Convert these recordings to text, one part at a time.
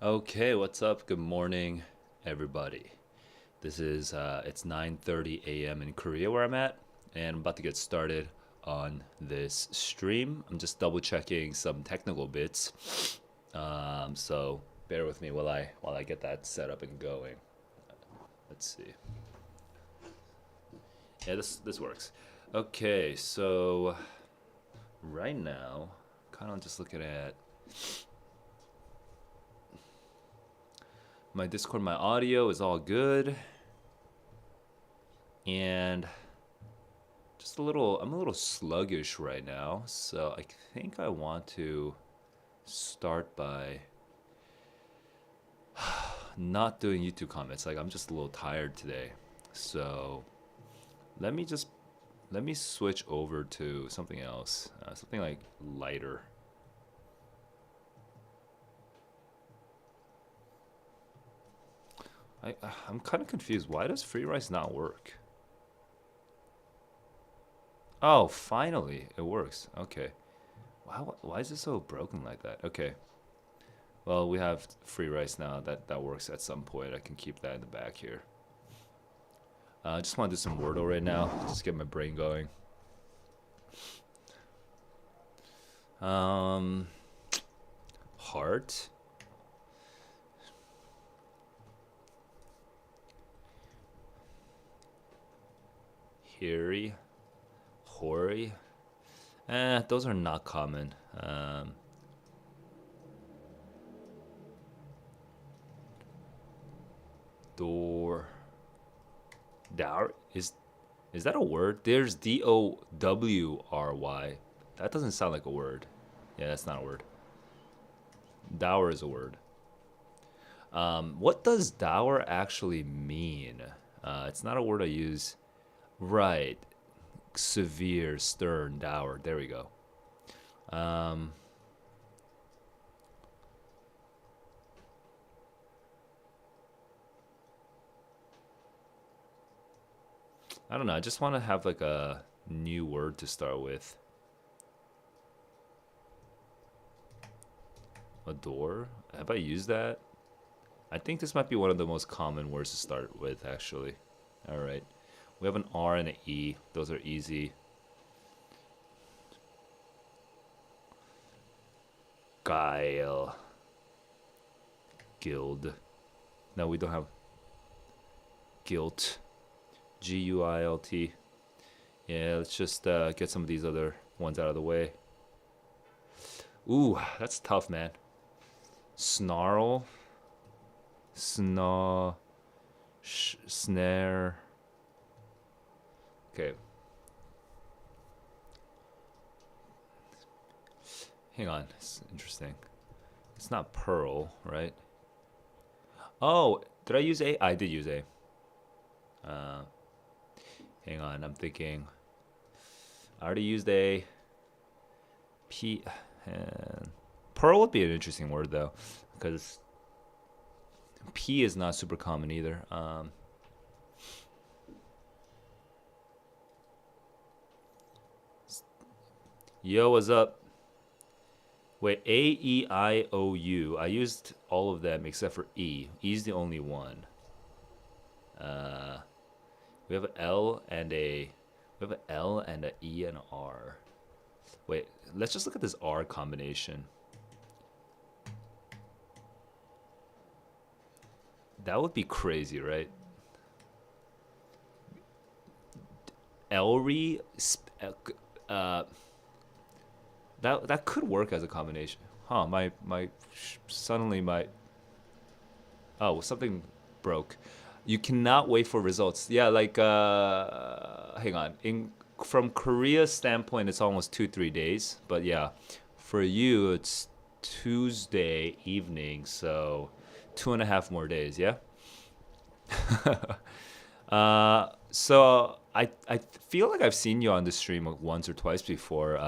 Okay, what's up? Good morning, everybody. This is it's 9:30 a.m. in Korea where I'm at, and I'm about to get started on this stream. I'm just double checking some technical bits. So bear with me while I get that set up and going. Let's see. Yeah, this works. Okay, so right now, kind of just looking at my Discord. My audio is all good, and I'm a little sluggish right now, so I think I want to start by not doing YouTube comments. Like, I'm just a little tired today. So let me just let me switch over to something else, something like lighter. I'm kind of confused. Why does free rice not work? Oh, finally it works. Okay. Why is it so broken like that? Okay. Well, we have free rice now. That works at some point. I can keep that in the back here. I just want to do some Wordle right now. Just get my brain going. Um, Heart, Hiri, Hori. Those are not common. Door, Dower is that a word? There's Dowry. That doesn't sound like a word. Yeah, that's not a word. Dower is a word. What does dower actually mean? It's not a word I use. Right. Severe, stern, dour. There we go. Um, I don't know. I just want to have like a new word to start with. Adore? Have I used that? I think this might be one of the most common words to start with, actually. All right. We have an R and an E. Those are easy. Guile. Guild. No, we don't have guilt. Guilt. Yeah, let's just get some of these other ones out of the way. Ooh, that's tough, man. Snarl. Snaw. Snare. Okay, hang on. It's interesting. It's not pearl, right? Oh, did I use A? I did use A. Uh, Hang on. I'm thinking. I already used A. P. And pearl would be an interesting word though, because P is not super common either. Yo, what's up? Wait, A, E, I, O, U. I used all of them except for E. E's the only one. Uh, we have an L and a we have an L and a E and an R. Wait, let's just look at this R combination. That would be crazy, right? Elry, uh, that could work as a combination. Huh? My suddenly my oh something broke. You cannot wait for results. Yeah, like hang on. In From Korea's standpoint, it's almost 2 3 days. But yeah, for you it's Tuesday evening, so 2.5 more days. Yeah. So I feel like I've seen you on the stream once or twice before.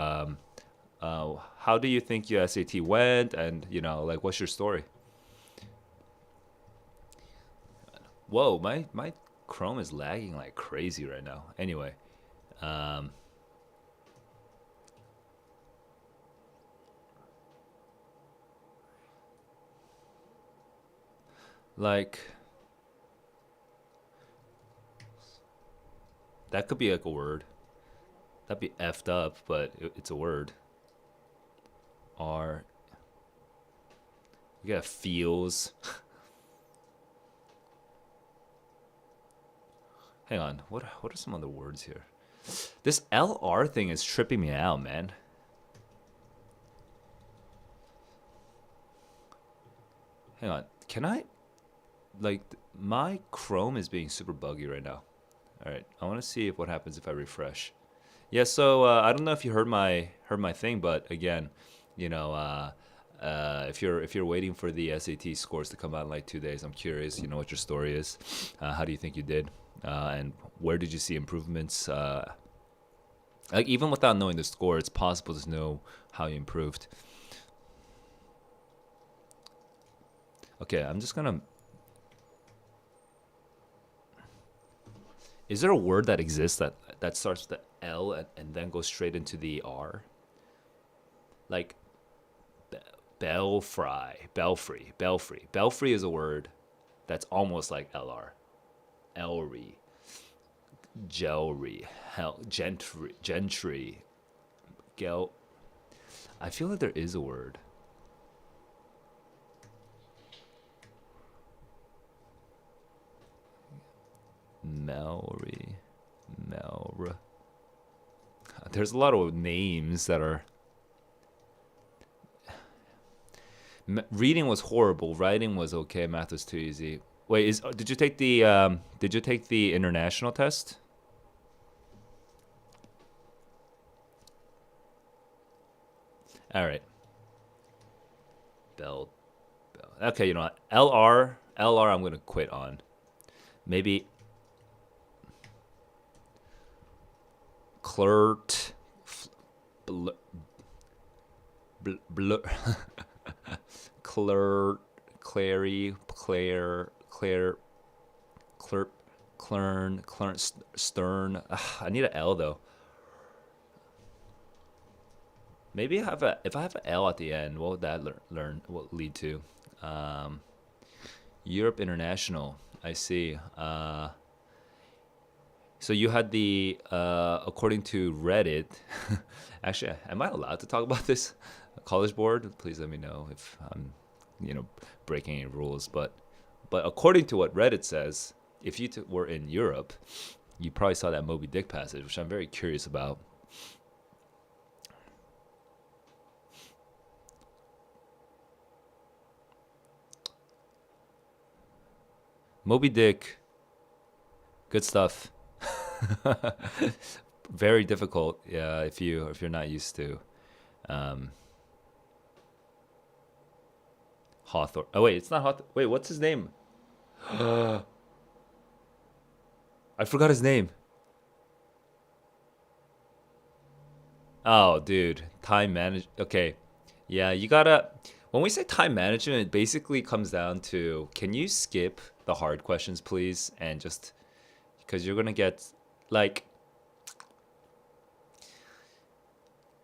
How do you think your SAT went, and like, what's your story? Whoa, my Chrome is lagging like crazy right now. Anyway, um, Like that could be like a word. That'd be effed up, but it's a word. R. You got feels. Hang on. What are some other words here? This LR thing is tripping me out, man. Hang on. Can I like my Chrome is being super buggy right now. All right. I want to see if what happens if I refresh. Yeah, so I don't know if you heard my thing, but again, you know, if you're waiting for the SAT scores to come out in like 2 days, I'm curious, what your story is. How do you think you did, and where did you see improvements? Like even without knowing the score, it's possible to know how you improved. Okay, I'm just gonna. Is there a word that exists that starts with the L and then goes straight into the R? Like belfry is a word that's almost like LR. Elry, gelry, gentry, gel. I feel like there is a word. Melry, Melra. There's a lot of names that are. Reading was horrible. Writing was okay. Math was too easy. Wait, did you take the international test? All right. Bell. Okay, you know what? LR. I'm gonna quit on. Maybe Clert. Blur. Blur. Claire, Clary, Claire, Clerp, Stern. Ugh, I need an L though. Maybe if I have an L at the end, what would that what lead to? Um, Europe International. I see. So you had according to Reddit. Actually, am I allowed to talk about this? College Board, please let me know if I'm, breaking any rules. But according to what Reddit says, if you were in Europe, you probably saw that Moby Dick passage, which I'm very curious about. Moby Dick, good stuff. Very difficult, yeah, if you're not used to um, Hawthorne. Oh wait, it's not Hawthorne. Wait, what's his name? I forgot his name. Oh, dude, time manage. Okay, yeah, you gotta. When we say time management, it basically comes down to can you skip the hard questions, please, and just because you're gonna get like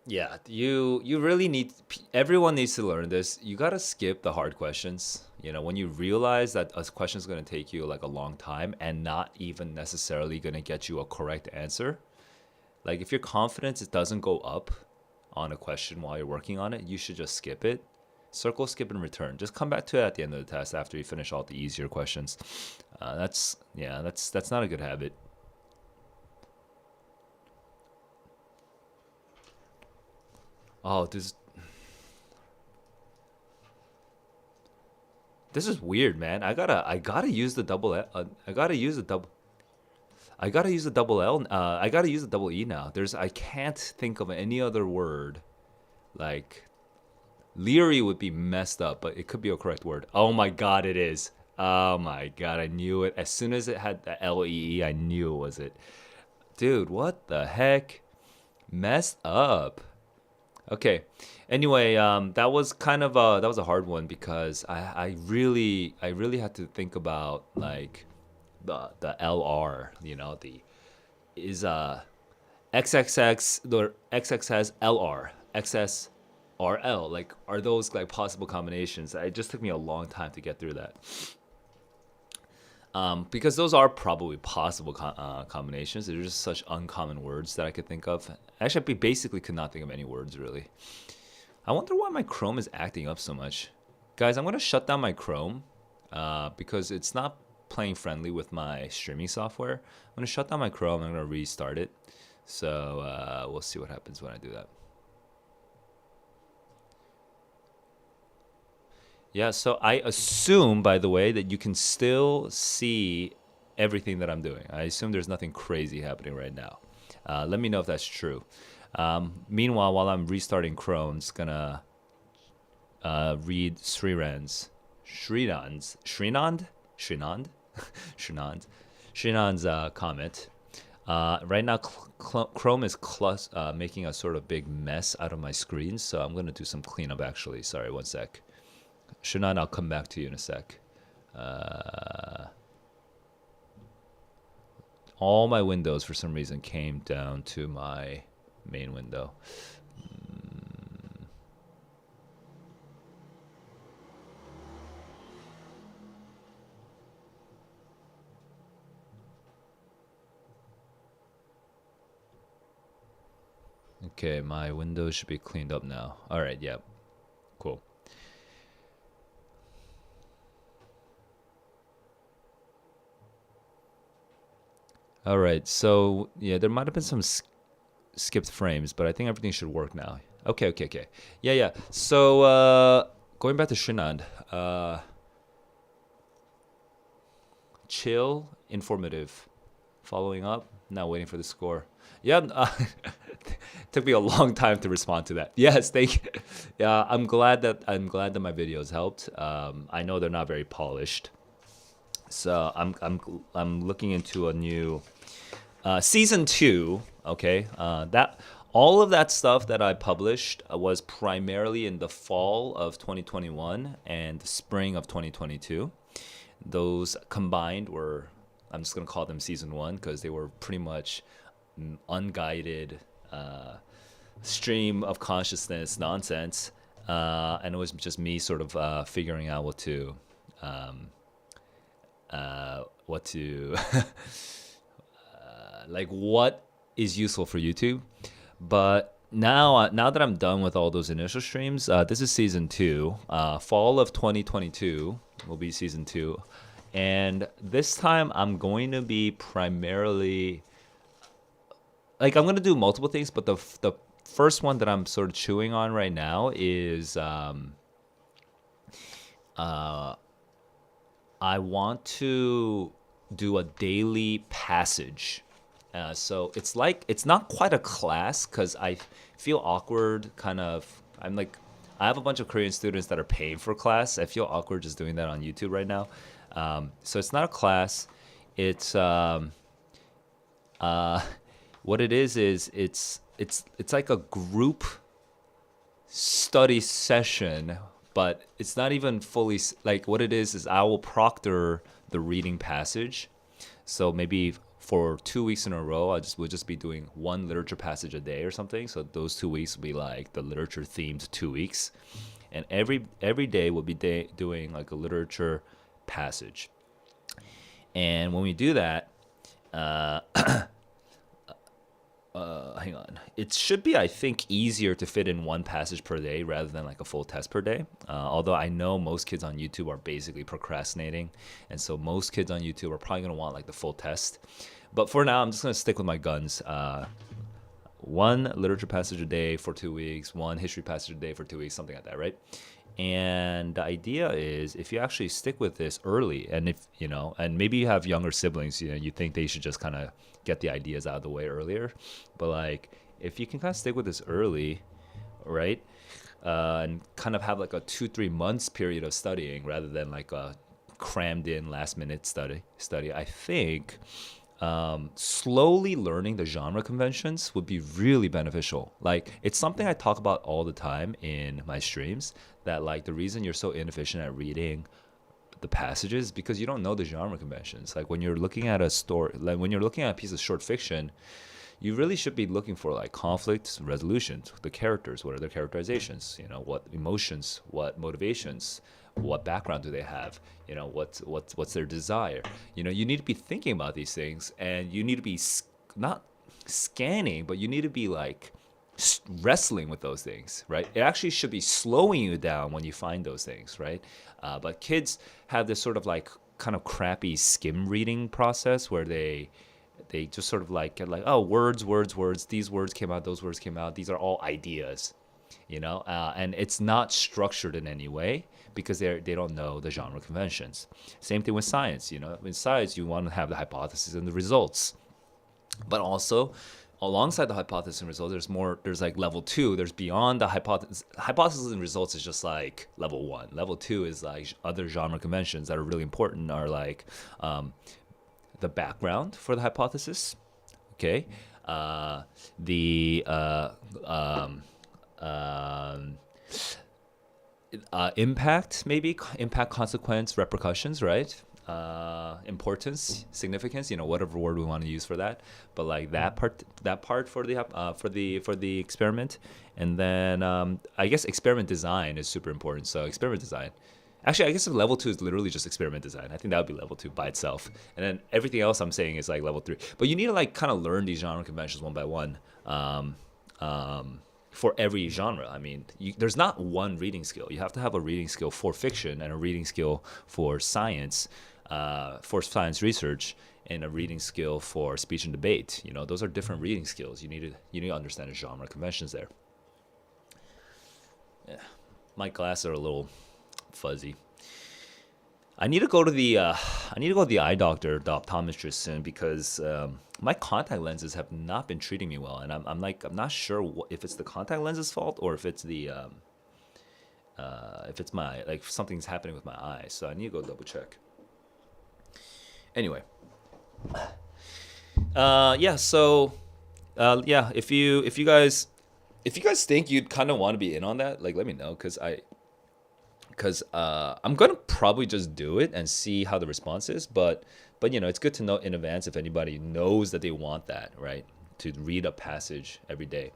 yeah, you really need everyone needs to learn this. You gotta skip the hard questions. When you realize that a question is gonna take you like a long time and not even necessarily gonna get you a correct answer. Like if your confidence it doesn't go up on a question while you're working on it, you should just skip it. Circle, skip, and return. Just come back to it at the end of the test after you finish all the easier questions. That's not a good habit. Oh, this is weird, man. I gotta use the double. I gotta use the double L. I gotta use the double E now. I can't think of any other word like leery would be messed up, but it could be a correct word. Oh my god, it is. Oh my god, I knew it. As soon as it had the LEE, I knew it was it. Dude, what the heck? Messed up. Okay. Anyway, that was a hard one because I really had to think about like the LR, the is XXX the XXS LR XS RL, like are those like possible combinations? It just took me a long time to get through that. Because those are probably possible combinations. They're just such uncommon words that I could think of. Actually, I basically could not think of any words really. I wonder why my Chrome is acting up so much. Guys, I'm going to shut down my Chrome because it's not playing friendly with my streaming software. I'm going to shut down my Chrome. I'm going to restart it. So we'll see what happens when I do that. Yeah, so I assume, by the way, that you can still see everything that I'm doing. I assume there's nothing crazy happening right now. Let me know if that's true. Meanwhile, while I'm restarting Chrome, I'm just gonna read Srinand's comment. Right now, Chrome is making a sort of big mess out of my screen, so I'm gonna do some cleanup actually. Sorry, one sec. Shannon, I'll come back to you in a sec. All my windows, for some reason, came down to my main window. Okay, my windows should be cleaned up now. All right, yep. Cool. All right, so yeah, there might have been some skipped frames, but I think everything should work now. Okay. Yeah. So going back to Shinand, chill, informative, following up, now waiting for the score. Yeah, took me a long time to respond to that. Yes, thank you. Yeah, I'm glad that my videos helped. I know they're not very polished, so I'm looking into a new season 2. Okay, that all of that stuff that I published was primarily in the fall of 2021 and the spring of 2022. Those combined were, I'm just gonna call them season 1 because they were pretty much unguided stream of consciousness nonsense, and it was just me sort of figuring out what to like what is useful for YouTube. But now that I'm done with all those initial streams, this is season 2. Fall of 2022 will be season 2, and this time I'm going to be primarily, like, I'm gonna do multiple things, but the first one that I'm sort of chewing on right now is I want to do a daily passage. So it's not quite a class because I feel awkward. I have a bunch of Korean students that are paying for class. I feel awkward just doing that on YouTube right now. So it's not a class. It's what it is it's like a group study session, but it's not even fully, like, what it is I will proctor the reading passage. So maybe for 2 weeks in a row, we'll just be doing one literature passage a day or something. So those 2 weeks will be like the literature themed 2 weeks, and every day we'll be doing like a literature passage. And when we do that, hang on. It should be, I think, easier to fit in one passage per day rather than like a full test per day. Although I know most kids on YouTube are basically procrastinating, and so most kids on YouTube are probably gonna want like the full test. But for now, I'm just gonna stick with my guns. One literature passage a day for 2 weeks, one history passage a day for 2 weeks, something like that, right? And the idea is, if you actually stick with this early, and if and maybe you have younger siblings, you think they should just kind of get the ideas out of the way earlier. But like, if you can kind of stick with this early, right, and kind of have like a 2-3 months period of studying rather than like a crammed in last minute study, I think slowly learning the genre conventions would be really beneficial. Like, it's something I talk about all the time in my streams, that like the reason you're so inefficient at reading the passages because you don't know the genre conventions. Like, when you're looking at a story, like when you're looking at a piece of short fiction, you really should be looking for like conflict resolutions, the characters, what are their characterizations, what emotions, what motivations, what background do they have? What's their desire? You need to be thinking about these things, and you need to be not scanning, but you need to be like wrestling with those things, right? It actually should be slowing you down when you find those things, right? But kids have this sort of like kind of crappy skim reading process where they just sort of like get like, oh, words, words, words. These words came out. Those words came out. These are all ideas, and it's not structured in any way because they don't know the genre conventions. Same thing with science. In science you want to have the hypothesis and the results, but also alongside the hypothesis and results, there's like level two. There's beyond the hypothesis and results is just like level one. Level two is like other genre conventions that are really important, are like the background for the hypothesis, okay, the impact, maybe impact, consequence, repercussions, right? Importance, significance, whatever word we want to use for that, but like that part for the experiment. And then I guess experiment design is super important. So experiment design, actually, I guess level two is literally just experiment design. I think that would be level two by itself, and then everything else I'm saying is like level three. But you need to like kind of learn these genre conventions one by one. For every genre. I mean, there's not one reading skill. You have to have a reading skill for fiction and a reading skill for science research, and a reading skill for speech and debate. Those are different reading skills. You need to understand the genre conventions there. Yeah, my glasses are a little fuzzy. I need to go to the eye doctor, the optometrist soon, because my contact lenses have not been treating me well, and I'm not sure if it's the contact lenses fault or if it's my, like, something's happening with my eyes. So I need to go double check. Anyway, yeah. So yeah, if you guys think you'd kind of want to be in on that, like, let me know, because I'm gonna probably just do it and see how the response is. But it's good to know in advance if anybody knows that they want that, right? To read a passage every day,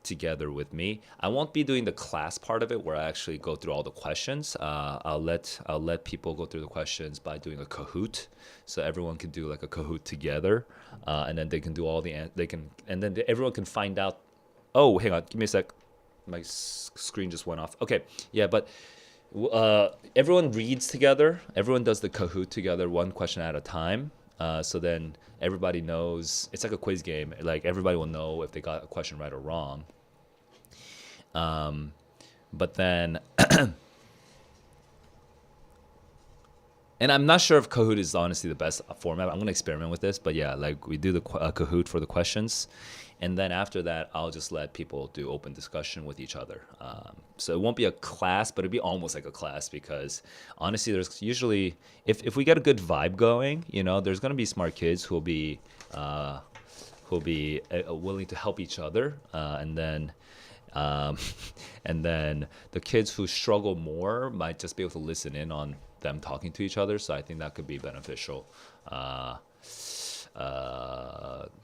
together with me. I won't be doing the class part of it where I actually go through all the questions. I'll let people go through the questions by doing a Kahoot, so everyone can do like a Kahoot together, and then they can do all they can, and then everyone can find out. Oh, hang on, give me a sec. My screen just went off. Okay, yeah, but everyone reads together. Everyone does the Kahoot together, one question at a time. So then everybody knows. It's like a quiz game. Like, everybody will know if they got a question right or wrong. Um, but then, and I'm not sure if Kahoot is honestly the best format. I'm gonna experiment with this, but yeah, like, we do the Kahoot for the questions, and then after that, I'll just let people do open discussion with each other. So it won't be a class, but it'll be almost like a class, because honestly, there's usually, if we get a good vibe going, there's gonna be smart kids who'll be willing to help each other, um, and then the kids who struggle more might just be able to listen in on them talking to each other. So I think that could be beneficial. Uh,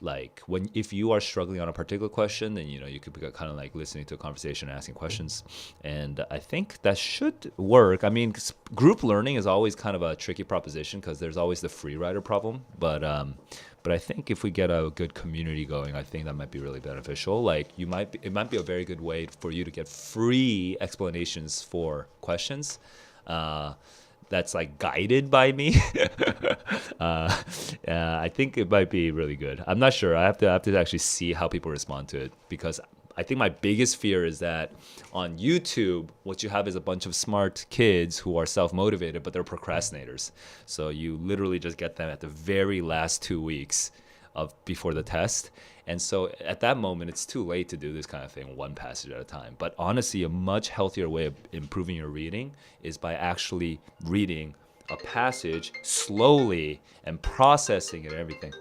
like, if you are struggling on a particular question, then you could be kind of like listening to a conversation and asking questions, and I think that should work. I mean, group learning is always kind of a tricky proposition because there's always the free rider problem, but I think if we get a good community going, I think that might be really beneficial. Like, it might be a very good way for you to get free explanations for questions. That's like guided by me. uh, I think it might be really good. I'm not sure. I have to actually see how people respond to it, because I think my biggest fear is that on YouTube, what you have is a bunch of smart kids who are self-motivated, but they're procrastinators. So you literally just get them at the very last 2 weeks of before the test. And so at that moment, it's too late to do this kind of thing, one passage at a time. But honestly, a much healthier way of improving your reading is by actually reading a passage slowly and processing it and everything.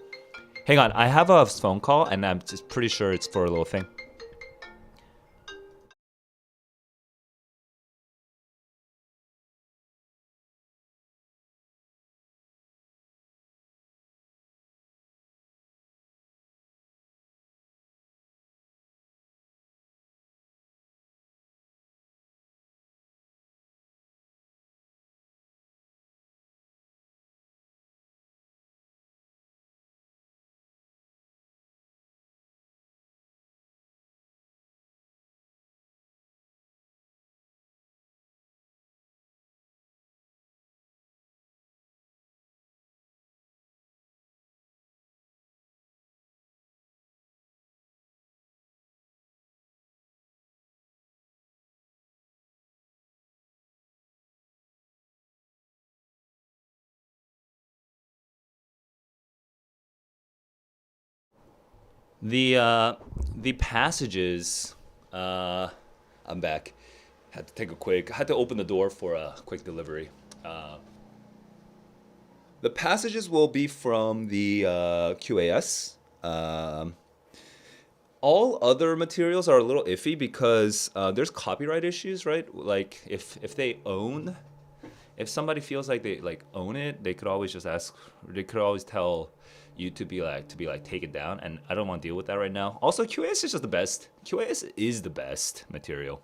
Hang on, I have a phone call, and I'm just pretty sure it's for a little thing. The passages. I'm back. Had to open the door for a quick delivery. Uh, the passages will be from the QAS. All other materials are a little iffy because there's copyright issues, right? Like if they own, if somebody feels like they like own it, they could always just ask. They could always tell you to be like take it down, and I don't want to deal with that right now. Also, QAS is just the best. QAS is the best material.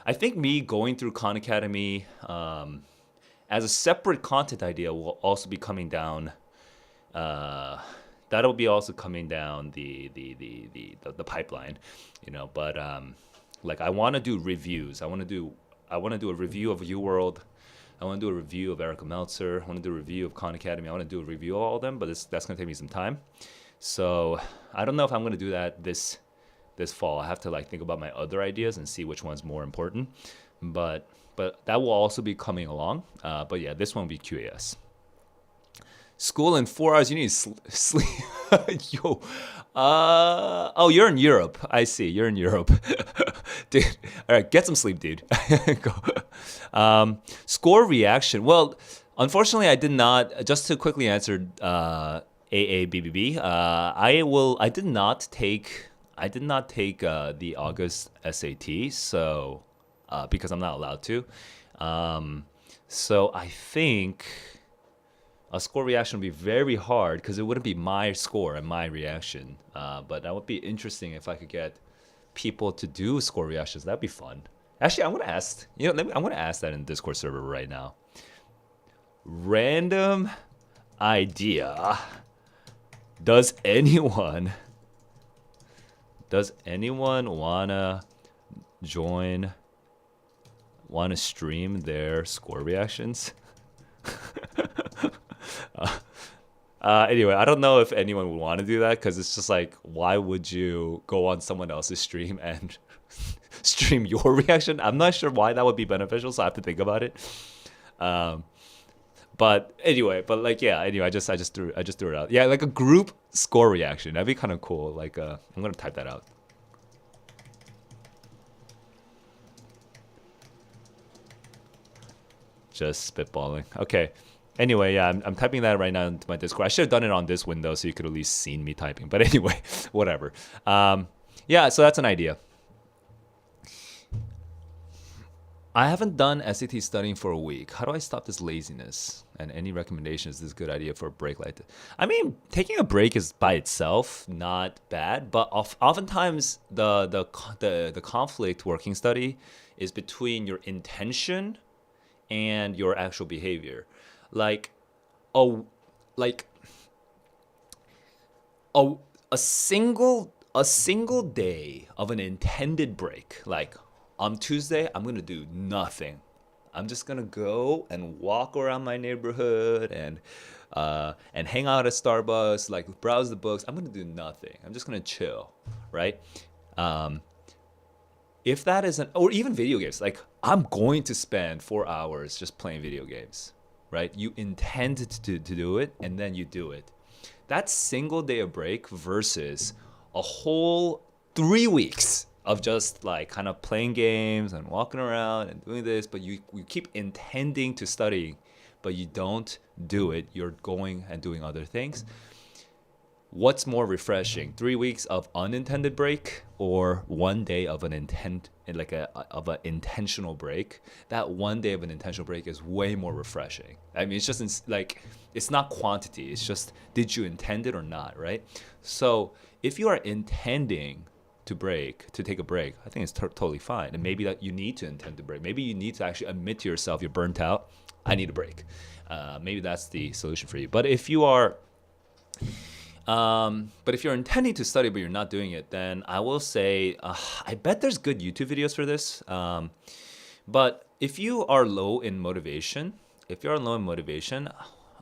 I think me going through Khan Academy as a separate content idea will also be coming down. Uh, that'll be also coming down the pipeline, But like I want to do reviews. I want to do a review of UWorld. I want to do a review of Erica Meltzer. I want to do a review of Khan Academy. I want to do a review of all of them, but that's going to take me some time. So I don't know if I'm going to do that this fall. I have to like think about my other ideas and see which one's more important. But that will also be coming along. But yeah, this one will be QAS. School in 4 hours. You need to sleep. Yo. Oh, you're in Europe. I see. You're in Europe. Dude. All right, get some sleep, dude. Go. Score reaction. Well, unfortunately, I did not. Just to quickly answer AABBB, I did not take. I did not take the August SAT, so because I'm not allowed to. Um, so I think a score reaction would be very hard because it wouldn't be my score and my reaction. But that would be interesting if I could get people to do score reactions. That'd be fun. Actually, I'm gonna ask. I'm gonna ask that in the Discord server right now. Random idea. Does anyone? Does anyone wanna join? Wanna stream their score reactions? Anyway, I don't know if anyone would want to do that because it's just like, why would you go on someone else's stream and stream your reaction? I'm not sure why that would be beneficial, so I have to think about it. Um, but anyway, like yeah, anyway, I just threw it out. Yeah, like a group score reaction. That'd be kind of cool. Like I'm gonna type that out. Just spitballing. Okay. Anyway, yeah, I'm typing that right now into my Discord. I should have done it on this window so you could at least seen me typing. But anyway, whatever. Yeah, so that's an idea. I haven't done SAT studying for a week. How do I stop this laziness? And any recommendations? Is this a good idea for a break like this? I mean, taking a break is by itself not bad, but oftentimes the conflict working study is between your intention and your actual behavior. Like a like a a single day of an intended break. Like on Tuesday, I'm gonna do nothing. I'm just gonna go and walk around my neighborhood and hang out at Starbucks, like browse the books. I'm gonna do nothing. I'm just gonna chill, right? Um, if that isn't, or even video games, like I'm going to spend 4 hours just playing video games, right? You intend to do it and then you do it. That single day of break versus a whole 3 weeks of just like kind of playing games and walking around and doing this, but you keep intending to study, but you don't do it. You're going and doing other things. What's more refreshing, 3 weeks of unintended break or one day of an intent, like of an intentional break? That one day of an intentional break is way more refreshing. I mean, it's just like it's not quantity, it's just did you intend it or not, right? So if you are intending to take a break, I think it's totally fine. And maybe that you need to intend to break, maybe you need to actually admit to yourself you're burnt out. I need a break. Maybe that's the solution for you. But if you're intending to study but you're not doing it, then I will say I bet there's good YouTube videos for this. But if you're low in motivation,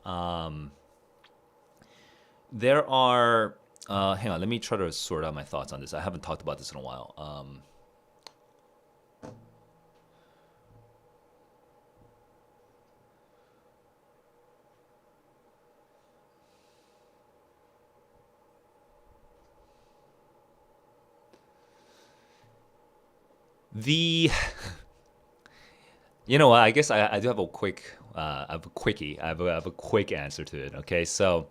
um, there are. Hang on, let me try to sort out my thoughts on this. I haven't talked about this in a while. The You know what? I guess I do have a quick, I have a quickie. I have a quick answer to it. Okay, so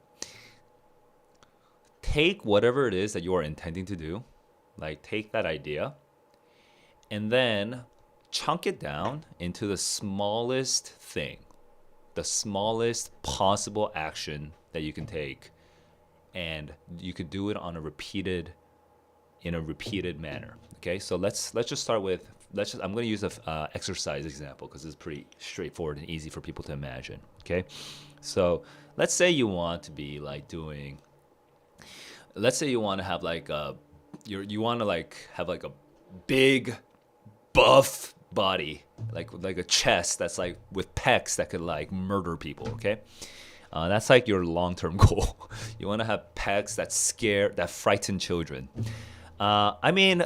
take whatever it is that you are intending to do, like take that idea, and then chunk it down into the smallest thing, the smallest possible action that you can take, and you could do it on a repeated in a repeated manner. Okay, so let's just start with I'm going to use a exercise example because it's pretty straightforward and easy for people to imagine. Okay, so let's say you want to be like doing. Let's say you want to have like you want to like have like a big buff body, like a chest that's like with pecs that could like murder people. Okay, that's like your long-term goal. You want to have pecs that frighten children. I mean,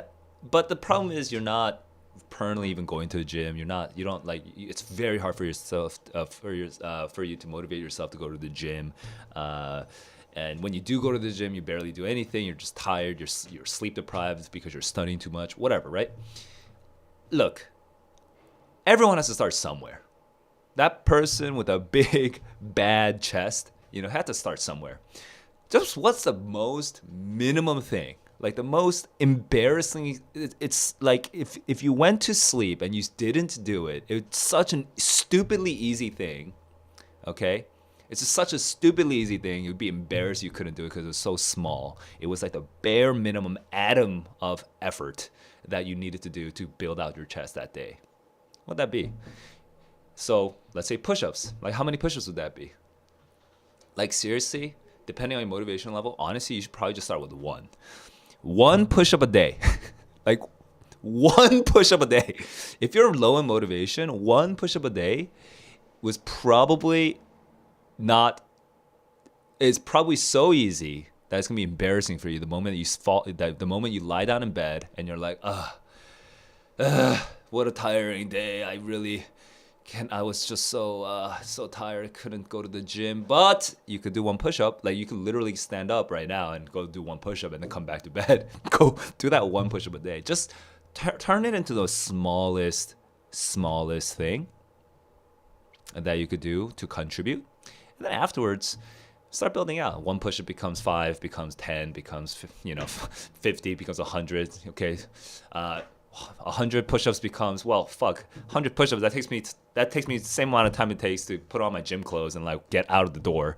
but the problem is you're not permanently even going to the gym. You don't like. It's very hard for yourself, for you to motivate yourself to go to the gym. And when you do go to the gym, you barely do anything. You're just tired. You're sleep deprived because you're studying too much. Whatever, right? Look, everyone has to start somewhere. That person with a big bad chest, had to start somewhere. Just what's the most minimum thing? Like the most embarrassing, it's like if you went to sleep and you didn't do it, it's such a stupidly easy thing, okay? It's just such a stupidly easy thing. You'd be embarrassed you couldn't do it because it was so small. It was like the bare minimum atom of effort that you needed to do to build out your chest that day. What'd that be? So let's say push-ups. Like how many push-ups would that be? Like seriously, depending on your motivation level, honestly, you should probably just start with one. One push-up a day. Like one push-up a day. If you're low in motivation, one push-up a day was probably not, it's probably so easy that it's gonna be embarrassing for you the moment the moment you lie down in bed and you're like, what a tiring day. I was just so tired. I couldn't go to the gym. But you could do one push-up. Like you could literally stand up right now and go do one push-up and then come back to bed. Go do that one push-up a day. Just turn it into the smallest thing that you could do to contribute. And then afterwards, start building out. One push-up becomes 5, becomes 10, becomes 50, becomes 100. Okay. 100 push-ups becomes 100 push-ups that takes me the same amount of time it takes to put on my gym clothes and like get out of the door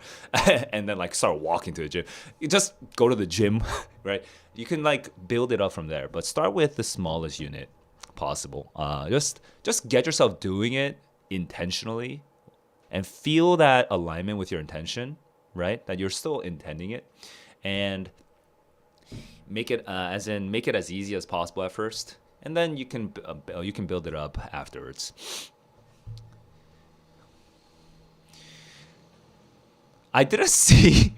and then like start walking to the gym. You just go to the gym, right? You can like build it up from there, but start with the smallest unit possible. Just get yourself doing it intentionally and feel that alignment with your intention, right? That you're still intending it, and make it as easy as possible at first. And then you can build it up afterwards. I didn't see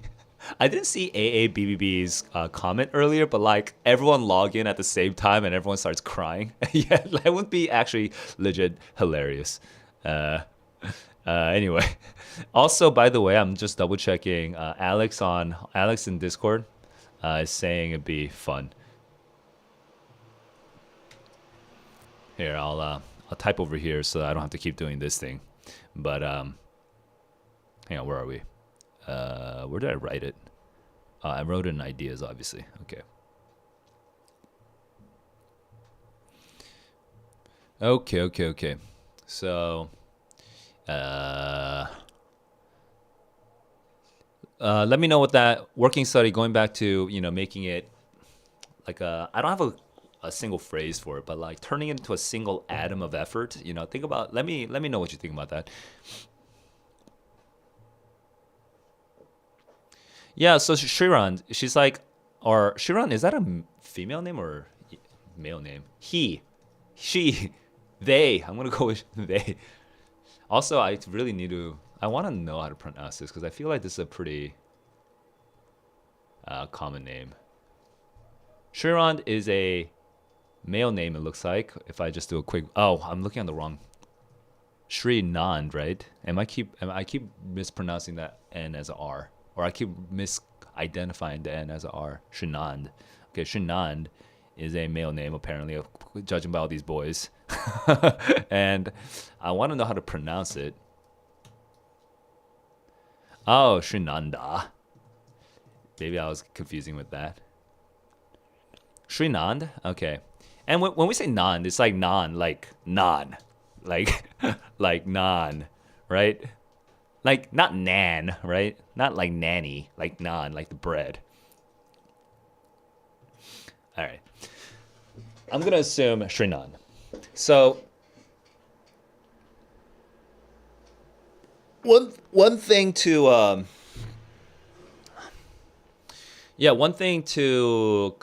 AABBB's comment earlier, but like everyone log in at the same time and everyone starts crying. Yeah, that would be actually legit hilarious. Anyway, also by the way, I'm just double checking. Alex in Discord is saying it'd be fun. Here, I'll type over here so I don't have to keep doing this thing. But hang on, where are we? Where did I write it? I wrote it in ideas, obviously. Okay. Okay. So, let me know what that working study, going back to making it like I don't have a single phrase for it, but like turning it into a single atom of effort. Think about. Let me know what you think about that. Yeah. So Shiran, she's like, or Shiran, is that a female name or male name? He, she, they. I'm gonna go with they. Also, I really need to. I want to know how to pronounce this because I feel like this is a pretty common name. Shiran is a male name, it looks like. If I just do a quick, I'm looking at the wrong. Srinand, right? I keep mispronouncing that N as a R, or I keep misidentifying the N as a R. Srinand. Okay, Srinand is a male name, apparently, judging by all these boys. And I want to know how to pronounce it. Oh, Srinanda. Maybe I was confusing with that. Srinand? Okay. And when we say Nand, it's like non, like non. Like, like non, right? Like, not nan, right? Not like nanny, like naan, like the bread. All right. I'm going to assume Srinan. So, one thing to one thing to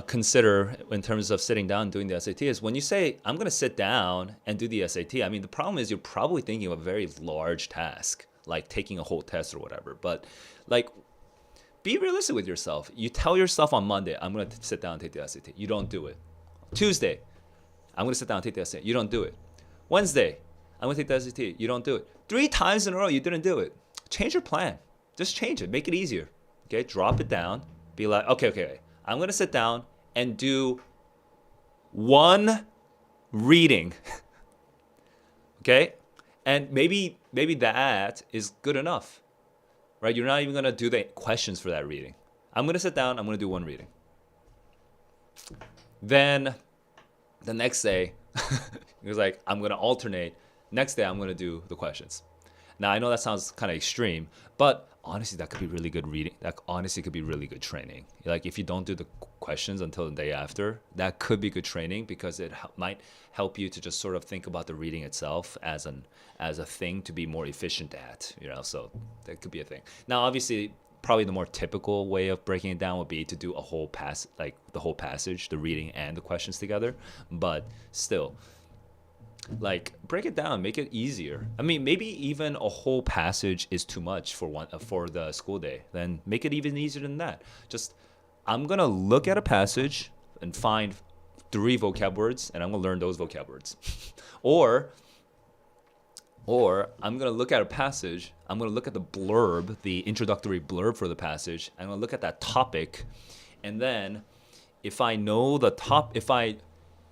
consider in terms of sitting down and doing the SAT is when you say, I'm going to sit down and do the SAT, I mean, the problem is you're probably thinking of a very large task, like taking a whole test or whatever. But, like, be realistic with yourself. You tell yourself on Monday, I'm going to sit down and take the SAT. You don't do it. Tuesday, I'm going to sit down and take the SAT. You don't do it. Wednesday, I'm going to take the SAT. You don't do it. 3 times in a row, you didn't do it. Change your plan. Just change it. Make it easier. Okay, drop it down. Be like, okay. I'm going to sit down and do 1 reading. Okay? And maybe that is good enough. Right? You're not even going to do the questions for that reading. I'm going to sit down. I'm going to do 1 reading. Then the next day, it was like, I'm going to alternate. Next day, I'm going to do the questions. Now, I know that sounds kind of extreme, but honestly, that could be really good reading. That honestly could be really good training. Like, if you don't do the questions until the day after, that could be good training because it might help you to just sort of think about the reading itself as a thing to be more efficient at, so that could be a thing. Now, obviously, probably the more typical way of breaking it down would be to do a whole the whole passage, the reading and the questions together. But still, like, break it down, make it easier. I mean, maybe even a whole passage is too much for the school day. Then make it even easier than that. Just, I'm gonna look at a passage and find 3 vocab words, and I'm gonna learn those vocab words. Or I'm going to look at a passage, I'm going to look at the blurb, the introductory blurb for the passage, I'm going to look at that topic, and then if I know the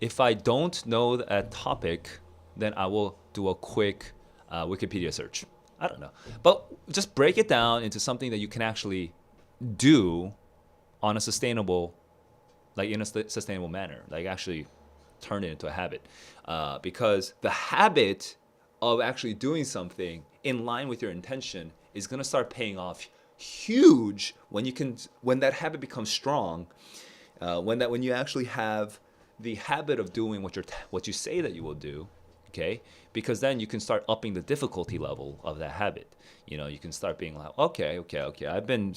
if I don't know that topic, then I will do a quick Wikipedia search. I don't know. But just break it down into something that you can actually do on a sustainable manner, like actually turn it into a habit. Because the habit of actually doing something in line with your intention is going to start paying off huge when that habit becomes strong, when you actually have the habit of doing what you say that you will do, okay? Because then you can start upping the difficulty level of that habit. You can start being like, okay. I've been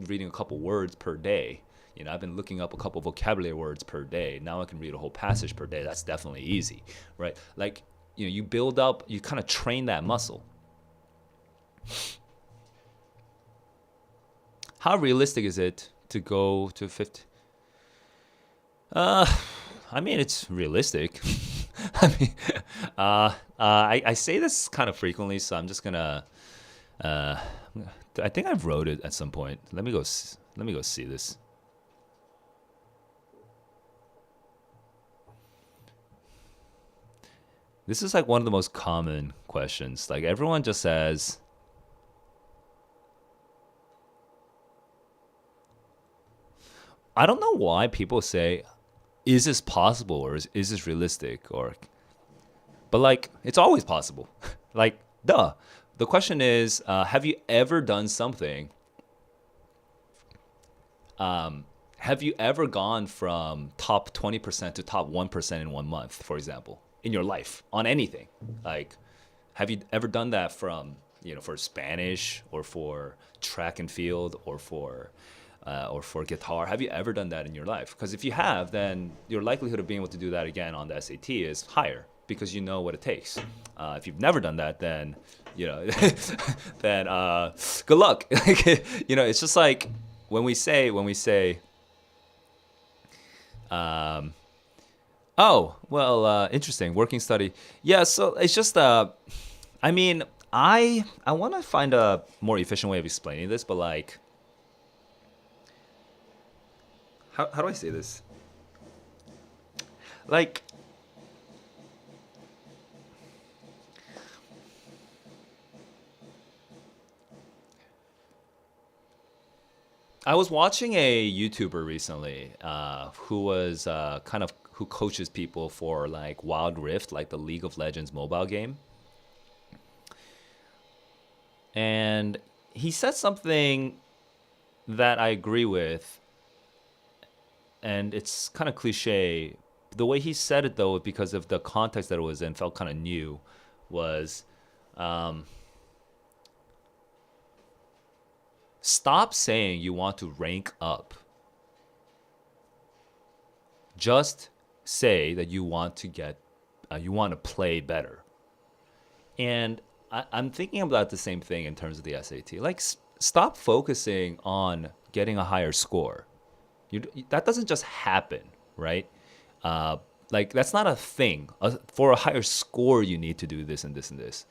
reading a couple words per day. I've been looking up a couple vocabulary words per day. Now I can read a whole passage per day. That's definitely easy, right? Like, you build up, you kind of train that muscle. How realistic is it to go to 50? I mean, it's realistic. I say this kind of frequently, so I'm just gonna. I think I've wrote it at some point. Let me go see this. This is like one of the most common questions. Like, everyone just says, I don't know why people say, is this possible, or is this realistic, but like, it's always possible. Like, duh. The question is, have you ever done something? Have you ever gone from top 20% to top 1% in 1 month, for example? In your life, on anything? Like, have you ever done that from, for Spanish, or for track and field, or for guitar? Have you ever done that in your life? Because if you have, then your likelihood of being able to do that again on the SAT is higher because you know what it takes. If you've never done that, then then good luck. It's just like when we say oh, well, interesting. Working study. Yeah, so it's just, I mean, I want to find a more efficient way of explaining this, but like, how do I say this? Like, I was watching a YouTuber recently, who was kind of who coaches people for like Wild Rift, like the League of Legends mobile game, and he said something that I agree with, and it's kind of cliche. The way he said it, though, because of the context that it was in, felt kind of new. Was um, stop saying you want to rank up. Just say that you want to you want to play better. And I'm thinking about the same thing in terms of the SAT. Like, stop focusing on getting a higher score. That doesn't just happen, right? Uh, like, that's not a thing. For a higher score, you need to do this and this and this.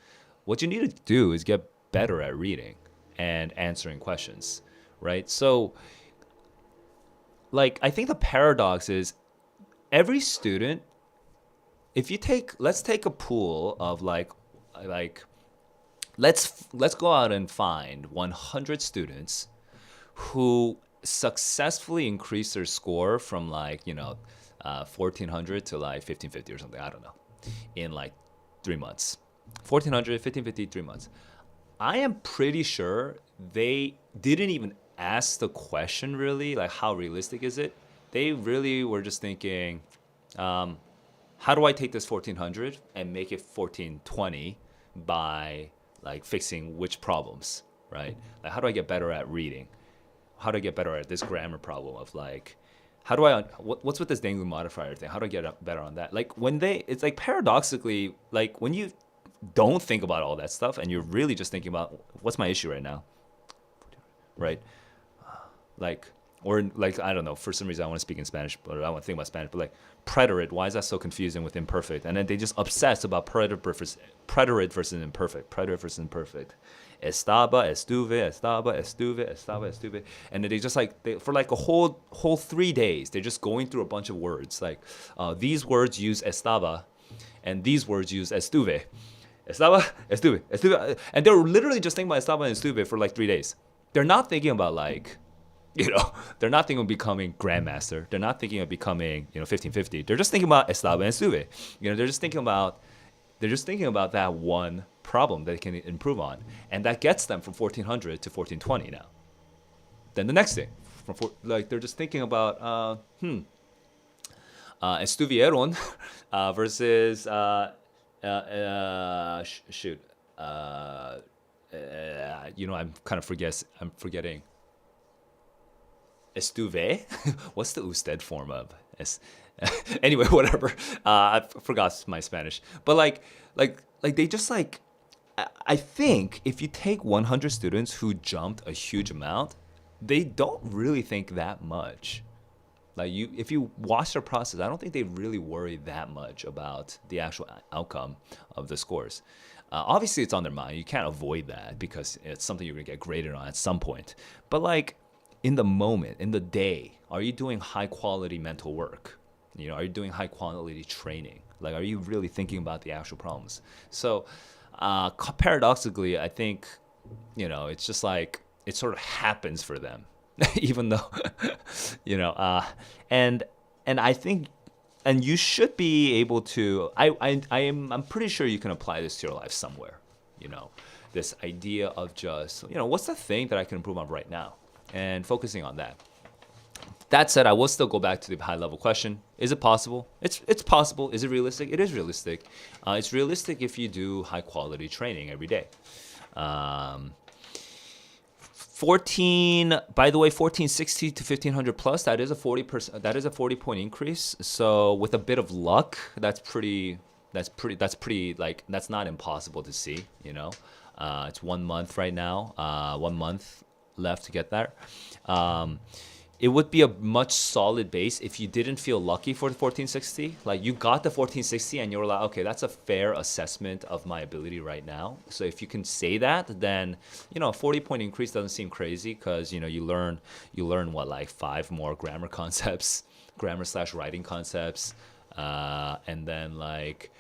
What you need to do is get better at reading and answering questions, right? So, like, I think the paradox is every student, if you let's take a pool of like let's go out and find 100 students who successfully increase their score from 1400 to like 1550 or something, I don't know, in like 3 months. 1400, 1550, 3 months. I am pretty sure they didn't even ask the question, really, like, how realistic is it? They really were just thinking, how do I take this 1400 and make it 1420 by like fixing which problems, right? Like, how do I get better at reading? How do I get better at this grammar problem of like, how do I, what's with this Denggu modifier thing? How do I get better on that? Like, it's like paradoxically, like when you don't think about all that stuff and you're really just thinking about what's my issue right now, right? Like, or like, I don't know, for some reason I want to speak in Spanish, but I want to think about Spanish, but like preterite, why is that so confusing with imperfect? And then they just obsess about preterite versus imperfect, preterite versus imperfect. Estaba, estuve, estaba, estuve, estaba, estuve. And then they just like, for like a whole 3 days, they're just going through a bunch of words. Like, these words use estaba and these words use estuve. Estaba, estuve, estuve. And they're literally just thinking about estaba and estuve for like 3 days. They're not thinking about like, they're not thinking of becoming grandmaster. They're not thinking of becoming, 1550. They're just thinking about Estaba and Estuve. They're just thinking about that one problem that they can improve on, and that gets them from 1400 to 1420 now. Then the next thing, they're just thinking about Estuvieron versus shoot. I'm forgetting. Estuve? What's the usted form of? Anyway, whatever. I forgot my Spanish. But like they just like. I think if you take 100 students who jumped a huge amount, they don't really think that much. Like, if you watch their process, I don't think they really worry that much about the actual outcome of the scores. Obviously, it's on their mind. You can't avoid that because it's something you're gonna get graded on at some point. But like, in the moment, in the day, are you doing high quality mental work? Are you doing high quality training? Like, are you really thinking about the actual problems? So, paradoxically, I think, it's just like it sort of happens for them, even though, and I think, and you should be able to. I'm pretty sure you can apply this to your life somewhere. This idea of just, what's the thing that I can improve on right now? And focusing on that. That said, I will still go back to the high level question. Is it possible? It's possible. Is it realistic? It is realistic. It's realistic if you do high quality training every day. 1460 to 1500 plus, that is a 40%, that is a 40-point increase. So with a bit of luck, that's not impossible to see, It's 1 month right now. 1 month left to get there. it would be a much solid base if you didn't feel lucky for the 1460. Like you got the 1460 and you were like, okay, that's a fair assessment of my ability right now. So if you can say that, then a 40-point increase doesn't seem crazy because you learn what, like 5 more grammar concepts, grammar/writing concepts, and then like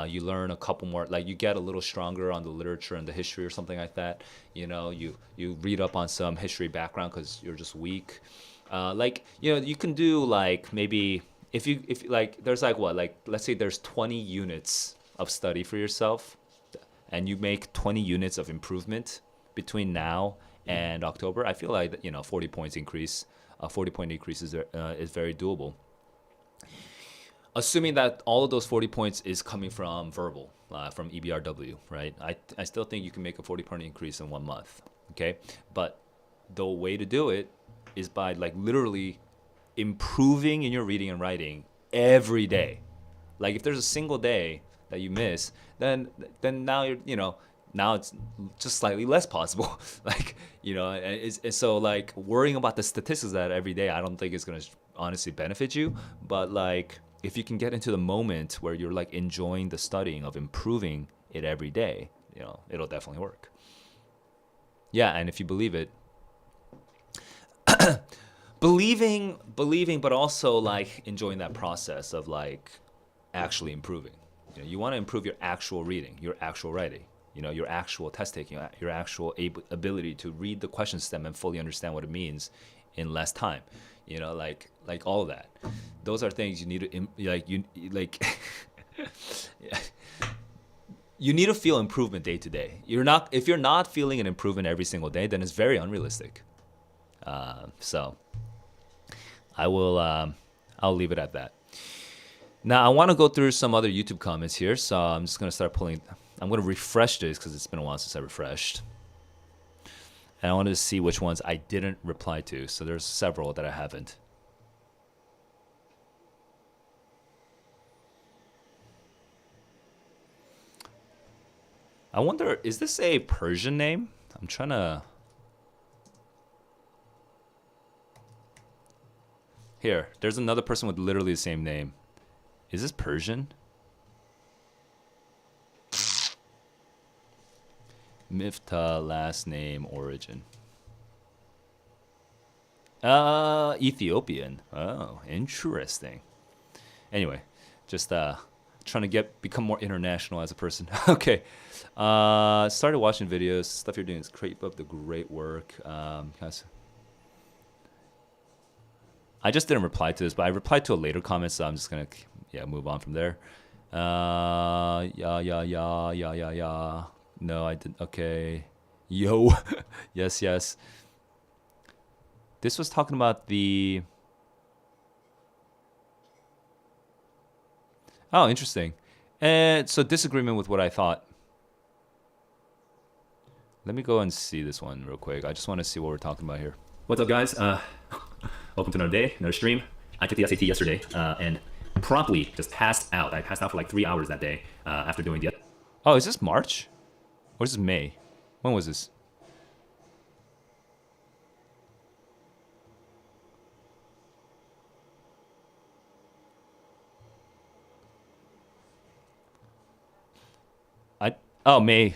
you learn a couple more, like you get a little stronger on the literature and the history or something like that. You read up on some history background because you're just weak. Like you can do like maybe if like there's like what, like let's say there's 20 units of study for yourself, and you make 20 units of improvement between now and October. I feel like 40 points increase, 40-point increase is very doable. Assuming that all of those 40 points is coming from verbal, from EBRW, right? I still think you can make a 40-point increase in 1 month, okay? But the way to do it is by like literally improving in your reading and writing every day. Like if there's a single day that you miss, then now now it's just slightly less possible. Like and so like worrying about the statistics of that every day, I don't think it's gonna honestly benefit you. But like if you can get into the moment where you're like enjoying the studying of improving it every day, it'll definitely work. Yeah, and if you believe it, believing, but also like enjoying that process of like actually improving. You want to improve your actual reading, your actual writing, your actual test taking, your actual ability to read the question stem and fully understand what it means in less time. Like all of that. Those are things you need to yeah. You need to feel improvement day to day. If you're not feeling an improvement every single day, then it's very unrealistic. So I'll leave it at that. Now I want to go through some other YouTube comments here, so I'm just gonna start pulling. I'm gonna refresh this because it's been a while since I refreshed, and I wanted to see which ones I didn't reply to. So there's several that I haven't. I wonder, is this a Persian name? I'm trying to. Here, there's another person with literally the same name. Is this Persian? Miftah, last name, origin. Ethiopian. Oh, interesting. Anyway, just trying to become more international as a person. Okay. Started watching videos. Stuff you're doing is keep up the great work. I just didn't reply to this, but I replied to a later comment, so I'm just gonna move on from there. Yeah. No, I didn't. Okay. Yo. Yes. This was talking about the. Oh, interesting. And so disagreement with what I thought. Let me go and see this one real quick. I just want to see what we're talking about here. What's up, guys? Welcome to another day, another stream. I took the SAT yesterday and promptly just passed out. I passed out for like 3 hours that day after doing the. Oh, is this March? Or is this May? When was this? May.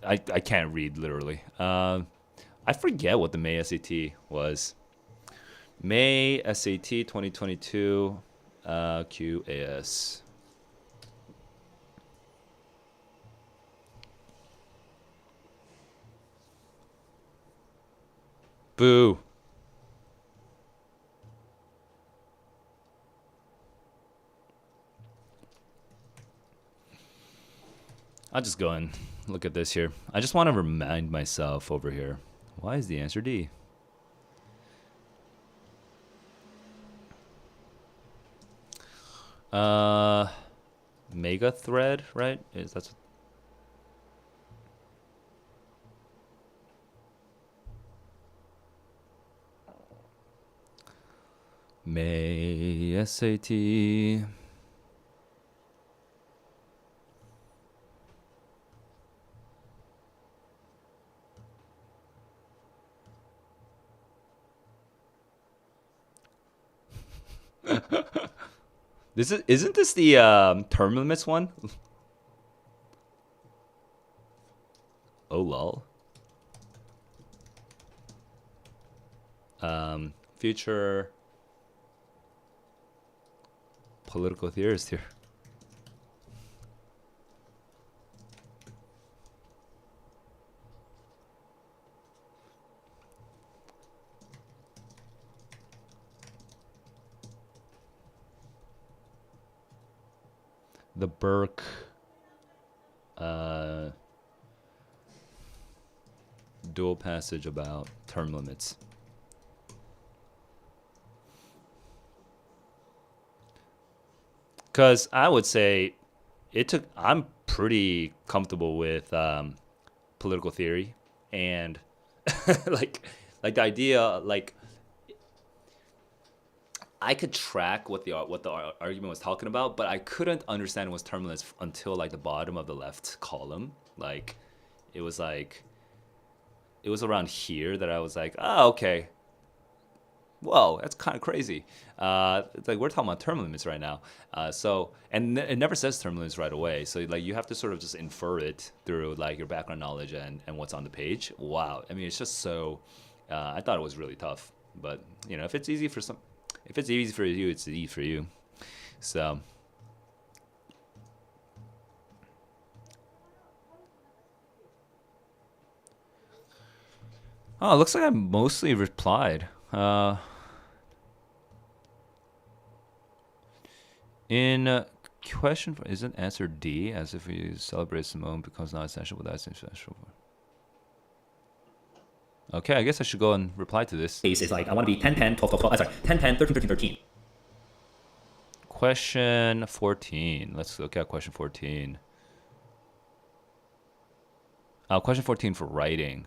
I can't read literally. I forget what the May SAT was. May SAT 2022 QAS. Boo. I'll just go and look at this here. I just want to remind myself over here. Why is the answer D? Mega thread, right? That's May SAT. Isn't this the term limits one? Oh lol. Future political theorist here. The Burke dual passage about term limits. Because I would say I'm pretty comfortable with political theory and like the idea, like I could track what the argument was talking about, but I couldn't understand what's term limits until like the bottom of the left column. Like it was around here that I was like, oh, okay. Whoa, that's kind of crazy. It's like we're talking about term limits right now. And it never says term limits right away. So like you have to sort of just infer it through like your background knowledge and what's on the page. Wow. I mean, it's just so. I thought it was really tough, but if it's easy for if it's easy for you, it's easy for you. So. Oh, it looks like I mostly replied. In question, isn't answer D as if we celebrate Simone becomes not essential, but that's essential. Okay, I guess I should go and reply to this. Case is like I want to be 10, 10, 12, 12, 12. Sorry, 10, 10, 13, 13, 13. Question 14. Let's look at question 14. Question 14 for writing.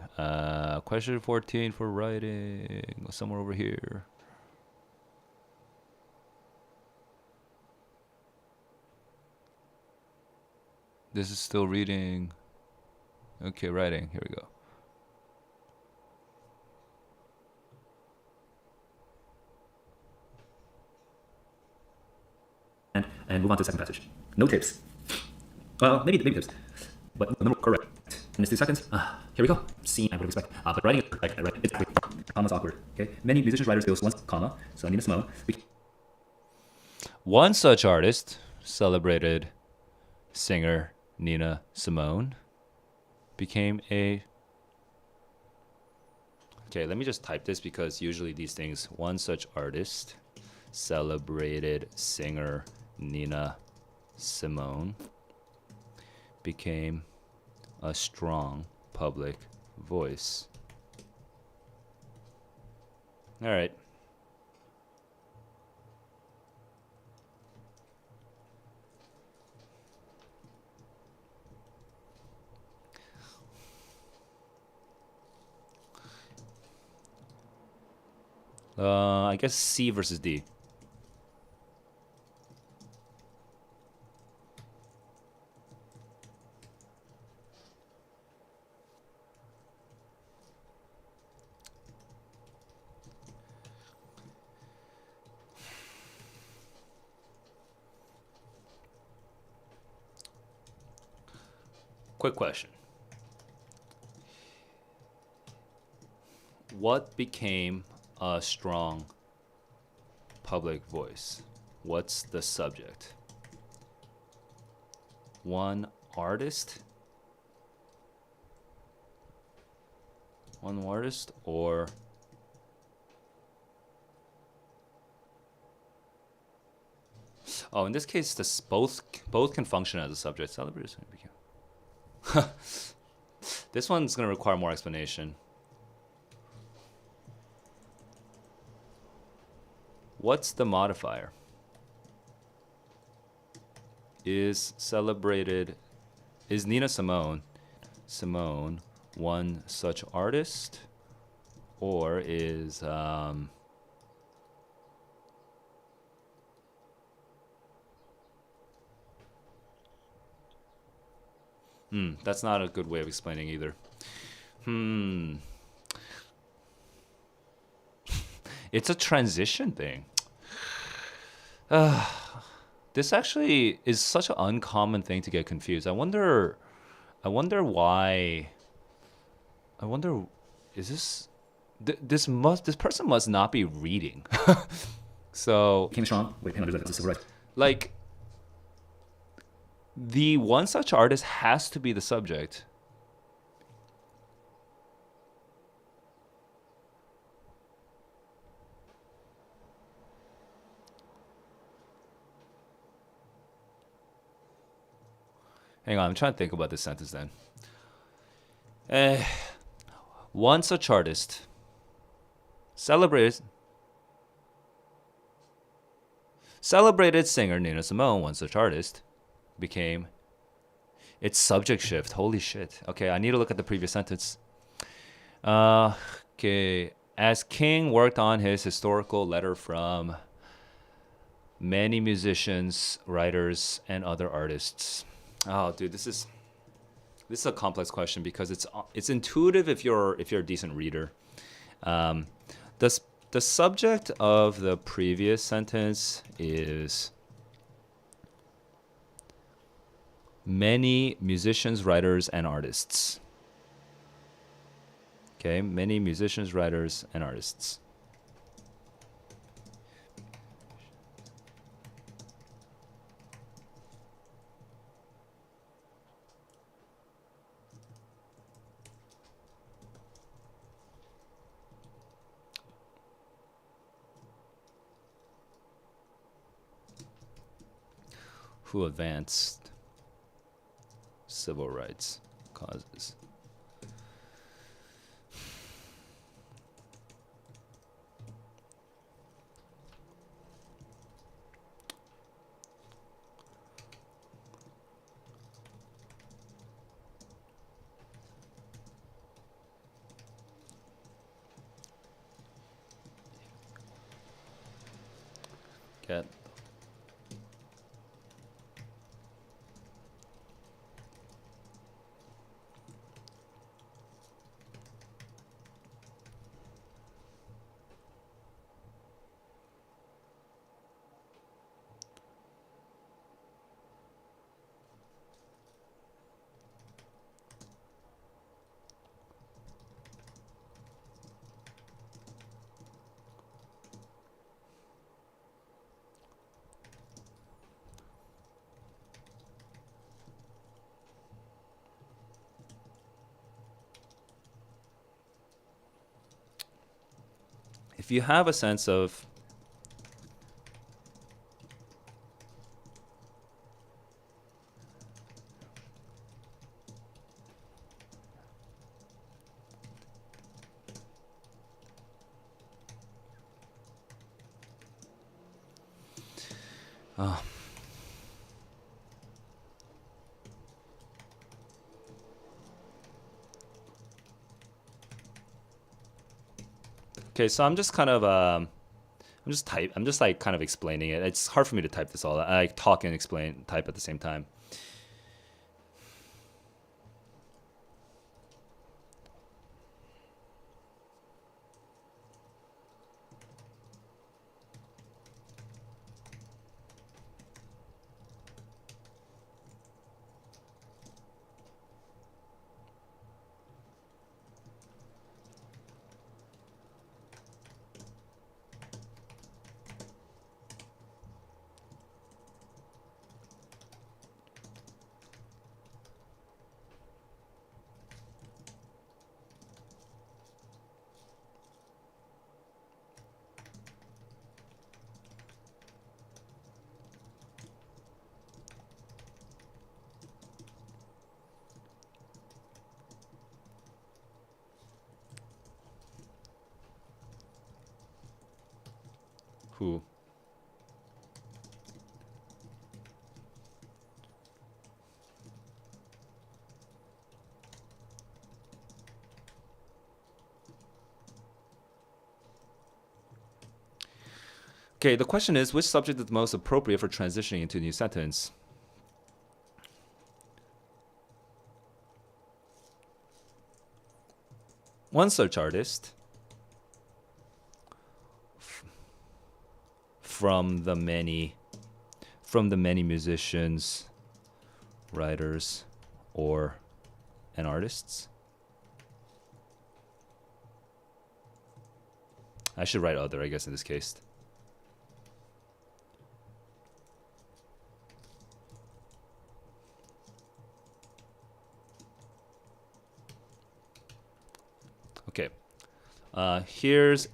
Question 14 for writing. Somewhere over here. This is still reading. Okay, writing. Here we go. And move on to the second passage. No tips. Well, maybe tips. But the number correct. In 2 seconds. Here we go. Scene I would expect. But writing it like right. It's commas awkward. Okay. Many musicians, writers, skills, once comma. So Nina Simone. One such artist, celebrated singer Nina Simone, became a. Okay, let me just type this because usually these things. One such artist, celebrated singer Nina Simone, became a strong public voice. All right. I guess C versus D. Quick question. What became a strong public voice? What's the subject? One artist? One artist or in this case, both can function as a subject. Celebration. This one's going to require more explanation. What's the modifier? Is Nina Simone one such artist? Or is that's not a good way of explaining either. It's a transition thing. This actually is such an uncommon thing to get confused. I wonder why. I wonder, is this this person must not be reading. So Came strong. Wait, hang on. There's a civil rights. like the one such artist has to be the subject. Hang on, I'm trying to think about this sentence then. One such artist celebrated singer Nina Simone, one such artist, became its subject shift. Holy shit. Okay, I need to look at the previous sentence. Okay, as King worked on his historical letter from many musicians, writers, and other artists. Oh, dude, this is a complex question because it's intuitive if you're a decent reader. The subject of the previous sentence is many musicians, writers, and artists. Okay, many musicians, writers, and artists. Who advanced civil rights causes. Get if you have a sense of okay, so I'm just kind of I'm just like kind of explaining it. It's hard for me to type this all. I like talk and explain type at the same time. Who? Okay, the question is, which subject is the most appropriate for transitioning into a new sentence? One such artist from the many from the many musicians, writers, or and artists. I should write other, I guess, in this case. Okay. Here's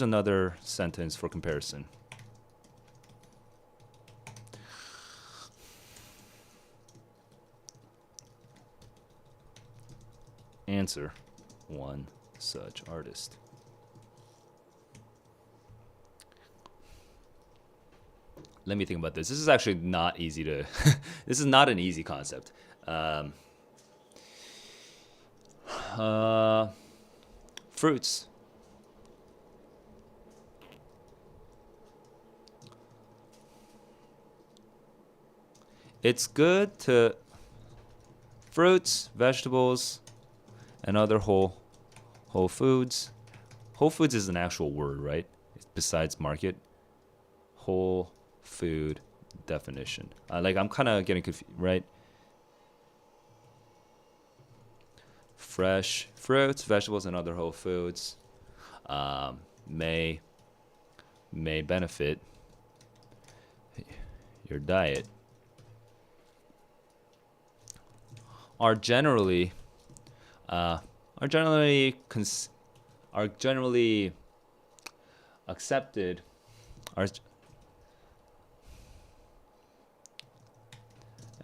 another sentence for comparison. Answer one such artist. Let me think about this. This is actually not easy to. This is not an easy concept. Fruits. It's good to fruits, vegetables, and other whole foods. Whole foods is an actual word, right? Besides market. Whole food definition. Like I'm kind of getting confused, right? Fresh fruits, vegetables, and other whole foods may benefit your diet. Are generally accepted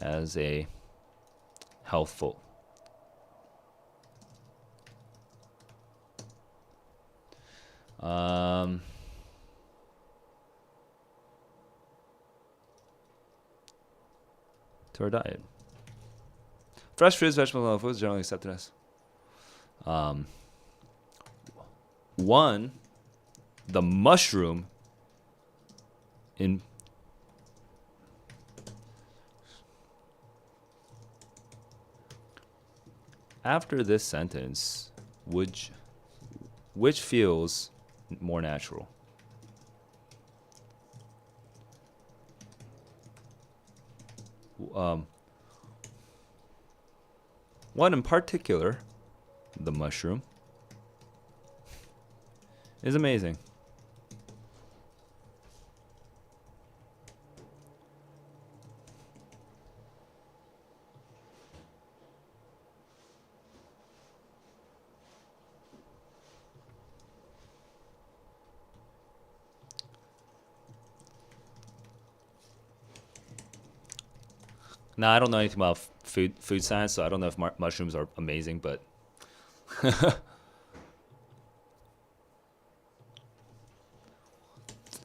as a healthful. To our diet. Fresh fruits, vegetables, and other foods generally accepted as. One, the mushroom in after this sentence, which feels more natural? One in particular, the mushroom, is amazing. Now, I don't know anything about food science, so I don't know if mushrooms are amazing, but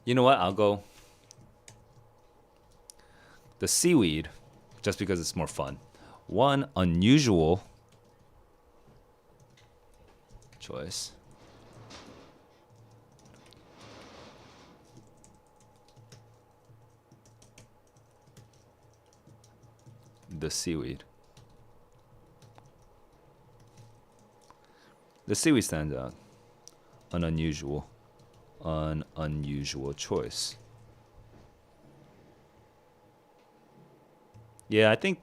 you know what? I'll go the seaweed, just because it's more fun. One unusual choice. The seaweed. The seaweed stands out. An unusual choice. Yeah, I think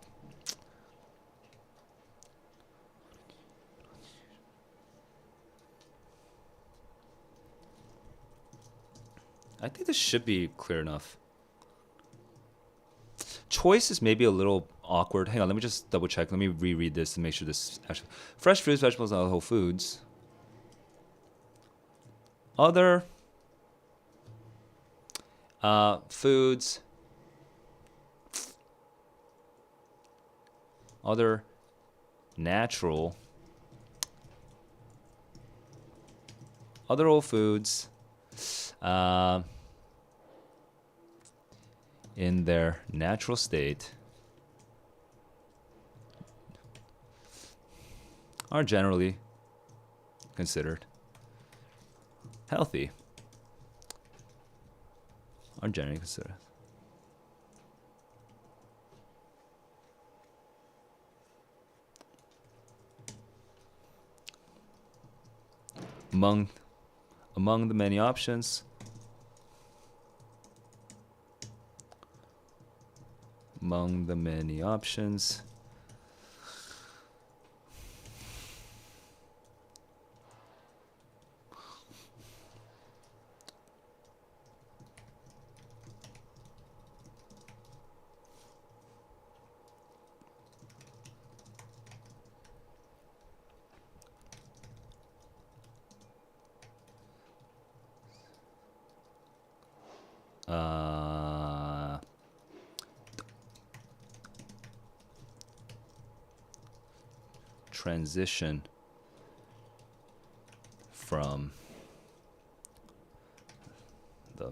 this should be clear enough. Choice is maybe a little awkward. Hang on, let me just double check. Let me reread this to make sure this actually. Fresh fruits, vegetables, and other whole foods. Other foods. Other natural. Other whole foods. In their natural state are generally considered healthy. Are generally considered. Among the many options, among the many options. Transition from the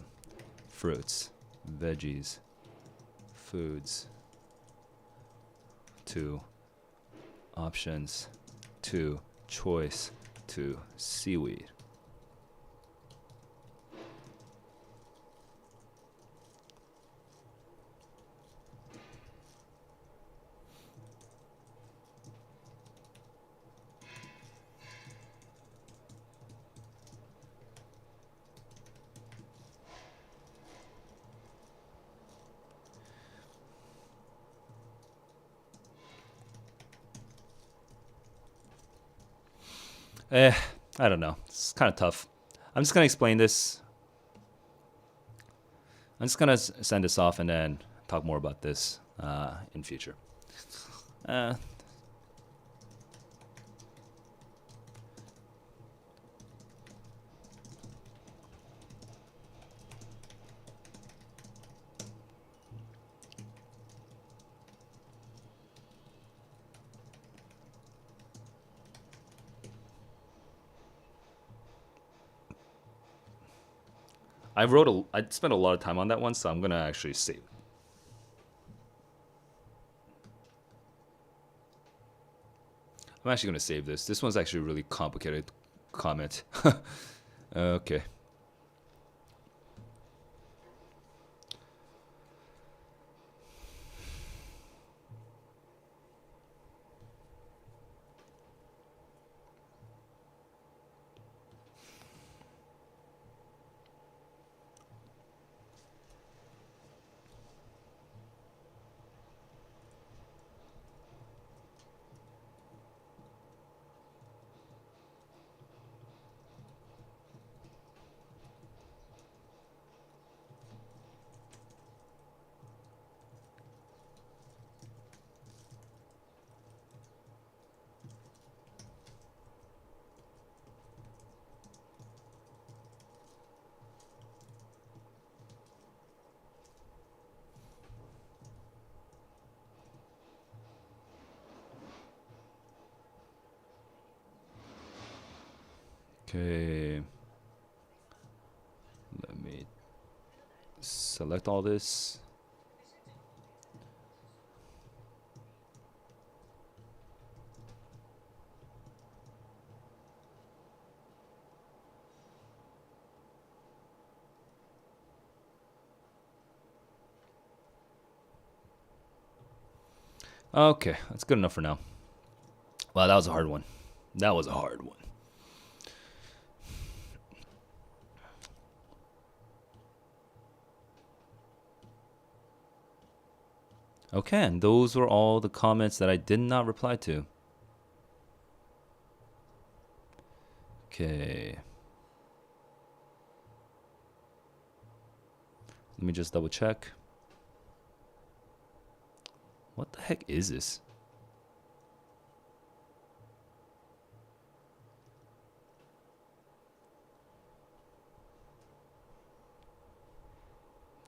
fruits, veggies, foods to options to choice to seaweed. I don't know. It's kind of tough. I'm just gonna explain this. I'm just gonna send this off and then talk more about this in future. I spent a lot of time on that one, so I'm gonna actually save. I'm actually gonna save this. This one's actually a really complicated comment. Okay. Okay. Let me select all this. Okay, that's good enough for now. Wow, that was a hard one. That was a hard one. Okay, and those were all the comments that I did not reply to. Okay. Let me just double check. What the heck is this?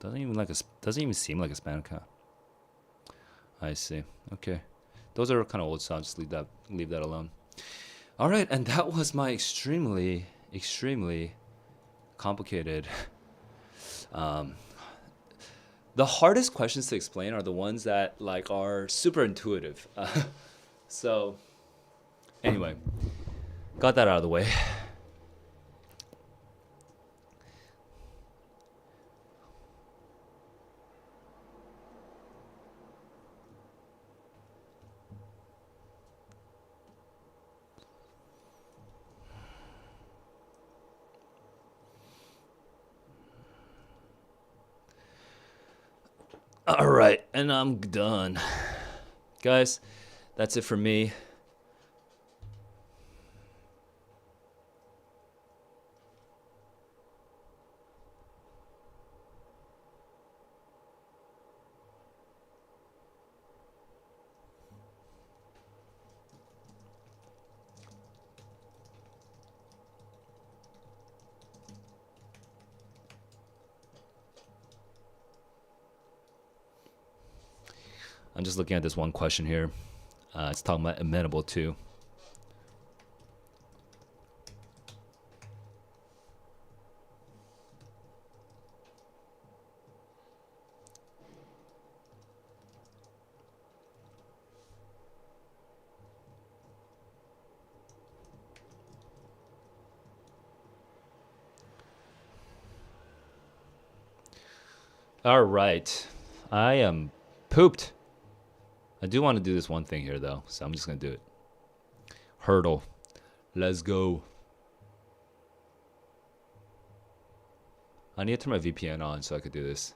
Doesn't even seem like a spam account. I see. Okay. Those are kind of old, so I'll just leave that alone. All right, and that was my extremely complicated. The hardest questions to explain are the ones that like are super intuitive. So anyway, got that out of the way. All right, and I'm done. Guys, that's it for me. I'm just looking at this one question here. It's talking about amenable to. All right. I am pooped. I do want to do this one thing here, though, so I'm just going to do it. Hurdle. Let's go. I need to turn my VPN on so I could do this.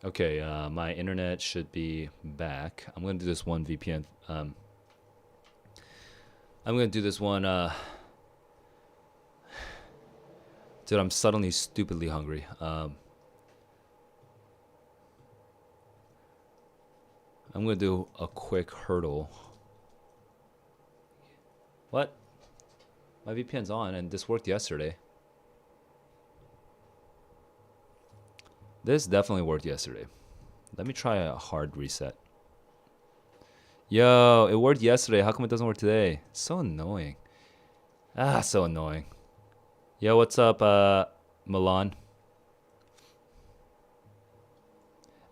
Okay, my internet should be back. I'm going to do this one VPN. I'm going to do this one. Dude, I'm suddenly stupidly hungry. I'm going to do a quick hurdle. What? My VPN's on and this worked yesterday. This definitely worked yesterday. Let me try a hard reset. Yo, it worked yesterday. How come it doesn't work today? So annoying. Ah, so annoying. Yo, what's up, Milan?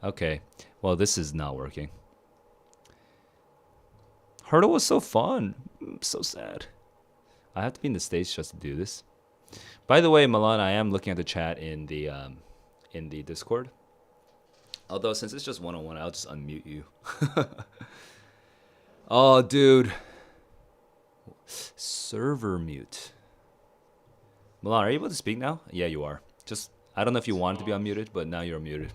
Okay. Well, this is not working. Hurdle was so fun. So sad. I have to be in the States just to do this. By the way, Milan, I am looking at the chat in the Discord. Although since it's just one-on-one, I'll just unmute you. Oh, dude. Server mute. Milan, are you able to speak now? Yeah, you are. Just, I don't know if you wanted to be unmuted, but now you're unmuted.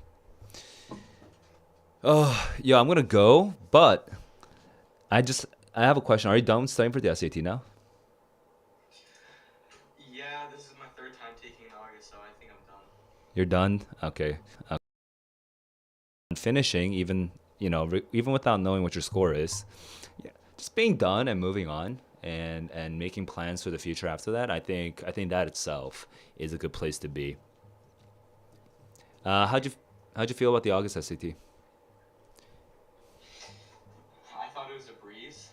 Oh, yeah, I'm gonna go, but I have a question. Are you done studying for the SAT now? Yeah, this is my third time taking August, so I think I'm done. You're done? Okay. Finishing, even, even without knowing what your score is, yeah, just being done and moving on and making plans for the future after that, I think that itself is a good place to be. How'd you feel about the August SAT? I thought it was a breeze.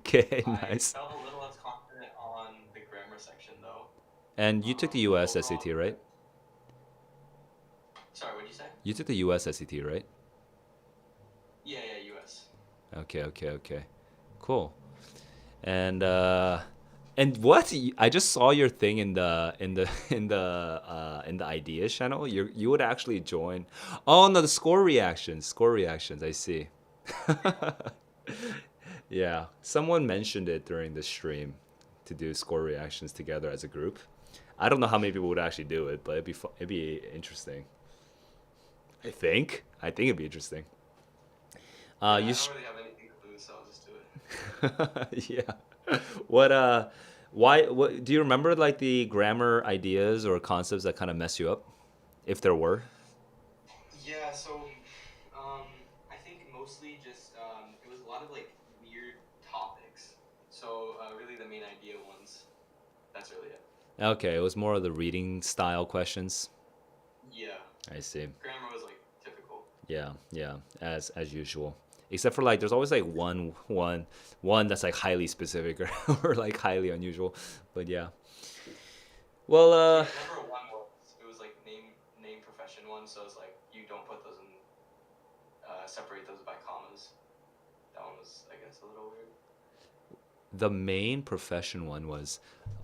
Okay, I nice. felt a little less confident on the grammar section though. And you took the But US overall, SAT, right? sorry, what did you say? You took the US SAT, right? Yeah, US. Okay, okay, okay. Cool. And what? I just saw your thing in the ideas channel. You would actually join. Oh no, the score reactions. Score reactions. I see. Yeah, someone mentioned it during the stream to do score reactions together as a group. I don't know how many people would actually do it, but it'd be interesting. I think it'd be interesting. Yeah, You I sh- don't really have anything to lose, so I'll just do it. yeah. What why what do you remember like the grammar ideas or concepts that kind of mess you up, if there were? Yeah, so um, I think mostly just it was a lot of like weird topics. So really the main idea ones. That's really it. Okay, it was more of the reading style questions. Yeah, I see. grammar was like typical. Yeah, yeah, as usual. Except for like there's always like one that's like highly specific or like highly unusual. But yeah. Well, Yeah, number one was it was like name profession one, so it's like you don't put those in separate those by commas. That one was I guess a little weird. the main profession one was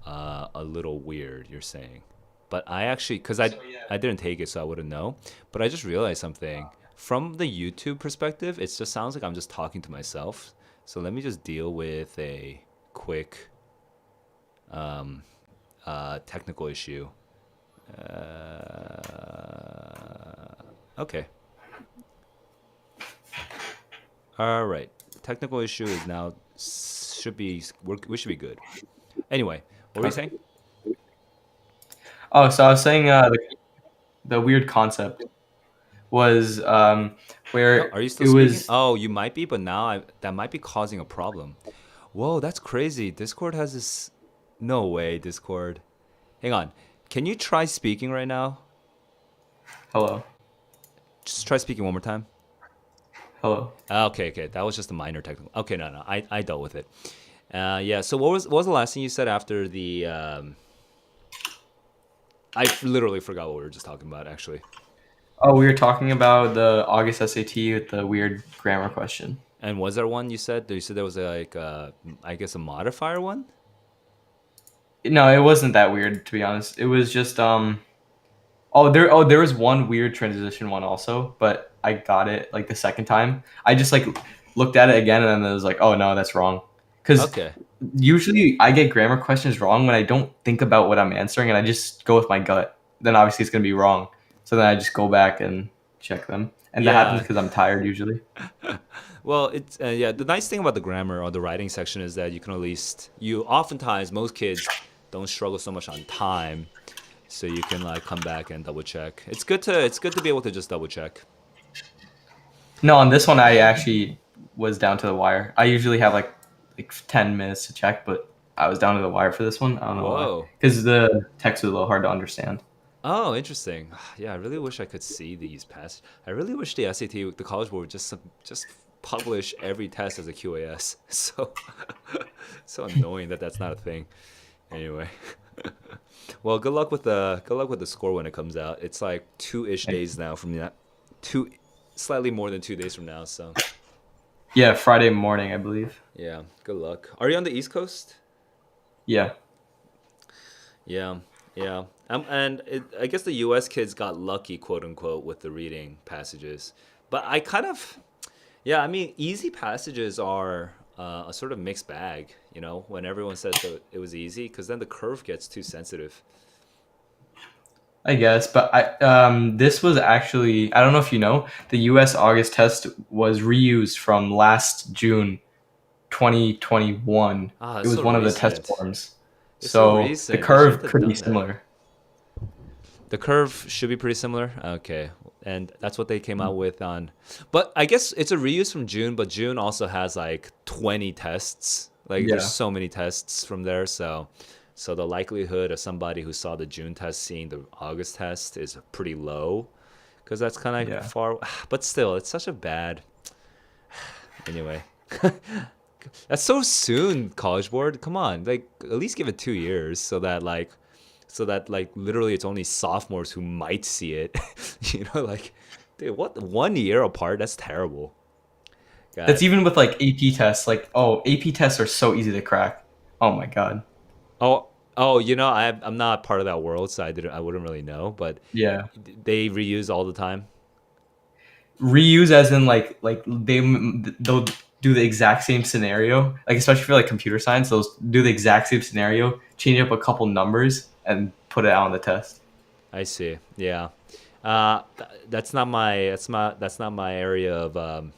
a little weird, you're saying. But I actually, because So yeah, I didn't take it, so I wouldn't know. But I just realized something. From the YouTube perspective, it just sounds like I'm just talking to myself. So let me just deal with a quick technical issue. Okay. All right. Technical issue is now we should be good. Anyway, what were you saying? Oh, so I was saying the weird concept was Oh, where are you still it speaking? was. Oh, you might be, but now that might be causing a problem. Whoa, that's crazy. Discord has this. No way, Discord. Hang on. Can you try speaking right now? Hello, Just try speaking one more time. hello. Okay, okay. That was just a minor technical. Okay, no, no. I dealt with it. Yeah. So what was the last thing you said after the? Literally forgot what we were just talking about. Actually. Oh, we were talking about the August SAT with the weird grammar question. And was there one you said? You said there was I guess a modifier one. No, it wasn't that weird to be honest. It was just there was one weird transition one also, but I got it like the second time. I just like looked at it again and then it was like, oh no, that's wrong. Because Okay. usually I get grammar questions wrong when I don't think about what I'm answering and I just go with my gut. Then obviously it's gonna be wrong. So then I just go back and check them, and that happens Yeah. because I'm tired usually. Well, it's yeah. The nice thing about the grammar or the writing section is that you can at least oftentimes most kids don't struggle so much on time, so you can like come back and double check. It's good to be able to just double check. No, on this one I actually was down to the wire. I usually have like 10 minutes to check, but I was down to the wire for this one. I don't know why, Whoa. because the text was a little hard to understand. Oh, interesting. Yeah, I really wish I could see these passages. I really wish the SAT, the College Board, would just publish every test as a QAS. So so annoying that that's not a thing. Anyway, well, good luck with the score when it comes out. It's like 2-ish days now from that, slightly more than 2 days from now. So Yeah, Friday morning, I believe. yeah, good luck. Are you on the East Coast? Yeah. Yeah, yeah. I guess the U.S. kids got lucky, quote unquote, with the reading passages. But I kind of, yeah. I mean, easy passages are a sort of mixed bag. When everyone says that it was easy, because then the curve gets too sensitive. I guess, but this was actually, I don't know if you know, the U.S. August test was reused from last June, 2021. Ah, It it's was so one of the test recent. forms, It's so so the recent. They shouldn't curve have could be done that. similar. The curve should be pretty similar. Okay. And that's what they came out with on. But I guess it's a reuse from June, but June also has like 20 tests. Like there's Yeah, so many tests from there, so the likelihood of somebody who saw the June test seeing the August test is pretty low because that's kind of yeah. far, but still it's such a bad. Anyway, that's so soon, College Board. Come on, like at least give it 2 years so that literally it's only sophomores who might see it. Like, dude, what, 1 year apart? That's terrible. God. That's even with like AP tests. Like, oh, AP tests are so easy to crack. Oh my god. Oh, I'm not part of that world, so I wouldn't really know, but Yeah. they reuse all the time. Reuse as in like they'll do the exact same scenario, like especially for like computer science, they'll do the exact same scenario, change up a couple numbers and put it out on the test. I see. Yeah. That's not my area of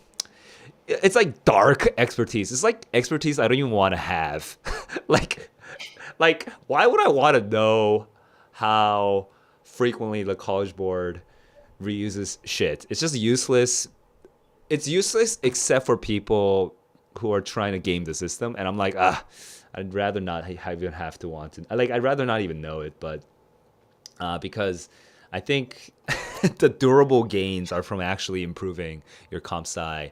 it's like dark expertise. It's like expertise I don't even want to have. like why would I want to know how frequently the College Board reuses shit? It's just useless. It's useless except for people who are trying to game the system, and I'm like, I'd rather not even have to want to. I'd rather not even know it, but because I think the durable gains are from actually improving your comp sci,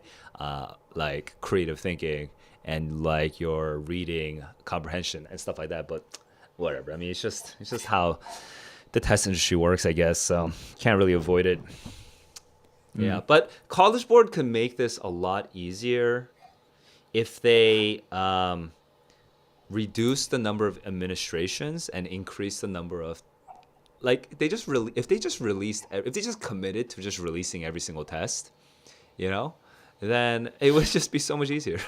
like creative thinking and like your reading comprehension and stuff like that. But whatever. I mean, it's just how the test industry works, I guess. So can't really avoid it. Yeah, but College Board could make this a lot easier if they reduce the number of administrations and increase the number of, like, if they just committed to just releasing every single test, you know, then it would just be so much easier.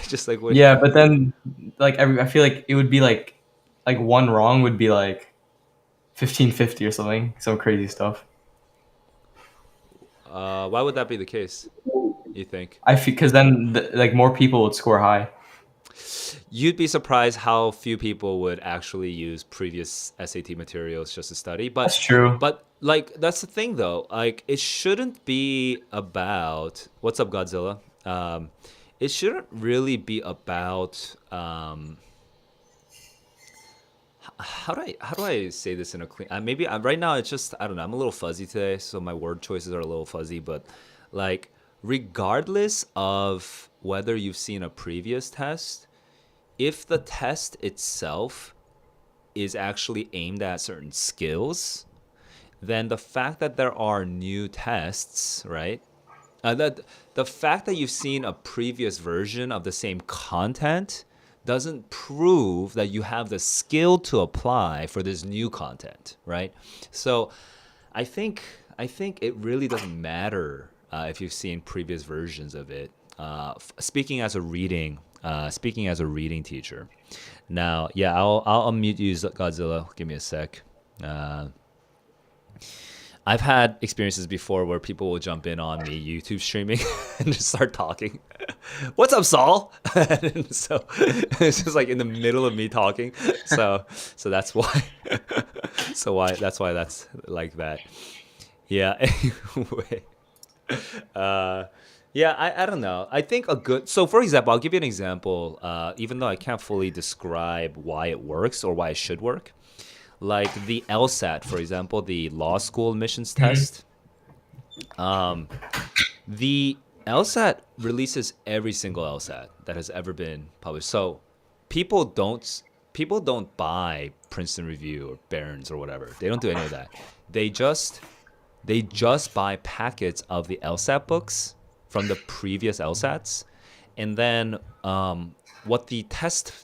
Just like what? Yeah, but then like I feel like it would be like one wrong would be like 1550 or something, some crazy stuff. Why would that be the case? You think? I feel because then like more people would score high. You'd be surprised how few people would actually use previous SAT materials just to study. That's true. But like that's the thing though. Like it shouldn't be about what's up, Godzilla. It shouldn't really be about how do I say this in a clean? Maybe right now it's just I don't know. I'm a little fuzzy today, so my word choices are a little fuzzy. But like regardless of whether you've seen a previous test, if the test itself is actually aimed at certain skills, then the fact that there are new tests, right? That the fact that you've seen a previous version of the same content doesn't prove that you have the skill to apply for this new content, right? So, I think it really doesn't matter if you've seen previous versions of it. Speaking as a reading teacher. Now, yeah, I'll unmute you, Godzilla. Give me a sec. I've had experiences before where people will jump in on me YouTube streaming and just start talking. What's up, Saul? And so it's just like in the middle of me talking. So that's why. That's why that's like that. Yeah. Anyway. Yeah, I don't know. I think so for example, I'll give you an example, even though I can't fully describe why it works or why it should work. Like the LSAT, for example, the law school admissions test. The LSAT releases every single LSAT that has ever been published. So people don't buy Princeton Review or Barron's or whatever. They don't do any of that. They just buy packets of the LSAT books from the previous LSATs, and then what the test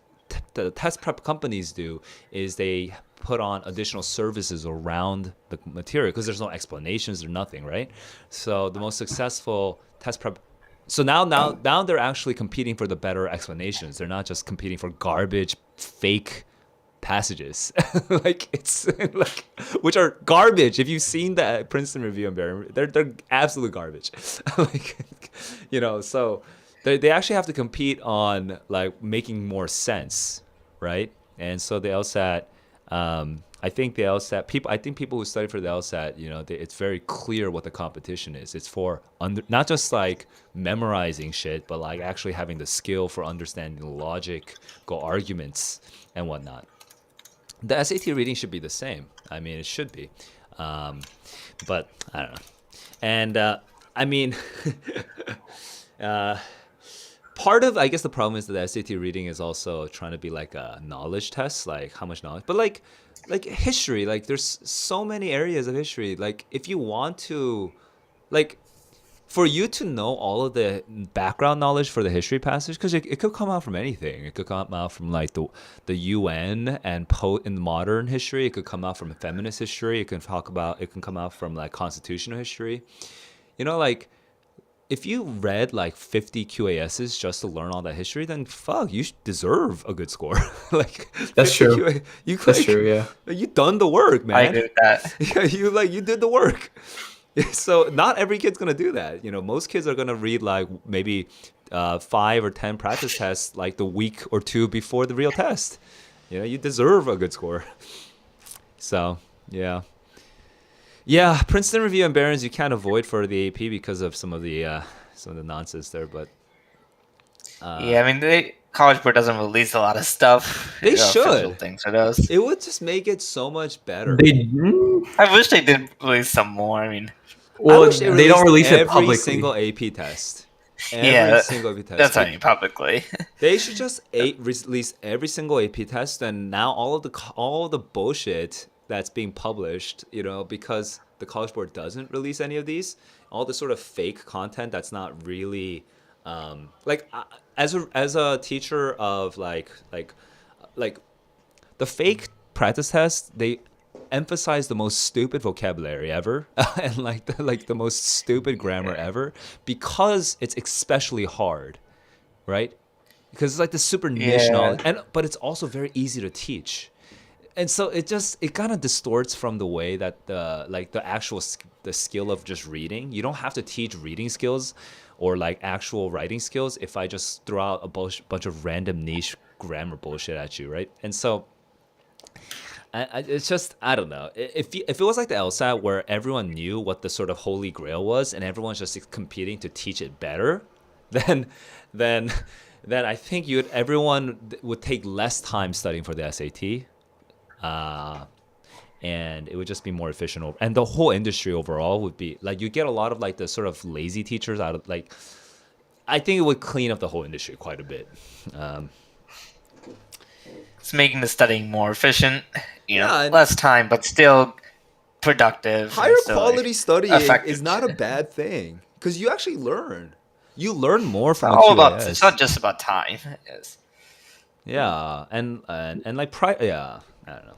prep companies do is they put on additional services around the material because there's no explanations or nothing, right? So the most successful test prep. So now they're actually competing for the better explanations. They're not just competing for garbage, fake passages like it's like which are garbage. If you've seen the Princeton Review and Barron, they're absolute garbage. Like so they actually have to compete on like making more sense, right? And so the LSAT, I think people who study for the LSAT, it's very clear what the competition is. It's for not just like memorizing shit, but like actually having the skill for understanding the logical arguments and whatnot. The SAT reading should be the same. I mean, it should be, but I don't know. And I mean, part of I guess the problem is that the SAT reading is also trying to be like a knowledge test, like how much knowledge. But like history, like there's so many areas of history. Like if you want to, like, for you to know all of the background knowledge for the history passage, because it could come out from anything. It could come out from like the UN and in modern history. It could come out from feminist history. It can come out from like constitutional history. Like if you read like 50 QASs just to learn all that history, then fuck, you deserve a good score. Like That's true. That's true. Yeah. You done the work, man. I agree with that. Yeah, you did the work. So not every kid's gonna do that. Most kids are gonna read like maybe 5 or 10 practice tests like the week or two before the real test. You deserve a good score. So yeah, Princeton Review and Barron's you can't avoid for the AP because of some of the nonsense there. But yeah, I mean, College Board doesn't release a lot of stuff. They should. Things for those. It would just make it so much better. I wish they did release some more. I mean, well, they don't release it publicly. Every single AP test. Single AP test. That's what I mean, publicly. They should just release every single AP test, and now all of the bullshit that's being published, because the College Board doesn't release any of these, all the sort of fake content that's not really as a teacher of like the fake practice tests, they emphasize the most stupid vocabulary ever and like the most stupid grammar ever because it's especially hard, right? because it's like this super niche Yeah. knowledge, but it's also very easy to teach. And so it kind of distorts from the way that the actual the skill of just reading. You don't have to teach reading skills or like actual writing skills if I just throw out a bunch of random niche grammar bullshit at you, right? And so it's just, I don't know. If it was like the LSAT where everyone knew what the sort of holy grail was and everyone's just competing to teach it better, then then I think everyone would take less time studying for the SAT, and it would just be more efficient. And the whole industry overall would be like, you get a lot of like the sort of lazy teachers out of like. I think it would clean up the whole industry quite a bit. It's making the studying more efficient. Yeah, and- less time, but still productive. and Higher still, like, quality studying effective. is not a bad thing because you actually learn. You learn more from All the about, QAS. it's not just about time. It's, Yeah, and like yeah, I don't know.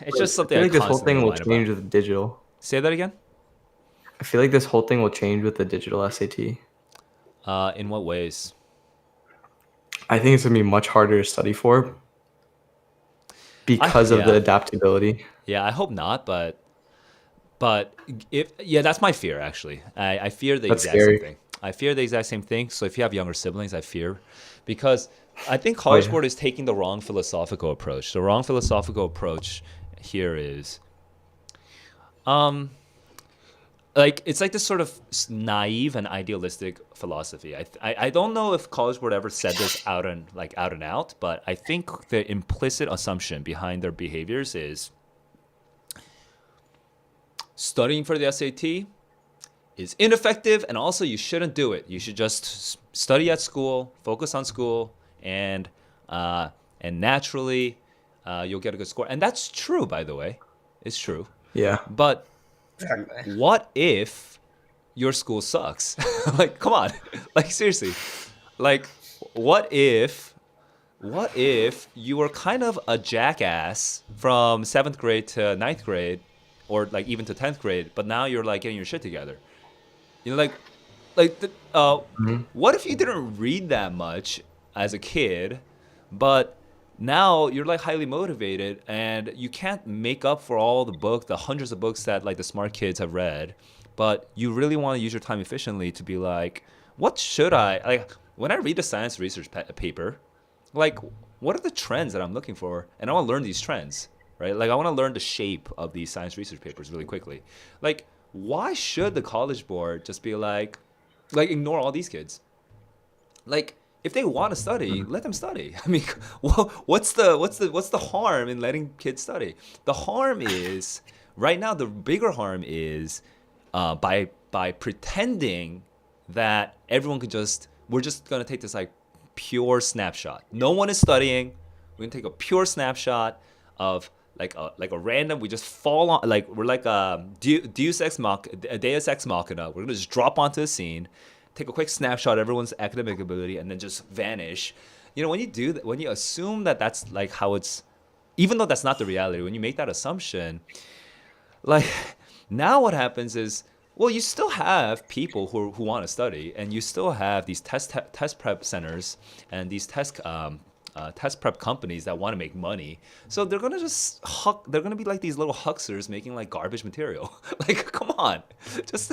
It's just I something feel I like this whole constantly thing will whine change about. with digital. Say that again. I feel like this whole thing will change with the digital SAT. In what ways? I think it's gonna be much harder to study for because of yeah. the adaptability. Yeah, I hope not, but that's my fear actually. I fear the That's exact scary. same thing. I fear the exact same thing. So if you have younger siblings, I fear because I think College yeah. Board is taking the wrong philosophical approach. The wrong philosophical approach here is, like it's like this sort of naive and idealistic philosophy. I don't know if College Board ever said this out and out, but I think the implicit assumption behind their behaviors is studying for the SAT is ineffective, and also you shouldn't do it. You should just study at school, focus on school, and naturally you'll get a good score. And that's true, by the way. It's true. Yeah. But exactly. what if your school sucks? Like, come on. Like, seriously. Like, what if you were kind of a jackass from 7th grade to 9th grade, or like even to 10th grade, but now you're like getting your shit together? You know, what if you didn't read that much as a kid, but now you're like highly motivated and you can't make up for all the hundreds of books that like the smart kids have read, but you really want to use your time efficiently to be like, what should I, like when I read a science research paper, like what are the trends that I'm looking for? And I want to learn these trends, right? Like I want to learn the shape of these science research papers really quickly. Like, why should the College Board just be like ignore all these kids? Like, if they want to study, let them study. I mean, what's the harm in letting kids study? The harm is right now. The bigger harm is by pretending that everyone could we're just gonna take this like pure snapshot. No one is studying. We're gonna take a pure snapshot of like a random. We just fall on like we're like Deus Ex Machina. We're gonna just drop onto the scene, take a quick snapshot of everyone's academic ability, and then just vanish. You know, when you do that, when you assume that that's like how it's, even though that's not the reality, when you make that assumption, like now what happens is, well, you still have people who want to study, and you still have these test prep centers and these test prep companies that want to make money. So they're gonna just they're gonna be like these little hucksters making like garbage material. Like, come on, just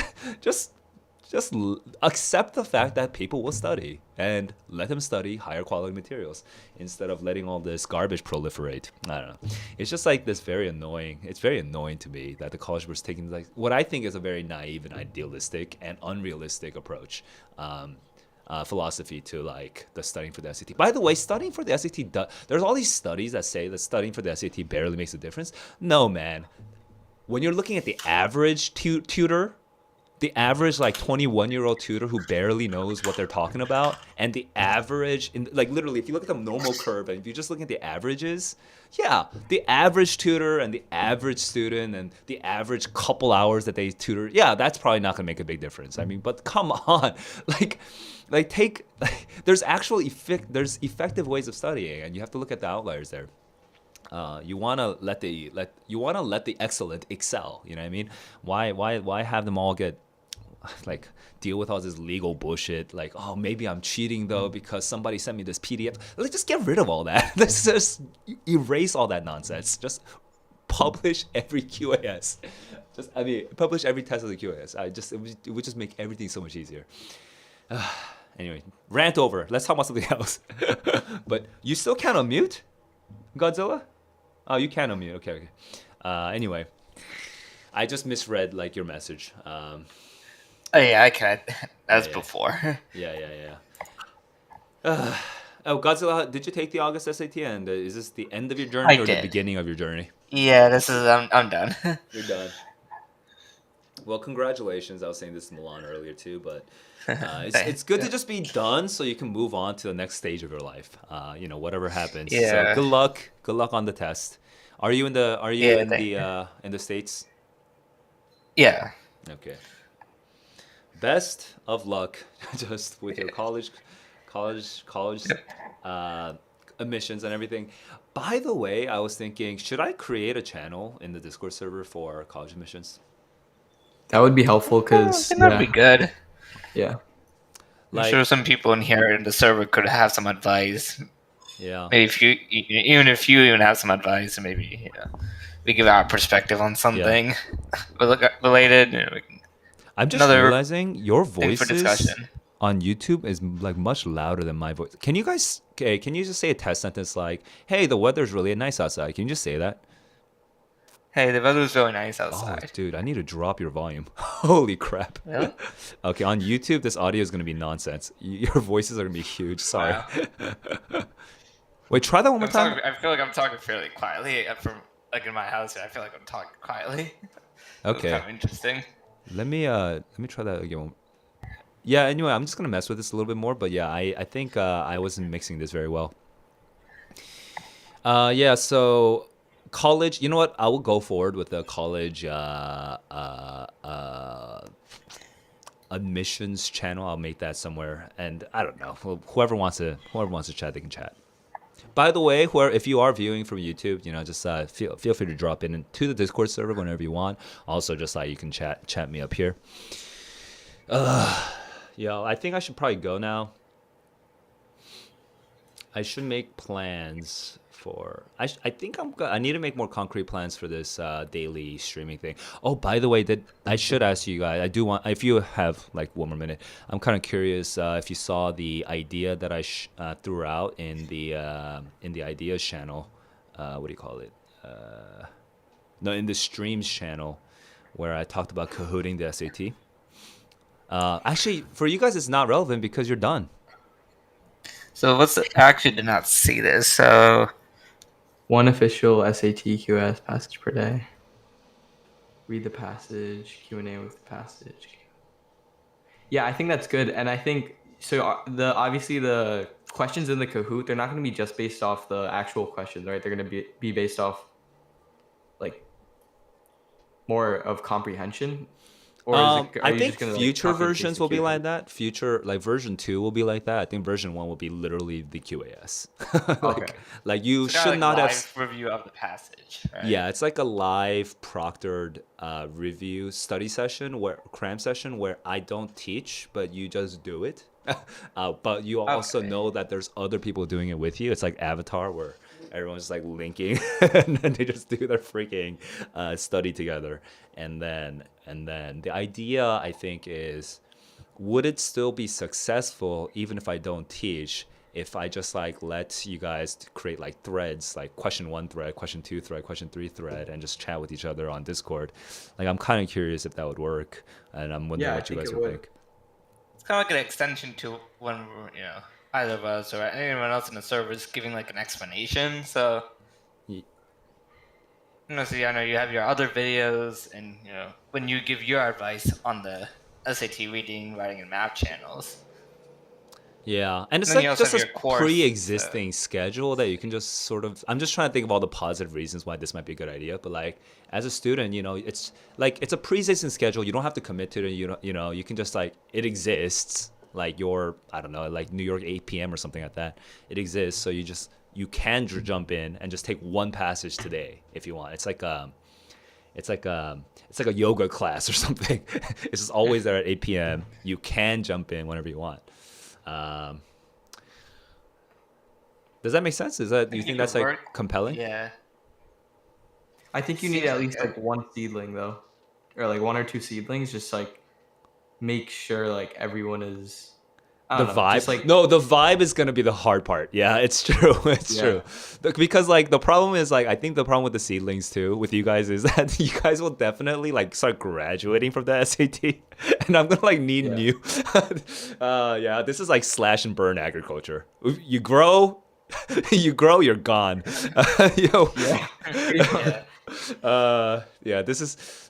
accept the fact that people will study and let them study higher quality materials instead of letting all this garbage proliferate. I don't know. It's just like this very annoying. It's very annoying to me that the College Board is taking like what I think is a very naive and idealistic and unrealistic approach. Philosophy to like the studying for the SAT. By the way, studying for the SAT, there's all these studies that say that studying for the SAT barely makes a difference. No, man. When you're looking at the average tutor, the average like 21-year-old tutor who barely knows what they're talking about, and the average, like literally, if you look at the normal curve and if you're just looking at the averages, yeah, the average tutor and the average student and the average couple hours that they tutor, yeah, that's probably not gonna make a big difference. I mean, but come on, there's effective ways of studying, and you have to look at the outliers there. You wanna let the excellent excel. You know what I mean? Why have them all get like deal with all this legal bullshit. Like, oh, maybe I'm cheating though because somebody sent me this PDF. Let's just get rid of all that. Let's just erase all that nonsense. Just publish every QAS. Publish every test of the QAS. It would just make everything so much easier. Anyway, rant over. Let's talk about something else. But you still can't unmute, Godzilla? Oh, you can unmute. Okay. Anyway, I just misread like your message. Oh yeah, I can. That's before. Yeah. Godzilla, did you take the August SAT? And is this the end of your journey or the beginning of your journey? Yeah, this is. I'm done. You're done. Well, congratulations. I was saying this to Milan earlier too, but it's good to just be done so you can move on to the next stage of your life. Whatever happens. Yeah. So good luck. Good luck on the test. Are you in the States? Yeah. Okay. Best of luck just with your college admissions and everything. By the way, I was thinking, should I create a channel in the Discord server for college admissions? That would be helpful because that'd be good. Yeah. I'm sure some people in here in the server could have some advice. Yeah. Maybe if you even have some advice, maybe we give our perspective on something related. We can, I'm just realizing your voices on YouTube is like much louder than my voice. Can you just say a test sentence like, "Hey, the weather's really nice outside." Can you just say that? Hey, the weather's really nice outside. Oh, dude, I need to drop your volume. Holy crap. Really? Okay, on YouTube, this audio is going to be nonsense. Your voices are going to be huge. Sorry. Wow. Wait, try that one more time. I feel like I'm talking fairly quietly. From like in my house, I feel like I'm talking quietly. Okay. Kind of interesting. Let me try that again. Yeah, anyway, I'm just going to mess with this a little bit more, but yeah, I think I wasn't mixing this very well. Yeah, so college, you know what? I will go forward with the college admissions channel. I'll make that somewhere, and I don't know. Whoever wants to chat, they can chat. By the way, if you are viewing from YouTube, just feel free to drop into the Discord server whenever you want. Also, just you can chat me up here. I think I should probably go now. I should make plans for. I think I need to make more concrete plans for this daily streaming thing. Oh, by the way, I should ask you guys. I do want, if you have like one more minute, I'm kind of curious if you saw the idea that I threw out in the ideas channel. What do you call it? No, in the streams channel, where I talked about Kahooting the SAT. Actually, for you guys, it's not relevant because you're done. So I actually did not see this. So 1 official SAT QS passage per day. Read the passage, Q&A with the passage. Yeah, I think that's good. And I think, so obviously the questions in the Kahoot, they're not going to be just based off the actual questions, right? They're going to be based off like more of comprehension. Or I think future versions will be like that. Future, like version 2 will be like that. I think version 1 will be literally the QAS. Like you should not have review of the passage. Right? Yeah, it's like a live proctored review study session cram session where I don't teach, but you just do it. But you also know that there's other people doing it with you. It's like Avatar where everyone's just like linking and then they just do their freaking study together. And then the idea, I think, is would it still be successful even if I don't teach if I just like let you guys create like threads, like question 1 thread, question 2 thread, question 3 thread, and just chat with each other on Discord? Like I'm kind of curious if that would work, and I'm wondering what you guys would think. It's kind of like an extension to when either of us or anyone else in the server is giving like an explanation. So so I know you have your other videos, and when you give your advice on the SAT reading, writing, and math channels. Yeah, and it's like just a pre-existing schedule that you can just sort of. I'm just trying to think of all the positive reasons why this might be a good idea, but like as a student, it's like it's a pre-existing schedule. You don't have to commit to it. You can just like it exists. Like I don't know, like New York 8 p.m. or something like that. It exists, so you can jump in and just take one passage today if you want. It's it's like a yoga class or something. It's just always there at 8 p.m. You can jump in whenever you want. Does that make sense? Do you think that's like compelling? Yeah. I think you need at least like one seedling though, or like 1 or 2 seedlings. Just like make sure like everyone is. The vibe. No, the vibe is gonna be the hard part. Yeah, it's true. It's true. Because like the problem is like I think the problem with the seedlings too with you guys is that you guys will definitely like start graduating from the SAT, and I'm gonna like need new. Yeah, this is like slash and burn agriculture. You grow, you're gone. Yo. Yeah. This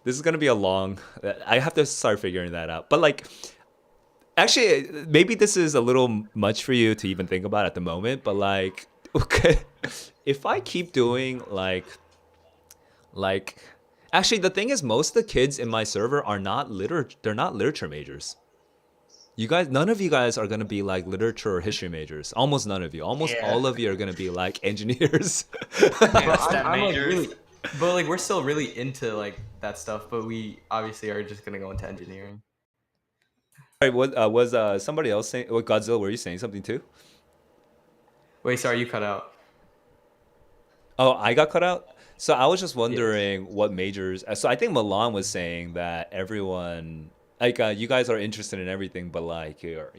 is gonna be a long. I have to start figuring that out. But like. Actually, maybe this is a little much for you to even think about at the moment, but like, okay, if I keep doing like, actually, the thing is, most of the kids in my server are not they're not literature majors. You guys, none of you guys are gonna be like literature or history majors. Almost none of you. Almost all of you are gonna be like engineers. I'm like really, but like we're still really into like that stuff, but we obviously are just gonna go into engineering. Sorry, was somebody else saying? What Godzilla? Were you saying something too? Wait, sorry, you cut out. Oh, I got cut out. So I was just wondering what majors. So I think Milan was saying that everyone, like, you guys are interested in everything, but like you're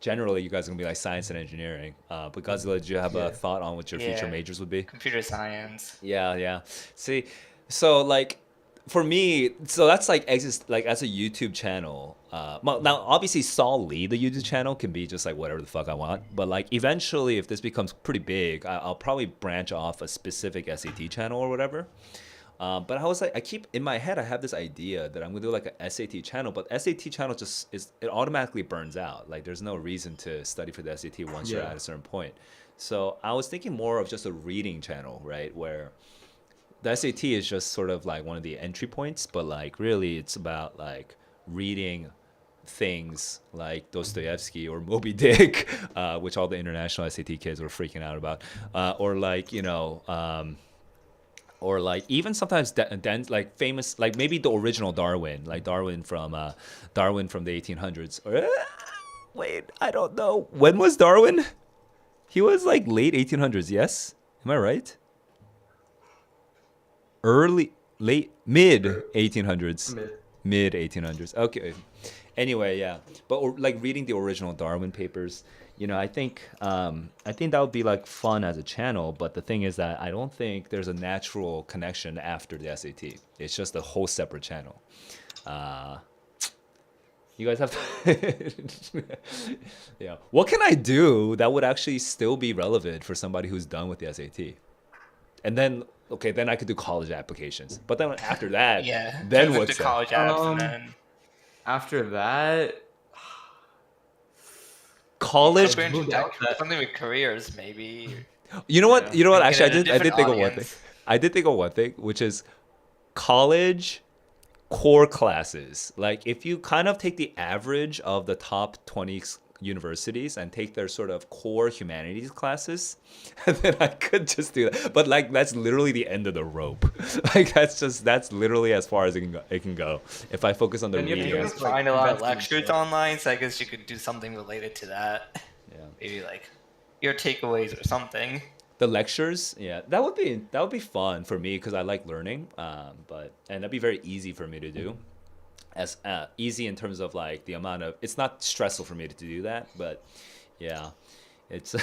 generally you guys are gonna be like science and engineering. But Godzilla, did you have a thought on what your future majors would be? Computer science. Yeah. See, so like. For me, so that's like as a YouTube channel. Now, obviously, Saul Lee, the YouTube channel, can be just like whatever the fuck I want. But like eventually, if this becomes pretty big, I'll probably branch off a specific SAT channel or whatever. But I was like, I keep in my head, I have this idea that I'm gonna do like a SAT channel, but SAT channel it automatically burns out. Like there's no reason to study for the SAT once you're at a certain point. So I was thinking more of just a reading channel, right, where the SAT is just sort of like one of the entry points, but like really it's about like reading things like Dostoevsky or Moby Dick, which all the international SAT kids were freaking out about, or like or like even sometimes like famous, like maybe the original Darwin, like Darwin from the 1800s. Or, wait, I don't know, when was Darwin? He was like late 1800s, yes? Am I right? Mid 1800s. Mid 1800s. Okay. Anyway, yeah. But like reading the original Darwin papers, I think that would be like fun as a channel. But the thing is that I don't think there's a natural connection after the SAT. It's just a whole separate channel. You guys have to. Yeah. What can I do that would actually still be relevant for somebody who's done with the SAT? And then. Okay, then I could do college applications. But then after that, then what's college apps and then after that, college. Something with careers, maybe. You know what? Actually, I did think of one thing. I did think of one thing, which is college core classes. Like if you kind of take the average of the top 20 universities and take their sort of core humanities classes, then I could just do that. But like that's literally the end of the rope. Like that's literally as far as it can go. If I focus on the reading. You can find a lot of lectures online, so I guess you could do something related to that. Yeah. Maybe like your takeaways or something. The lectures, yeah, that would be fun for me because I like learning. And that'd be very easy for me to do. As easy in terms of like the amount of, it's not stressful for me to do that, but yeah, it's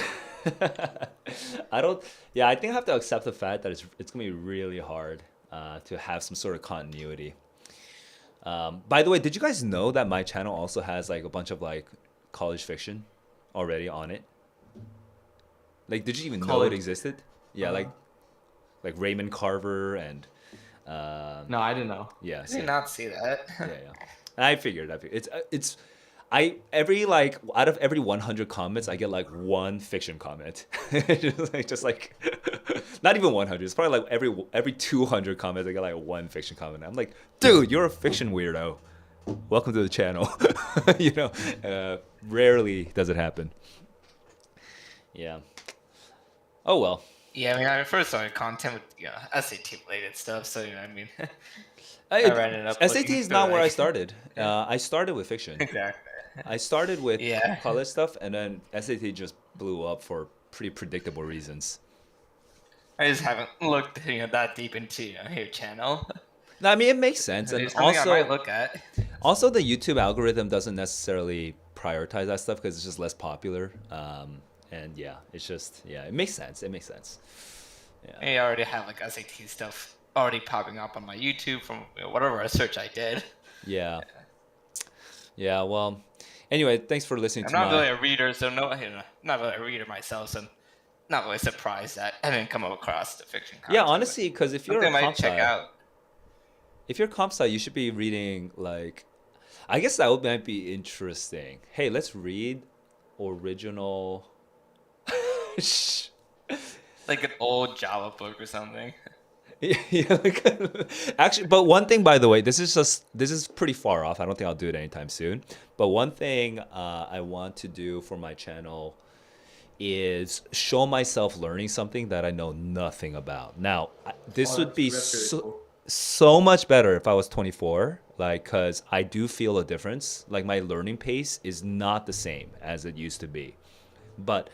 I think I have to accept the fact that it's gonna be really hard to have some sort of continuity. By the way, did you guys know that my channel also has like a bunch of like college fiction already on it? Like, did you even know it existed? Yeah, like Raymond Carver and no, I didn't know. Yeah, I did not see that. Yeah. I figured it's every like out of every 100 comments I get like one fiction comment. just like not even 100. It's probably like every 200 comments I get like one fiction comment. I'm like, dude, you're a fiction weirdo. Welcome to the channel. Rarely does it happen. Yeah. Oh well. Yeah, I mean, I first started content with SAT related stuff, so I mean, I, I ended up SAT looking is through not where I like started. yeah, I started with fiction. exactly. I started with Yeah, college stuff, and then SAT just blew up for pretty predictable reasons. I just haven't looked that deep into your channel. No, I mean it makes sense, and It's something I might also look at. the YouTube algorithm doesn't necessarily prioritize that stuff because it's just less popular. And yeah, it's just it makes sense. It makes sense. Yeah. I already have like SAT stuff already popping up on my YouTube from whatever search I did. Yeah. Yeah. Well, anyway, thanks for listening I'm to not my. really a reader, so not really a reader myself, so I'm not really surprised that I didn't come across the fiction content. Yeah, honestly, because if you're something a I comp might check sci, out. if you're comp sci, you should be reading like. I guess that might be interesting. Hey, let's read original. Like an old Java book or something. Yeah, actually, but one thing, by the way, this is pretty far off. I don't think I'll do it anytime soon. But one thing I want to do for my channel is show myself learning something that I know nothing about. Now, this would be that's really cool. so much better if I was 24, like, cause I do feel a difference. Like my learning pace is not the same as it used to be, but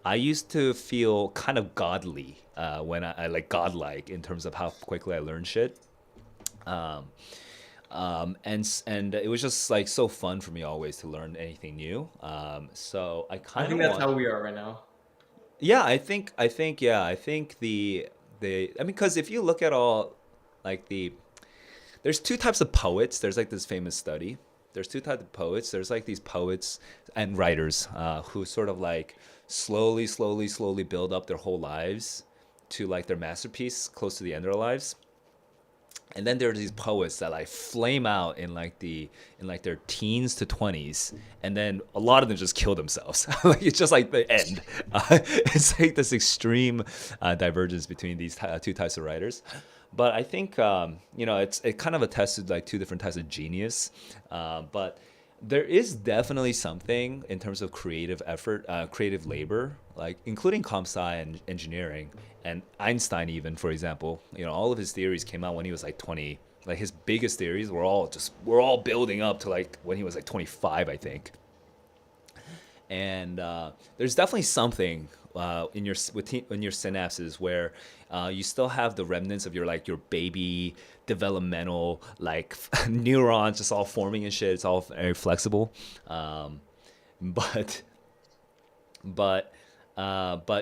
I used to feel kind of godly when I like godlike in terms of how quickly I learn shit. Um, and it was just like so fun for me always to learn anything new. So I I kind think of that's how we are right now. yeah, I think the I mean, because if you look at all like there's two types of poets. There's like this famous study. There's two types of poets. There's like these poets and writers who sort of like slowly build up their whole lives to like their masterpiece close to the end of their lives. And then there are these poets that like flame out in like their teens to 20s, and then a lot of them just kill themselves. Like it's just like the end. It's like this extreme divergence between these two types of writers. But I think it kind of attests to like two different types of genius. But there is definitely something in terms of creative effort, creative labor, like including comp sci and engineering, and Einstein even, for example. All of his theories came out when he was like 20. Like his biggest theories were all building up to like when he was like 25, I think. And there's definitely something in your synapses where you still have the remnants of your baby developmental like neurons just all forming and shit. It's all very flexible, but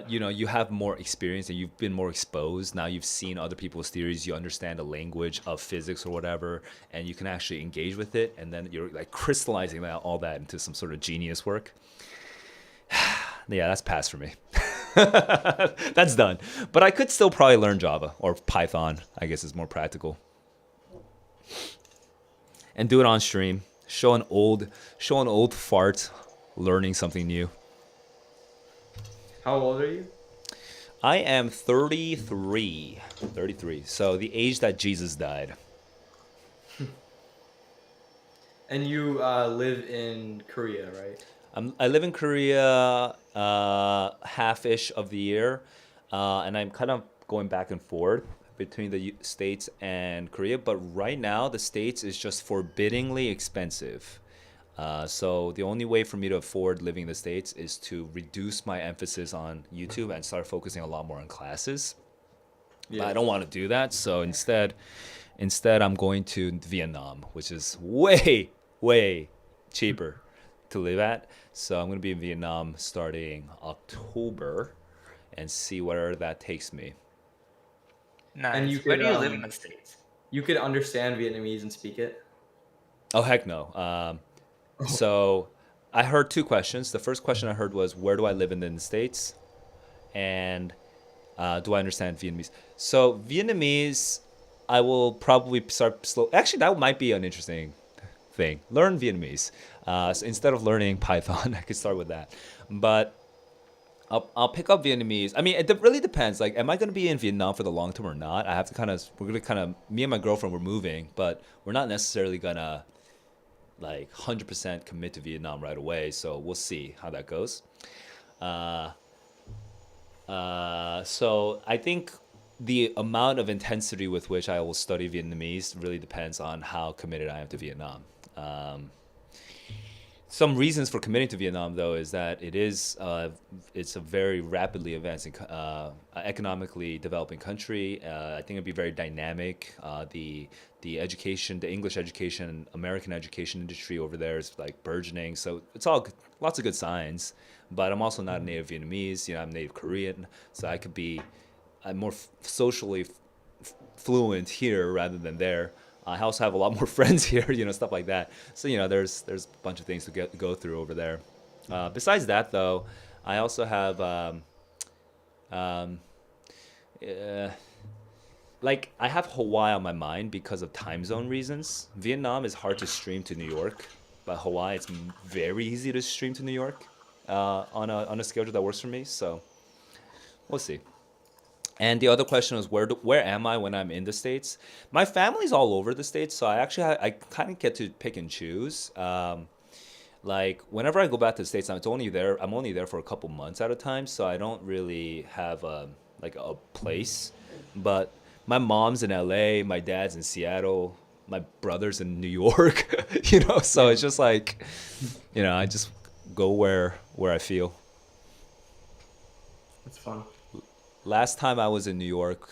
you have more experience and you've been more exposed. Now you've seen other people's theories. You understand the language of physics or whatever, and you can actually engage with it. And then you're like crystallizing all that into some sort of genius work. Yeah, that's past for me. That's done. But I could still probably learn Java or Python. I guess is more practical. And do it on stream. Show an old fart learning something new. How old are you? I am 33. 33. So the age that Jesus died. And you live in Korea, right? I live in Korea half-ish of the year, and I'm kind of going back and forth between the States and Korea. But right now, the States is just forbiddingly expensive. So the only way for me to afford living in the States is to reduce my emphasis on YouTube and start focusing a lot more on classes. Yeah. But I don't want to do that. So instead I'm going to Vietnam, which is way, way cheaper to live at. So I'm going to be in Vietnam starting October and see where that takes me. Nice. And you Where could, do you live in the States? You could understand Vietnamese and speak it. Oh, heck no. So I heard two questions. The first question I heard was, where do I live in the States? And do I understand Vietnamese? So Vietnamese, I will probably start slow. Actually, that might be an interesting thing. Learn Vietnamese. So instead of learning Python, I could start with that. But I'll pick up Vietnamese. I mean, it really depends. Like, am I going to be in Vietnam for the long term or not? I have to me and my girlfriend, we're moving, but we're not necessarily going to like 100% commit to Vietnam right away. So we'll see how that goes. So I think the amount of intensity with which I will study Vietnamese really depends on how committed I am to Vietnam. Um, some reasons for committing to Vietnam, though, is that it's a very rapidly advancing, economically developing country. I think it'd be very dynamic. The education, the English education, American education industry over there is like burgeoning. So it's all lots of good signs. But I'm also not a native Vietnamese. I'm native Korean, so I'm more socially fluent here rather than there. I also have a lot more friends here, stuff like that. So there's a bunch of things to go through over there. Besides that, though, I also have um, uh, like I have Hawaii on my mind because of time zone reasons. Vietnam is hard to stream to New York, but Hawaii it's very easy to stream to New York on a schedule that works for me. So we'll see. And the other question was where am I when I'm in the States? My family's all over the States, so I kind of get to pick and choose. Like whenever I go back to the States, I'm only there for a couple months at a time, so I don't really have like a place. But my mom's in LA, my dad's in Seattle, my brother's in New York, so it's just like, I just go where I feel. It's fun. Last time I was in New York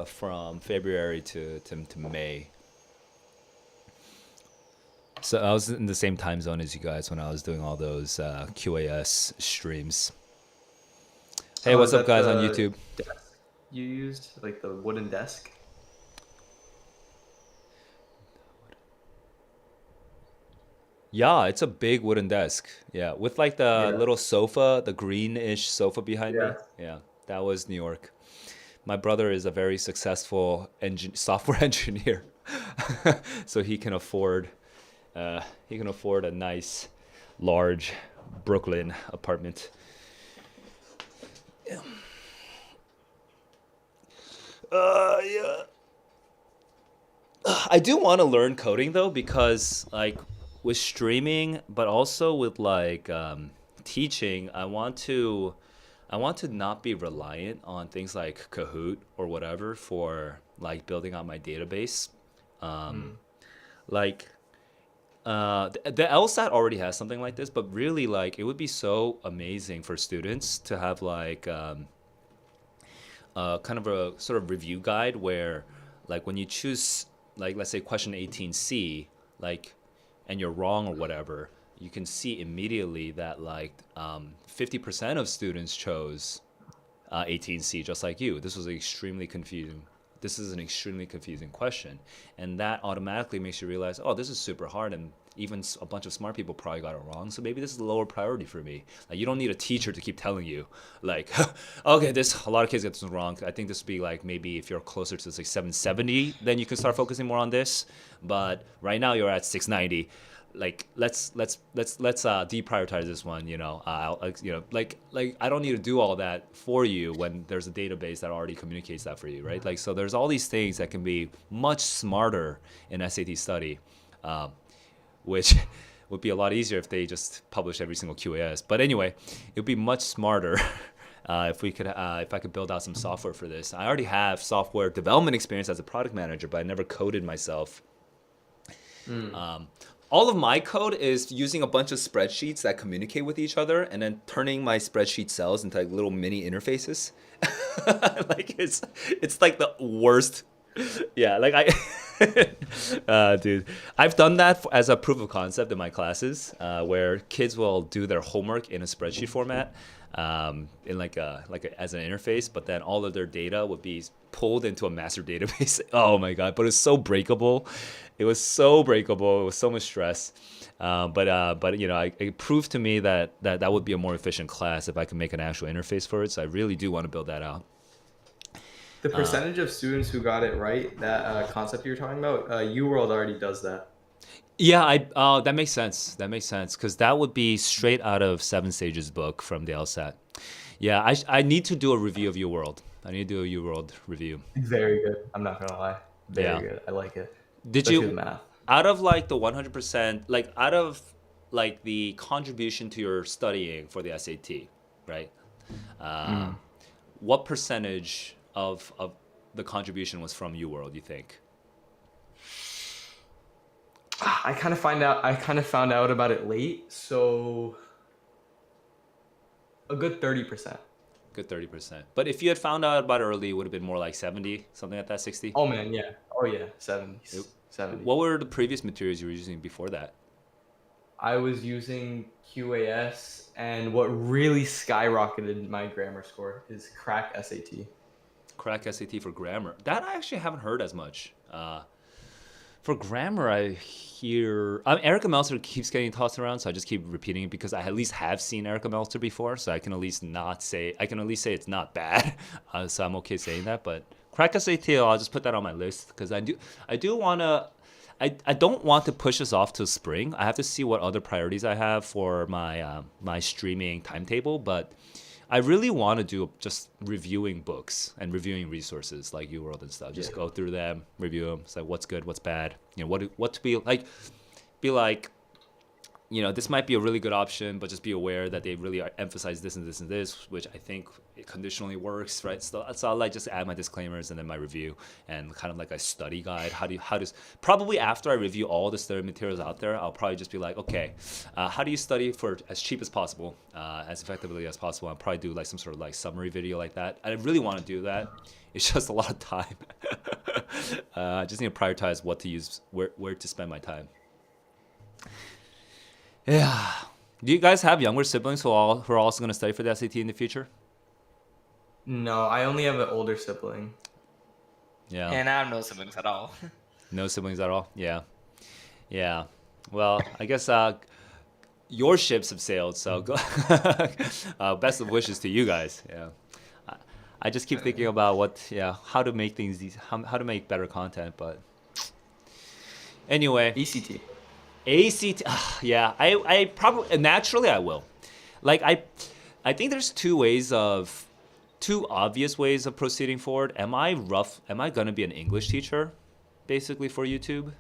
from February to May. So I was in the same time zone as you guys when I was doing all those QAS streams. Hey, what's up, guys, on YouTube? Desk you used, like the wooden desk? Yeah, it's a big wooden desk. Yeah, with like the Yeah. little sofa, the greenish sofa behind me. Yeah. Yeah, that was New York. My brother is a very successful software engineer, so he can afford a nice, large Brooklyn apartment. Yeah. Yeah. I do want to learn coding though because like with streaming, but also with like teaching, I want to not be reliant on things like Kahoot or whatever for like building out my database. Like the LSAT already has something like this, but really like it would be so amazing for students to have like kind of a sort of review guide where like when you choose like let's say question 18C like and you're wrong or whatever, you can see immediately that like 50% of students chose 18C just like you. This is an extremely confusing question, and that automatically makes you realize, oh, this is super hard, and even a bunch of smart people probably got it wrong. So maybe this is a lower priority for me. Like you don't need a teacher to keep telling you, like, okay, a lot of kids get this wrong. I think this would be like maybe if you're closer to like 770, then you can start focusing more on this. But right now you're at 690. Like let's deprioritize this one. Like I don't need to do all that for you when there's a database that already communicates that for you, right? Like so there's all these things that can be much smarter in SAT study, which would be a lot easier if they just publish every single QAS. But anyway, it would be much smarter if I could build out some software for this. I already have software development experience as a product manager, but I never coded myself. All of my code is using a bunch of spreadsheets that communicate with each other and then turning my spreadsheet cells into like little mini interfaces. Like it's like the worst. Yeah, like dude, I've done that as a proof of concept in my classes, where kids will do their homework in a spreadsheet format, in like as an interface, but then all of their data would be pulled into a master database. Oh my god! But it's so breakable. It was so breakable. It was so much stress. But it proved to me that would be a more efficient class if I could make an actual interface for it. So I really do want to build that out. The percentage of students who got it right, that concept you're talking about, UWorld already does that. Yeah, that makes sense. That makes sense because that would be straight out of Seven Sages' book from the LSAT. Yeah, I need to do a review of UWorld. I need to do a UWorld review. Very good. I'm not gonna lie. Very good. I like it. Did Especially you the math. out of like the 100%, like out of like the contribution to your studying for the SAT, right? what percentage of the contribution was from UWorld, you think? I kind of found out about it late, so a good 30%. Good 30%. But if you had found out about it early, it would have been more like 70, something like that, 60? Oh man, yeah. Oh yeah, 70s. 70. What were the previous materials you were using before that? I was using QAS, and what really skyrocketed my grammar score is Crack SAT. Crack SAT for grammar. That I actually haven't heard as much. For grammar, I hear Erica Meltzer keeps getting tossed around, so I just keep repeating it because I at least have seen Erica Meltzer before, so I can at least say it's not bad. So I'm okay saying that. But Crack SAT, I'll just put that on my list because I do want to. I don't want to push us off to spring. I have to see what other priorities I have for my my streaming timetable, but I really want to do just reviewing books and reviewing resources like UWorld and stuff. Just go through them, review them, say what's good, what's bad, what to be like, this might be a really good option, but just be aware that they really emphasize this and this and this, which I think it conditionally works, right? So I'll just add my disclaimers and then my review and kind of like a study guide. Probably after I review all the study materials out there, I'll probably just be like, okay, how do you study for as cheap as possible, as effectively as possible? I'll probably do like some sort of like summary video like that. I really want to do that. It's just a lot of time. I just need to prioritize what to use, where to spend my time. Yeah. Do you guys have younger siblings who are also going to study for the SAT in the future? No, I only have an older sibling. Yeah. And I have no siblings at all. No siblings at all? Yeah. Yeah. Well, I guess your ships have sailed, so best of wishes to you guys. Yeah. I just keep thinking about how to make how to make better content, but anyway. ECT. ACT, yeah, I probably naturally I will. Like I think there's two obvious ways of proceeding forward. Am I gonna be an English teacher, basically for YouTube?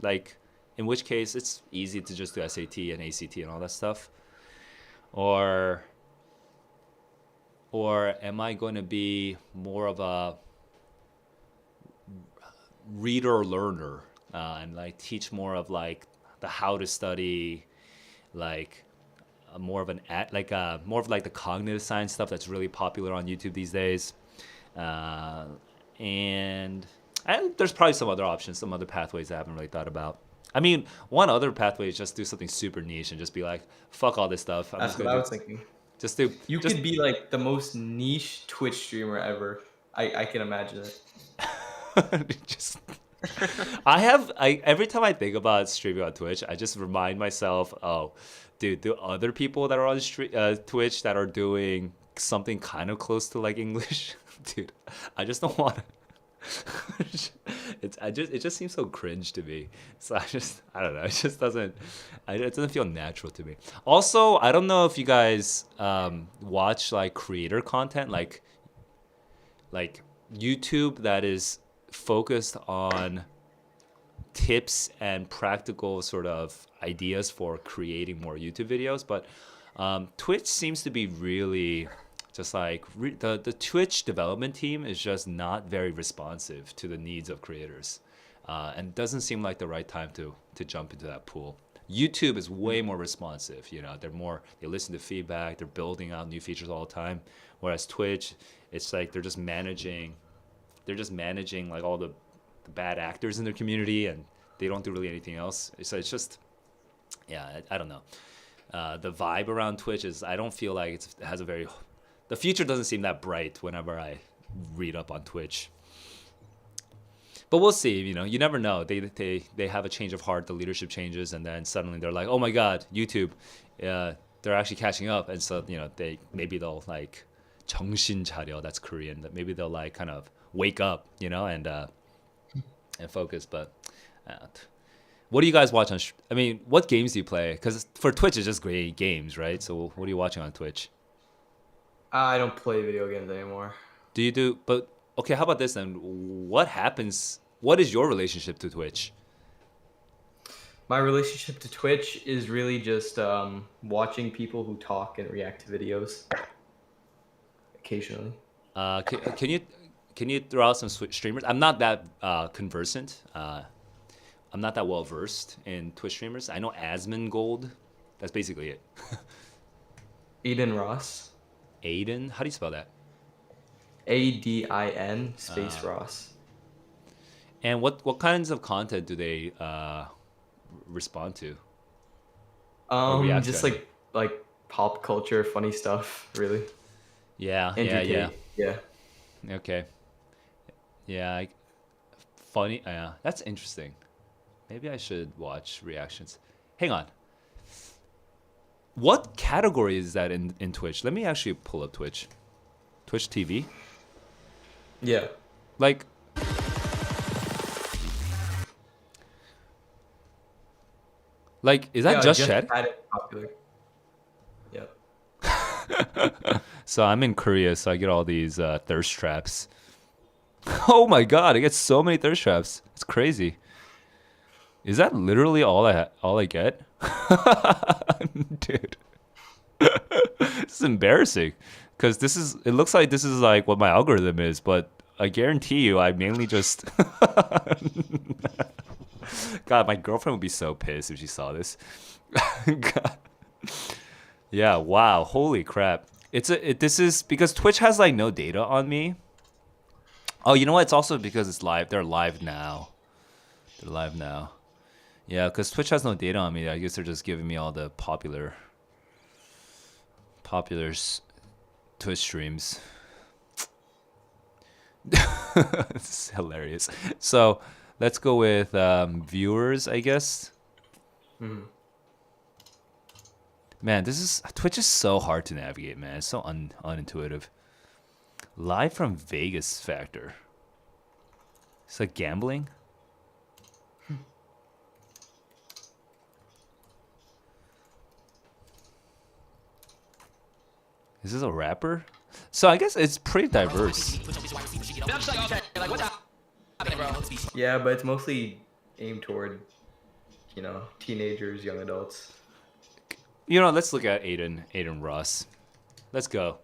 Like, in which case it's easy to just do SAT and ACT and all that stuff. Or am I going to be more of a reader learner and like teach more of like the how to study, like more of the cognitive science stuff that's really popular on YouTube these days, and there's probably some other options, some other pathways I haven't really thought about. I mean, one other pathway is just do something super niche and just be like, fuck all this stuff. That's what I was thinking. You could be like the most niche Twitch streamer ever. I can imagine it. Just. Every time I think about streaming on Twitch, I just remind myself, oh, dude, the other people that are on Twitch that are doing something kind of close to like English, dude, I just don't want to. It just seems so cringe to me. So I don't know. It just doesn't feel natural to me. Also, I don't know if you guys watch like creator content, like YouTube that is focused on tips and practical sort of ideas for creating more YouTube videos, but Twitch seems to be really just like the Twitch development team is just not very responsive to the needs of creators, and doesn't seem like the right time to jump into that pool. YouTube is way more responsive. They listen to feedback, they're building out new features all the time, whereas Twitch, it's like they're just managing like all the bad actors in their community, and they don't do really anything else. So it's just, yeah, I don't know. The vibe around Twitch is, I don't feel like the future doesn't seem that bright whenever I read up on Twitch. But we'll see. You never know. They have a change of heart. The leadership changes, and then suddenly they're like, oh my God, YouTube, they're actually catching up, and so they'll like 정신 차려. That's Korean. That maybe they'll like kind of wake up, and focus. But what do you guys watch on? What games do you play? Because for Twitch, it's just great games, right? So what are you watching on Twitch? I don't play video games anymore. Do you do? But okay, how about this then? What happens? What is your relationship to Twitch? My relationship to Twitch is really just watching people who talk and react to videos occasionally. Can you throw out some streamers? I'm not that conversant. I'm not that well versed in Twitch streamers. I know Asmongold. That's basically it. Eden Ross. Aiden? How do you spell that? ADIN space Ross. And what kinds of content do they respond to? react to, Just I mean. like pop culture, funny stuff, really. Yeah, yeah, Entertain. yeah. Yeah. Okay. Yeah, funny. Yeah, that's interesting. Maybe I should watch reactions. Hang on. What category is that in Twitch? Let me actually pull up Twitch. Twitch TV? Yeah. Like, is that Yeah, just chat? had it popular. Yeah. So I'm in Korea, so I get all these thirst traps. Oh my god, I get so many thirst traps. It's crazy. Is that literally all I get? Dude. This is embarrassing. Cuz it looks like this is like what my algorithm is, but I guarantee you I mainly just God, my girlfriend would be so pissed if she saw this. God. Yeah, wow, holy crap. This is because Twitch has like no data on me. Oh, you know what? It's also because it's live. They're live now. They're live now. Yeah, because Twitch has no data on me. I guess they're just giving me all the popular Twitch streams. It's hilarious. So let's go with viewers, I guess. Mhm. Man, Twitch is so hard to navigate, man. It's so unintuitive. Live from Vegas Factor. It's like gambling. Is this a rapper? So I guess it's pretty diverse. Yeah, but it's mostly aimed toward, teenagers, young adults. You know, let's look at Aiden Ross. Let's go.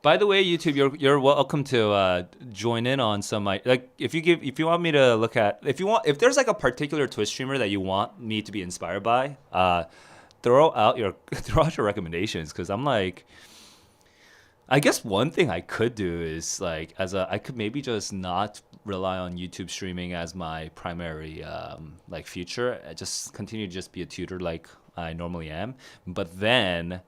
By the way, YouTube, you're welcome to join in on some if you want me to look at if there's like a particular Twitch streamer that you want me to be inspired by, throw out your recommendations, because I'm like, I guess one thing I could do is I could maybe just not rely on YouTube streaming as my primary future. I just continue to just be a tutor like I normally am, but then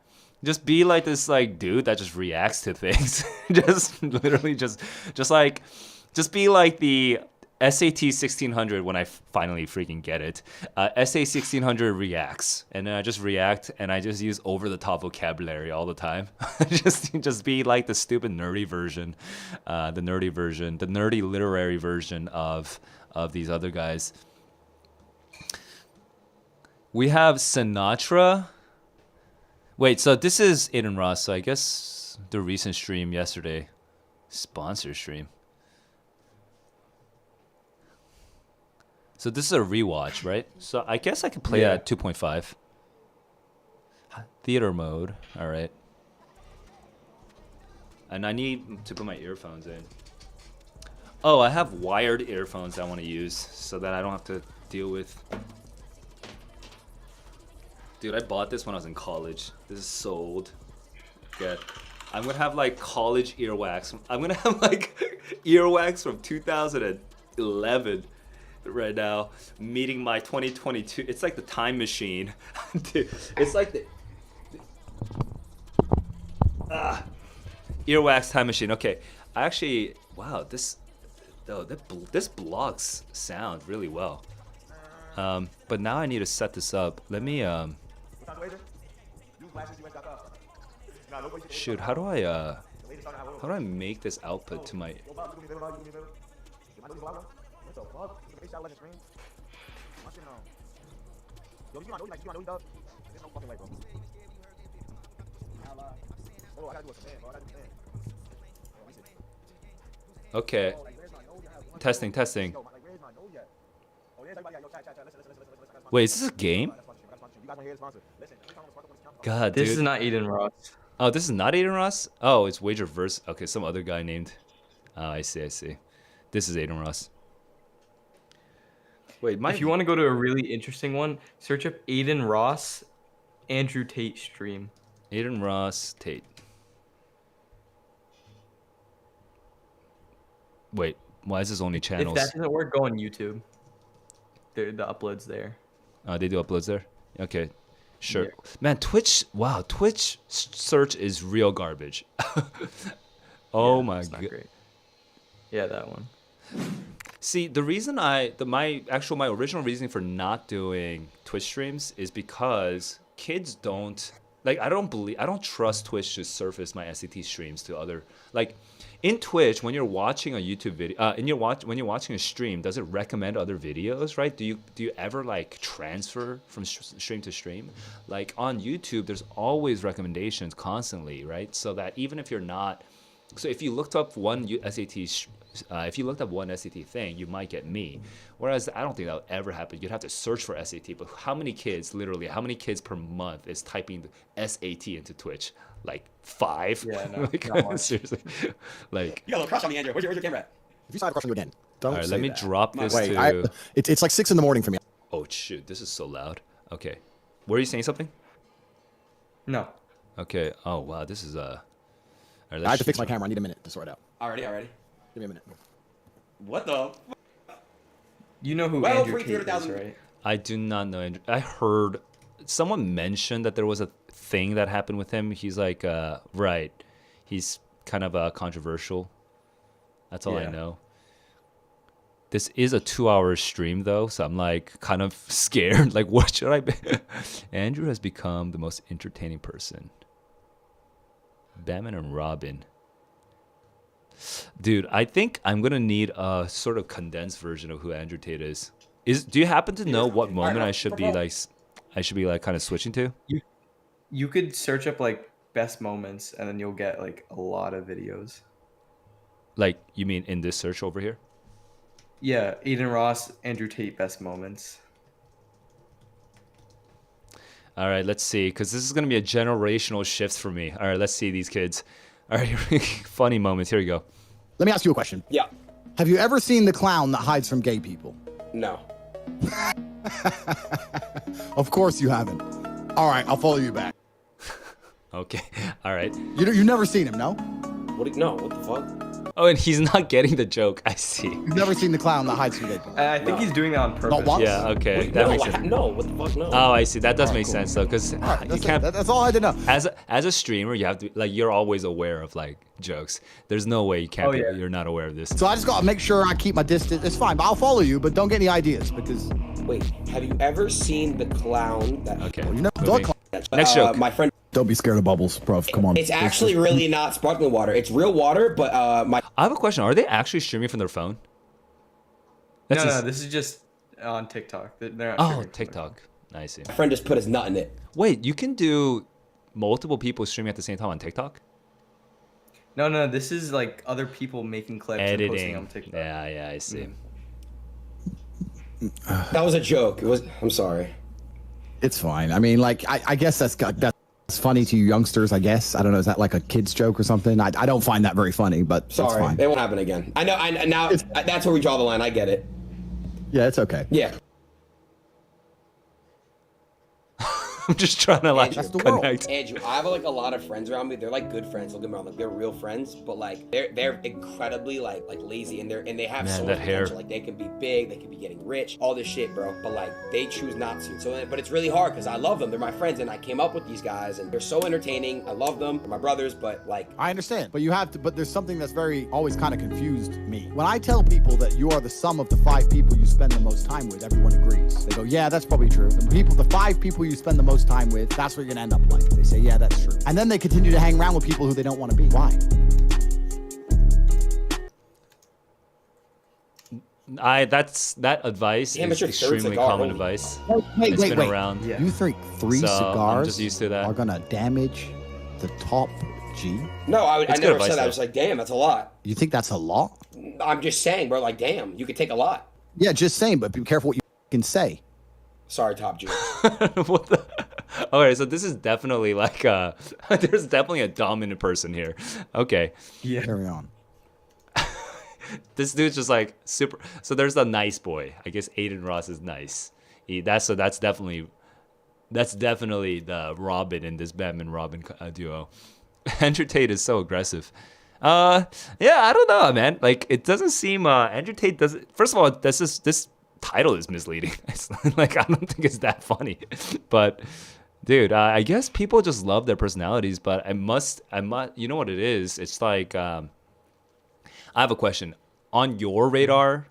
just be like this dude that just reacts to things. Just literally just be like the SAT 1600 when I finally freaking get it. SA 1600 reacts, and then I just react, and I just use over the top vocabulary all the time. just be like the stupid nerdy version, the nerdy literary version of these other guys. We have Sinatra. Wait, so this is Aiden Ross. So I guess the recent stream yesterday, sponsor stream. So this is a rewatch, right? So I guess I could play it at 2.5. Theater mode. All right. And I need to put my earphones in. Oh, I have wired earphones I want to use so that I don't have to deal with. Dude, I bought this when I was in college. This is so old. Good. I'm gonna have college earwax. I'm gonna have earwax from 2011 right now, meeting my 2022. It's like the time machine. Dude, it's like the earwax time machine. Okay, I actually, wow, this blocks sound really well. But now I need to set this up. Let me shoot, how do I make this output to my Okay. Testing. Wait, is this a game? God, This dude. is not Eden Ross. Oh, this is not Aiden Ross? Oh, it's Wager Verse. Okay, some other guy named. Oh, I see, I see. This is Aiden Ross. Wait, If you want to go to a really interesting one, search up Eden Ross, Andrew Tate stream. Aiden Ross Tate. Wait, why is this only If channels? that doesn't work, go on YouTube. The uploads there. They do uploads there? Okay, sure. Yeah. Man, Twitch, wow, Twitch search is real garbage. Oh Yeah, my it's not god. great. Yeah, that one. See, the reason my original reasoning for not doing Twitch streams is because kids don't like. I don't trust Twitch to surface my SAT streams to other like. In Twitch, when you're watching a YouTube video, when you're watching a stream, does it recommend other videos, right? Do you ever like transfer from stream to stream? Like on YouTube, there's always recommendations constantly, right? So that even if you're not, so if you looked up one if you looked up one SAT thing, you might get me. Whereas I don't think that would ever happen. You'd have to search for SAT. But how many kids per month is typing the SAT into Twitch? Like 5? Yeah, no, Like, not much. seriously. Like, You got a little crush on me, Andrew. Where's your camera at? If you saw a crush on you again, don't all right, say let me that. drop this Wait, to. it's like 6 a.m. for me. Oh shoot, this is so loud. Okay, were you saying something? No. Okay. Oh wow, this is All right, I have to fix my camera. I need a minute to sort it out. Already. Give me a minute. What the? You know who Well, Andrew Tate is, 300,000 right? I do not know. I heard someone mention that there was a thing that happened with him. He's like, right. He's kind of controversial. That's all I Yeah. know. This is a 2-hour stream though, so I'm like kind of scared. Like, what should I be? Andrew has become the most entertaining person. Batman and Robin. Dude, I think I'm gonna need a sort of condensed version of who Andrew Tate is. Do you happen to know what moment I should be like? I should be like kind of switching to. You could search up like best moments, and then you'll get like a lot of videos. Like, you mean in this search over here? Yeah, Eden Ross, Andrew Tate best moments. All right, let's see, because this is gonna be a generational shift for me. All right, let's see these kids. All right, funny moments. Here we go. Let me ask you a question. Yeah. Have you ever seen the clown that hides from gay people? No. Of course you haven't. All right, I'll follow you back. Okay. All right. You've never seen him, no? No. What the fuck? Oh, and he's not getting the joke. I see. You've never seen the clown that hides from gay people? I think he's doing that on purpose. Not once? Yeah. Okay. Wait, That no, makes sense. no. What the fuck? No. Oh, I see. That does make cool. sense though, because All right, you that's, can't. that's all I had to know. As a streamer, you have to like you're always aware of like jokes. There's no way you can't. Oh, yeah. You're not aware of this. So I just got to make sure I keep my distance. It's fine, but I'll follow you, but don't get any ideas because Wait. Have you ever seen the clown that? Okay. you know, moving. Next joke. My friend. don't be scared of bubbles, bro. Come on. It's actually really not sparkling water. It's real water, but my I have a question. Are they actually streaming from their phone? No, That's this is just on TikTok. They're not Oh, streaming from TikTok. I see. friend just put his nut in it. Wait, you can do multiple people streaming at the same time on TikTok? No, this is like other people making clips and posting Editing. on TikTok. Yeah, I see. That was a joke. It was. I'm sorry. It's fine. I mean, like, I guess that's funny to you youngsters, I guess. I don't know. Is that like a kid's joke or something? I don't find that very funny, but that's Sorry. fine. It won't happen again. I know. Now that's where we draw the line. I get it. Yeah, it's okay. Yeah. I'm just trying to like That's the world. connect. Andrew, I have like a lot of friends around me. They're like good friends. Don't get me wrong, like they're real friends, but like they're incredibly like lazy and they have Man, so that much hair. potential. Like they can be big, they can be getting rich, all this shit, bro. But like they choose not to. So, but it's really hard because I love them. They're my friends, and I came up with these guys, and they're so entertaining. I love them. They're my brothers, but like I understand, but you have to. But there's something that's very always kind of confused me. When I tell people that you are the sum of the 5 people you spend the most time with, everyone agrees. They go, "Yeah, that's probably true." The 5 people you spend the most time with, that's what you're gonna end up like. They say, "Yeah, that's true," and then they continue to hang around with people who they don't want to be. Why? That advice Damn, is it's your third extremely cigar, common holy- advice. Wait, It's been wait. around. Yeah. You think 3 So, I'm cigars just used to that. are gonna damage the top G? no, I It's good never advice, said that. I though. was like, damn, that's a lot. You think that's a lot? I'm just saying, bro. Like, damn, you could take a lot. Yeah, just saying, but be careful what you can say. Sorry, Top G. What the? Okay, so this is definitely like there's definitely a dominant person here. Okay. Yeah. Carry on. This dude's just like super. So there's the nice boy. I guess Aiden Ross is nice. That's definitely the Robin in this Batman Robin duo. Andrew Tate is so aggressive. Yeah, I don't know, man. Like it doesn't seem Andrew Tate doesn't. First of all, this title is misleading. It's like I don't think it's that funny, but. Dude, I guess people just love their personalities, but I must, you know what it is? It's like, I have a question. On your radar,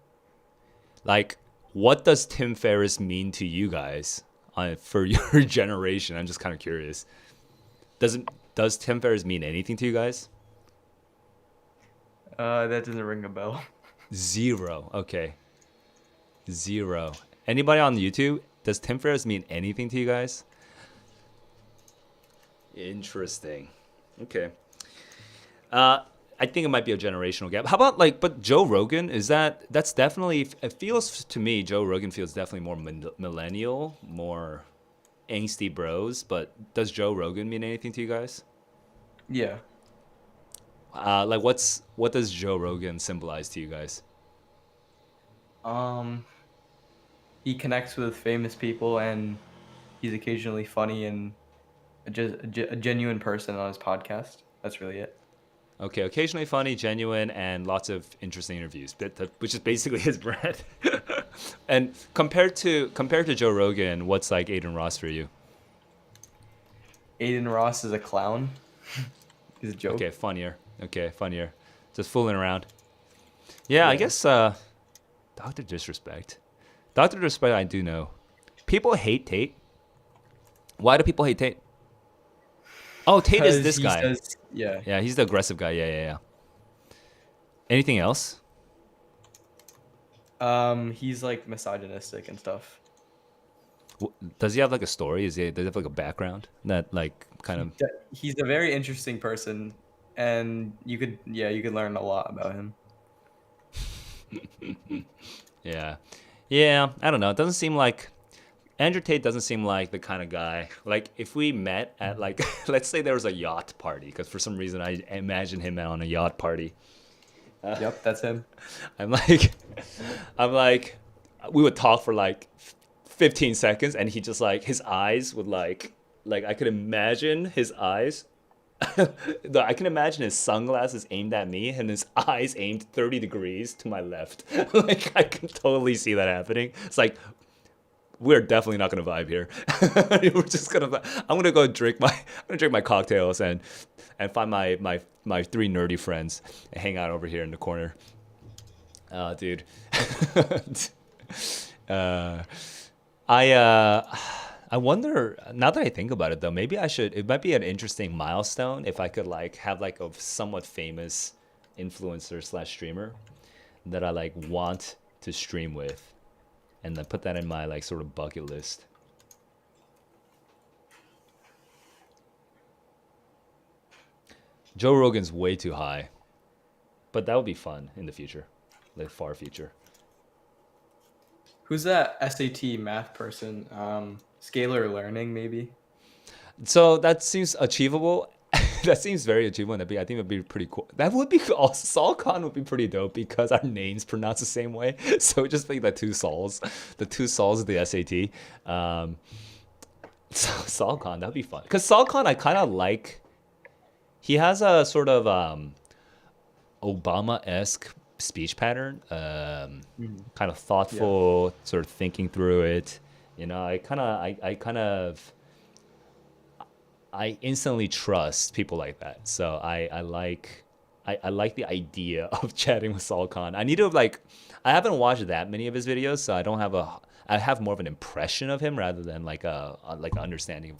like, what does Tim Ferriss mean to you guys for your generation? I'm just kind of curious. Does Tim Ferriss mean anything to you guys? That doesn't ring a bell. Zero. Okay. Zero. Anybody on YouTube? Does Tim Ferriss mean anything to you guys? Interesting. Okay. I think it might be a generational gap. How about but Joe Rogan, that's definitely, it feels to me, Joe Rogan feels definitely more millennial, more angsty bros, but does Joe Rogan mean anything to you guys? Yeah. What does Joe Rogan symbolize to you guys? He connects with famous people and he's occasionally funny and just a genuine person on his podcast. That's really it. Okay, occasionally funny, genuine, and lots of interesting interviews, which is basically his brand. And compared to Joe Rogan, what's like Aiden Ross for you? Aiden Ross is a clown. He's a joke. Okay, funnier. Just fooling around. Yeah, I guess Dr. Disrespect. Dr. Disrespect, I do know. People hate Tate. Why do people hate Tate? Oh, Tate is this guy. Yeah. Yeah, he's the aggressive guy. Yeah. Anything else? He's like misogynistic and stuff. Does he have like a story? Does he have like a background that like kind of? He's a very interesting person, and you could learn a lot about him. Yeah. I don't know. It doesn't seem like Andrew Tate doesn't seem like the kind of guy. Like if we met at like, let's say there was a yacht party, because for some reason I imagine him on a yacht party. Yep, that's him. I'm like, we would talk for like 15 seconds, and he just like his eyes would like I could imagine his eyes. I can imagine his sunglasses aimed at me and his eyes aimed 30 degrees to my left. Like I can totally see that happening. It's like, we're definitely not gonna vibe here. We're just gonna. I'm gonna go drink my cocktails and find my three nerdy friends and hang out over here in the corner. Dude. I wonder, now that I think about it though, maybe it might be an interesting milestone if I could like have like a somewhat famous influencer / streamer that I like want to stream with, and then put that in my like sort of bucket list. Joe Rogan's way too high, but that would be fun in the future, like far future. Who's that SAT math person? Scalar learning, maybe? So that seems achievable. That seems very achievable. I think it'd be pretty cool. That would be cool. Saul Khan would be pretty dope because our names pronounced the same way. So just like the two Sauls of the SAT. So Saul Khan, that'd be fun. Because Saul Khan, I kind of like. He has a sort of Obama-esque speech pattern, kind of thoughtful, sort of thinking through it. You know, I instantly trust people like that. So I like the idea of chatting with Saul Khan. I haven't watched that many of his videos, so I have more of an impression of him rather than like an understanding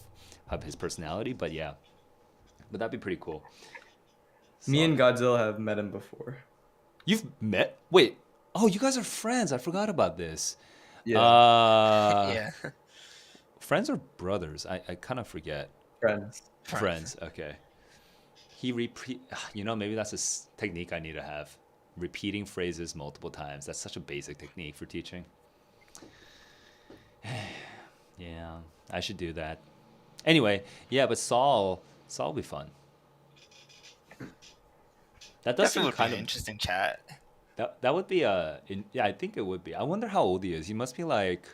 of his personality. But yeah, but that'd be pretty cool. Me and Godzilla have met him before. You've met? Wait. Oh, you guys are friends. I forgot about this. Yeah. Yeah. Friends or brothers? I kind of forget. Friends. Okay. Maybe that's a technique I need to have. Repeating phrases multiple times. That's such a basic technique for teaching. Yeah, I should do that. Anyway, yeah, but Saul will be fun. That does Definitely seem would be kind an of interesting chat. that would be yeah, I think it would be. I wonder how old he is. He must be like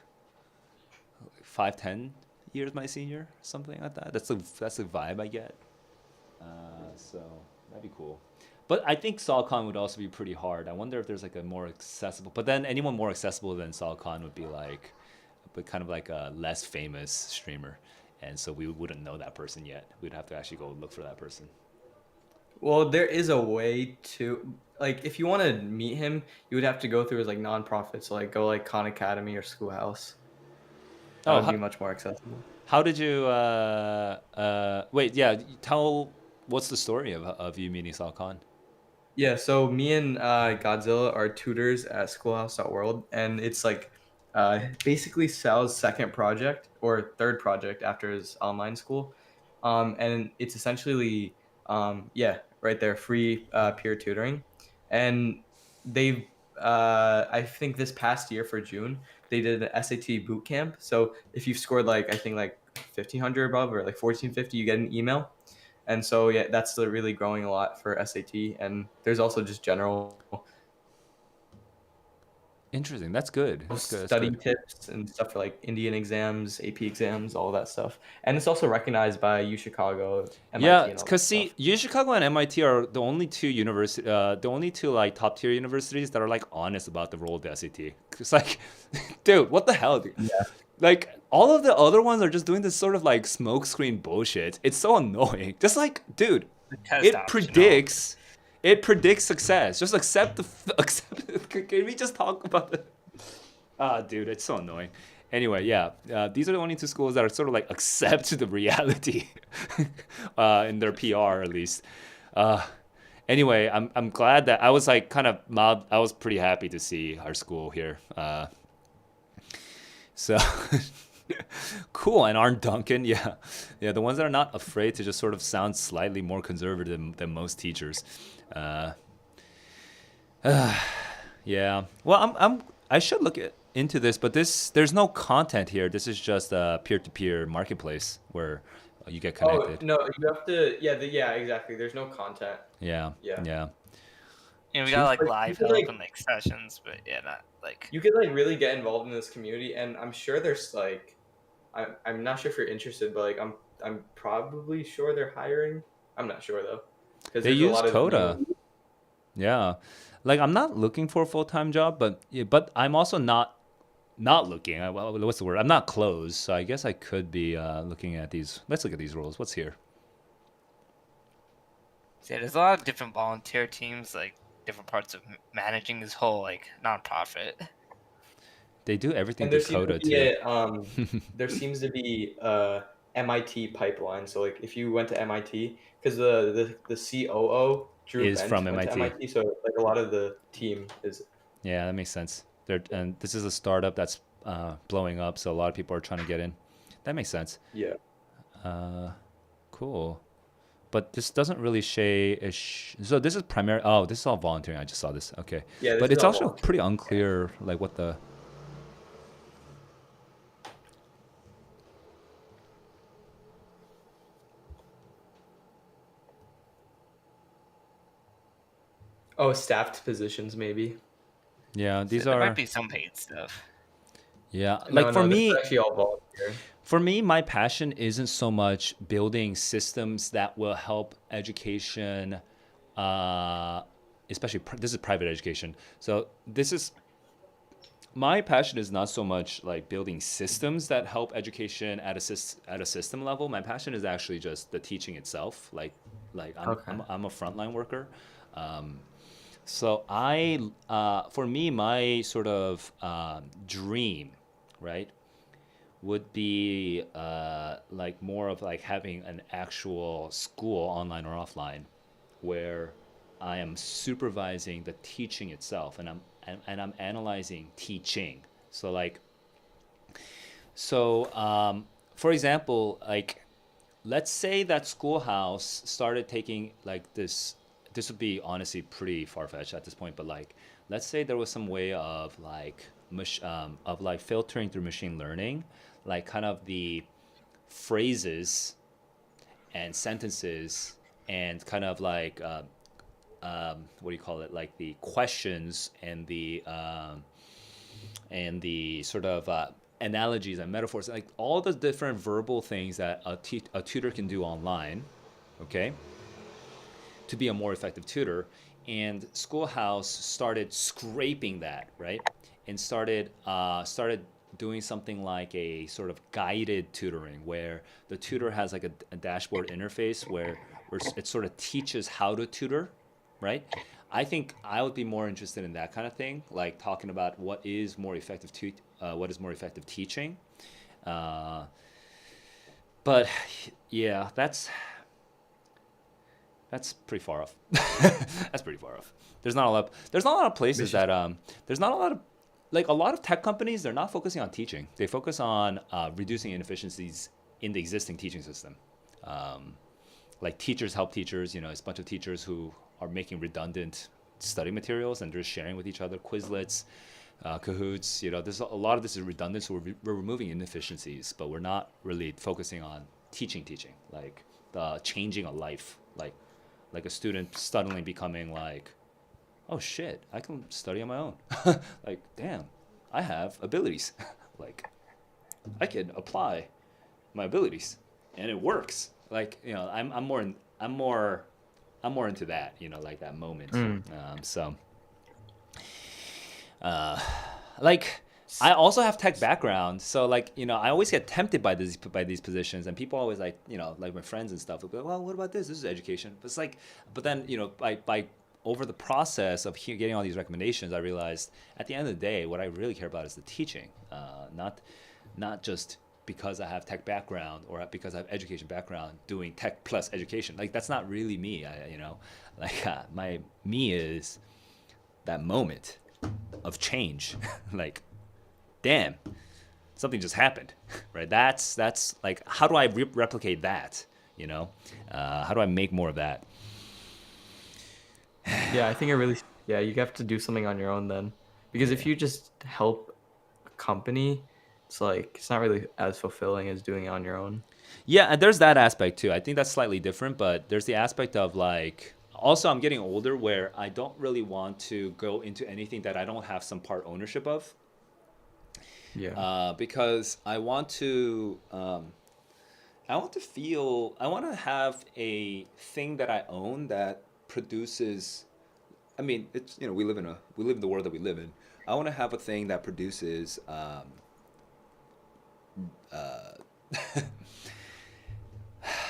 5-10 years my senior, something like that. That's the vibe I get. So that'd be cool. But I think Saul Khan would also be pretty hard. I wonder if there's like a more accessible. But then anyone more accessible than Saul Khan would be like, but kind of like a less famous streamer, and so we wouldn't know that person yet. We'd have to actually go look for that person. Well, there is a way to like if you want to meet him, you would have to go through his like nonprofit. So like go like Khan Academy or Schoolhouse. That would be much more accessible. How did you? Wait, yeah. Tell what's the story of you meeting Saul Khan? Yeah, so me and Godzilla are tutors at schoolhouse.world, and it's like basically Sal's second project or third project after his online school. And it's essentially, yeah, right there, free peer tutoring. And they've, I think this past year for June, they did an SAT boot camp. So if you've scored like, I think like 1500 above or like 1450, you get an email. And so yeah, that's really growing a lot for SAT, and there's also just general Interesting. That's good. That's good. That's study good. tips and stuff for like Indian exams, AP exams, all that stuff. And it's also recognized by UChicago, MIT, Yeah, and all because that see, stuff. U Chicago and MIT are the only two like top tier universities that are like honest about the role of the SAT. It's like, dude, what the hell? Dude? Yeah. Like all of the other ones are just doing this sort of like smokescreen bullshit. It's so annoying. Just like, dude, Test it optional. predicts success. Just accept accept it. Can we just talk about it? Dude, it's so annoying. Anyway, yeah, these are the only two schools that are sort of like accept the reality in their PR at least. Anyway, I'm glad that I was like kind of mild. I was pretty happy to see our school here. So cool. And Arn Duncan, yeah, the ones that are not afraid to just sort of sound slightly more conservative than most teachers. Yeah. Well, I should look into this, but there's no content here. This is just a peer-to-peer marketplace where you get connected. Oh no, you have to. Yeah, exactly. There's no content. Yeah. Yeah. Yeah. You know, we got like Like, live you could, help like- and like sessions, but yeah, not like. You could like really get involved in this community, and I'm sure there's like, I'm not sure if you're interested, but like I'm probably sure they're hiring. I'm not sure though, because They use Coda. Yeah. Like I'm not looking for a full-time job, but I'm also not looking. What's the word? I'm not closed, so I guess I could be looking at these. Let's look at these roles. What's here? Yeah, there's a lot of different volunteer teams, like different parts of managing this whole like nonprofit. They do everything And there to Coda seems to be too. there seems to be a MIT pipeline. So like if you went to MIT, because the COO Drew Is Bench from went to MIT. MIT, so like a lot of the team is. Yeah, that makes sense. And this is a startup that's blowing up, so a lot of people are trying to get in. That makes sense. Yeah. Cool. But this doesn't really so this is primary. Oh, this is all volunteering. I just saw this. Okay. Yeah, this But is it's all also volunteering. pretty unclear, like what the. Oh, staffed positions maybe. Yeah, these There are. might be some paid stuff. Yeah, like No, for no, this me, is actually all volunteer. For me, my passion isn't so much building systems that will help education, especially this is private education. So my passion is not so much like building systems that help education at a system level. My passion is actually just the teaching itself. Like Okay. I'm a frontline worker. So for me, my sort of dream, right, would be like more of like having an actual school, online or offline, where I am supervising the teaching itself, and I'm analyzing teaching. For example, like let's say that Schoolhouse started taking like this. This would be honestly pretty far-fetched at this point, but like let's say there was some way of like filtering through machine learning, like kind of the phrases and sentences and kind of like what do you call it, like the questions and the sort of analogies and metaphors, like all the different verbal things that a tutor can do online, okay, to be a more effective tutor. And Schoolhouse started scraping that, right, and started doing something like a sort of guided tutoring where the tutor has like a dashboard interface where it sort of teaches how to tutor, right? I think I would be more interested in that kind of thing, like talking about what is more effective teaching. But yeah, that's pretty far off. That's pretty far off. There's not a lot of places that there's not a lot of, like, a lot of tech companies, they're not focusing on teaching. They focus on reducing inefficiencies in the existing teaching system. Like teachers help teachers, it's a bunch of teachers who are making redundant study materials and they're sharing with each other, Quizlets, Kahoots, there's a lot of this is redundant, so we're removing inefficiencies, but we're not really focusing on teaching, like changing a life, like a student suddenly becoming like, oh shit, I can study on my own. Like, damn, I have abilities. Like, I can apply my abilities and it works. Like, I'm more into that, like that moment. Like, I also have tech background, so like, I always get tempted by these positions, and people always like, like my friends and stuff will be like, well, what about this? This is education. But it's like, but then, by over the process of getting all these recommendations, I realized at the end of the day, what I really care about is the teaching, not just because I have tech background or because I have education background doing tech plus education. Like, that's not really me. My me is that moment of change. Like, damn, something just happened, right? That's like, how do I replicate that? How do I make more of that? Yeah, I think you have to do something on your own then, because if you just help a company, it's like, it's not really as fulfilling as doing it on your own. Yeah, and there's that aspect too. I think that's slightly different, but there's the aspect of like, also I'm getting older where I don't really want to go into anything that I don't have some part ownership of. Yeah. Because I want to have a thing that I own that produces. I mean, it's, we live in the world that we live in. I want to have a thing that produces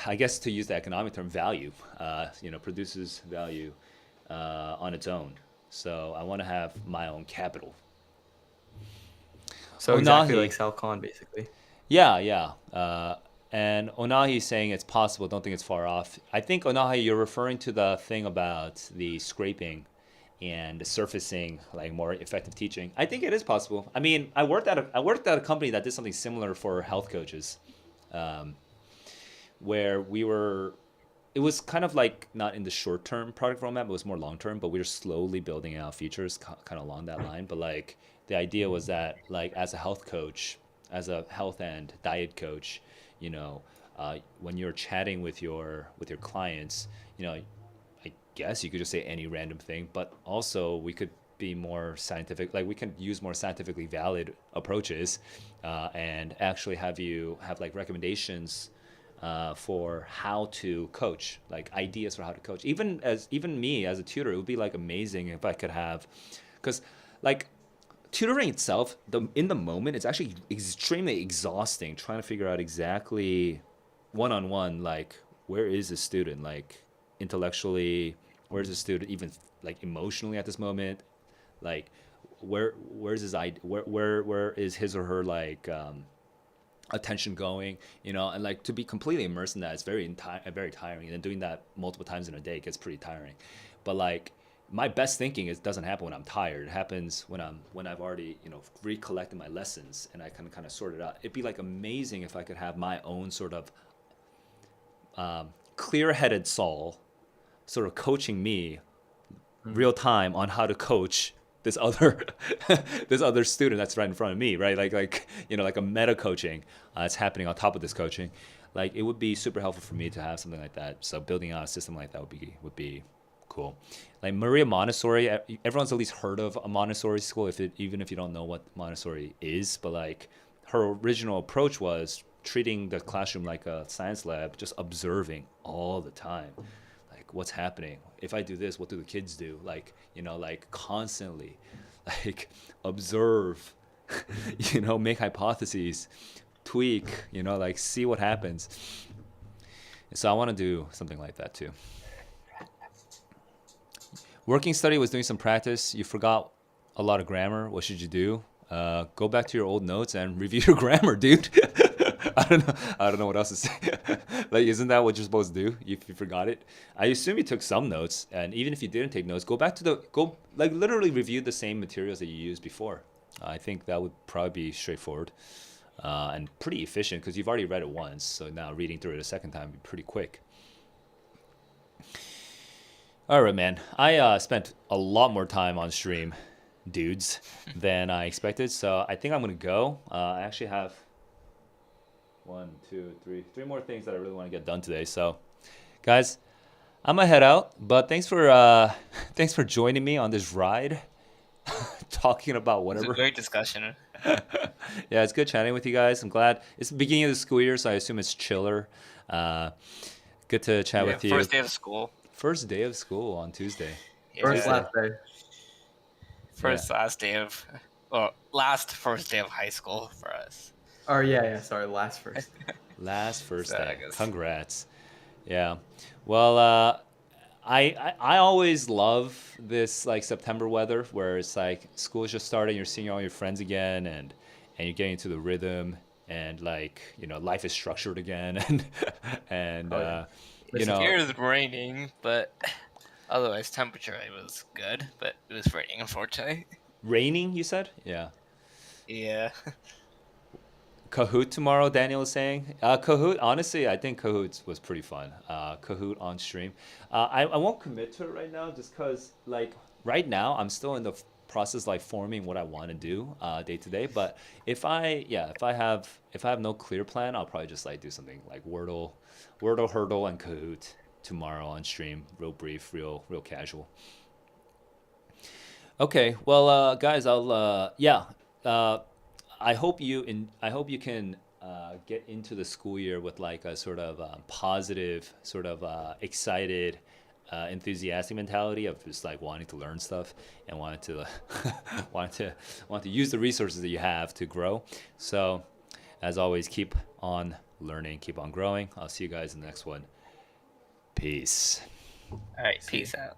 I guess, to use the economic term, value, produces value on its own. So I want to have my own capital. So exactly like Sal Khan, basically. Yeah. And Onahi is saying it's possible. Don't think it's far off. I think, Onahi, you're referring to the thing about the scraping and the surfacing, like more effective teaching. I think it is possible. I mean, I worked at a company that did something similar for health coaches, where it was kind of like not in the short term product roadmap, it was more long term, but we were slowly building out features kind of along that line. But like, the idea was that, like, as a health coach, as a health and diet coach, when you're chatting with your clients, I guess you could just say any random thing, but also we could be more scientific. Like, we can use more scientifically valid approaches, and actually have like recommendations for how to coach, like ideas for how to coach. Even me as a tutor, it would be like amazing if I could have, because like tutoring itself, in the moment, it's actually extremely exhausting trying to figure out exactly one-on-one, like, where is the student, like, intellectually, where's the student even, like, emotionally at this moment, like, where's where is his or her, like, attention going, and like, to be completely immersed in that is very tiring, and then doing that multiple times in a day gets pretty tiring. But like, my best thinking doesn't happen when I'm tired. It happens when I've already, recollected my lessons and I can kind of sort it out. It'd be like amazing if I could have my own sort of clear-headed Saul sort of coaching me real time on how to coach this other this other student that's right in front of me, right? Like like a meta coaching that's happening on top of this coaching. Like it would be super helpful for me to have something like that. So building out a system like that would be cool. Like Maria Montessori, everyone's at least heard of a Montessori school, even if you don't know what Montessori is. But like her original approach was treating the classroom like a science lab, just observing all the time, like what's happening. If I do this, what do the kids do? Like like constantly, like observe, make hypotheses, tweak, like see what happens. So I want to do something like that too. Working study was doing some practice. You forgot a lot of grammar. What should you do? Go back to your old notes and review your grammar, dude. I don't know what else to say. Like, isn't that what you're supposed to do if you forgot it? I assume you took some notes, and even if you didn't take notes, go back to literally review the same materials that you used before. I think that would probably be straightforward and pretty efficient because you've already read it once. So now reading through it a second time would be pretty quick. All right, man. I spent a lot more time on stream, dudes, than I expected. So I think I'm going to go. I actually have 3 more things that I really want to get done today. So, guys, I'm going to head out. But thanks for joining me on this ride, talking about whatever. It was a great discussion. Yeah, it's good chatting with you guys. I'm glad. It's the beginning of the school year, so I assume it's chiller. Good to chat with you. First day of school. First day of school on Tuesday. First last day. Last first day of high school for us. Oh yeah. Sorry, last first. Last first So, I day. guess. Congrats. Yeah. Well, I always love this like September weather where it's like school's just starting, you're seeing all your friends again, and you're getting into the rhythm, and like life is structured again, and Here is raining, but otherwise temperature was good, but it was raining unfortunately. Raining, you said? Yeah. Yeah. Kahoot tomorrow, Daniel is saying. Kahoot, honestly, I think Kahoot was pretty fun. Kahoot on stream. I won't commit to it right now just because, like, right now I'm still in the process like forming what I want to do day to day. But if I have no clear plan, I'll probably just like do something like Wordle, Hurdle, and Kahoot tomorrow on stream. Real brief, real casual. Okay, well, guys, I hope you can get into the school year with like a sort of positive, sort of excited, enthusiastic mentality of just like wanting to learn stuff and wanting to use the resources that you have to grow. So, as always, keep on learning, keep on growing. I'll see you guys in the next one. Peace. All right, peace out.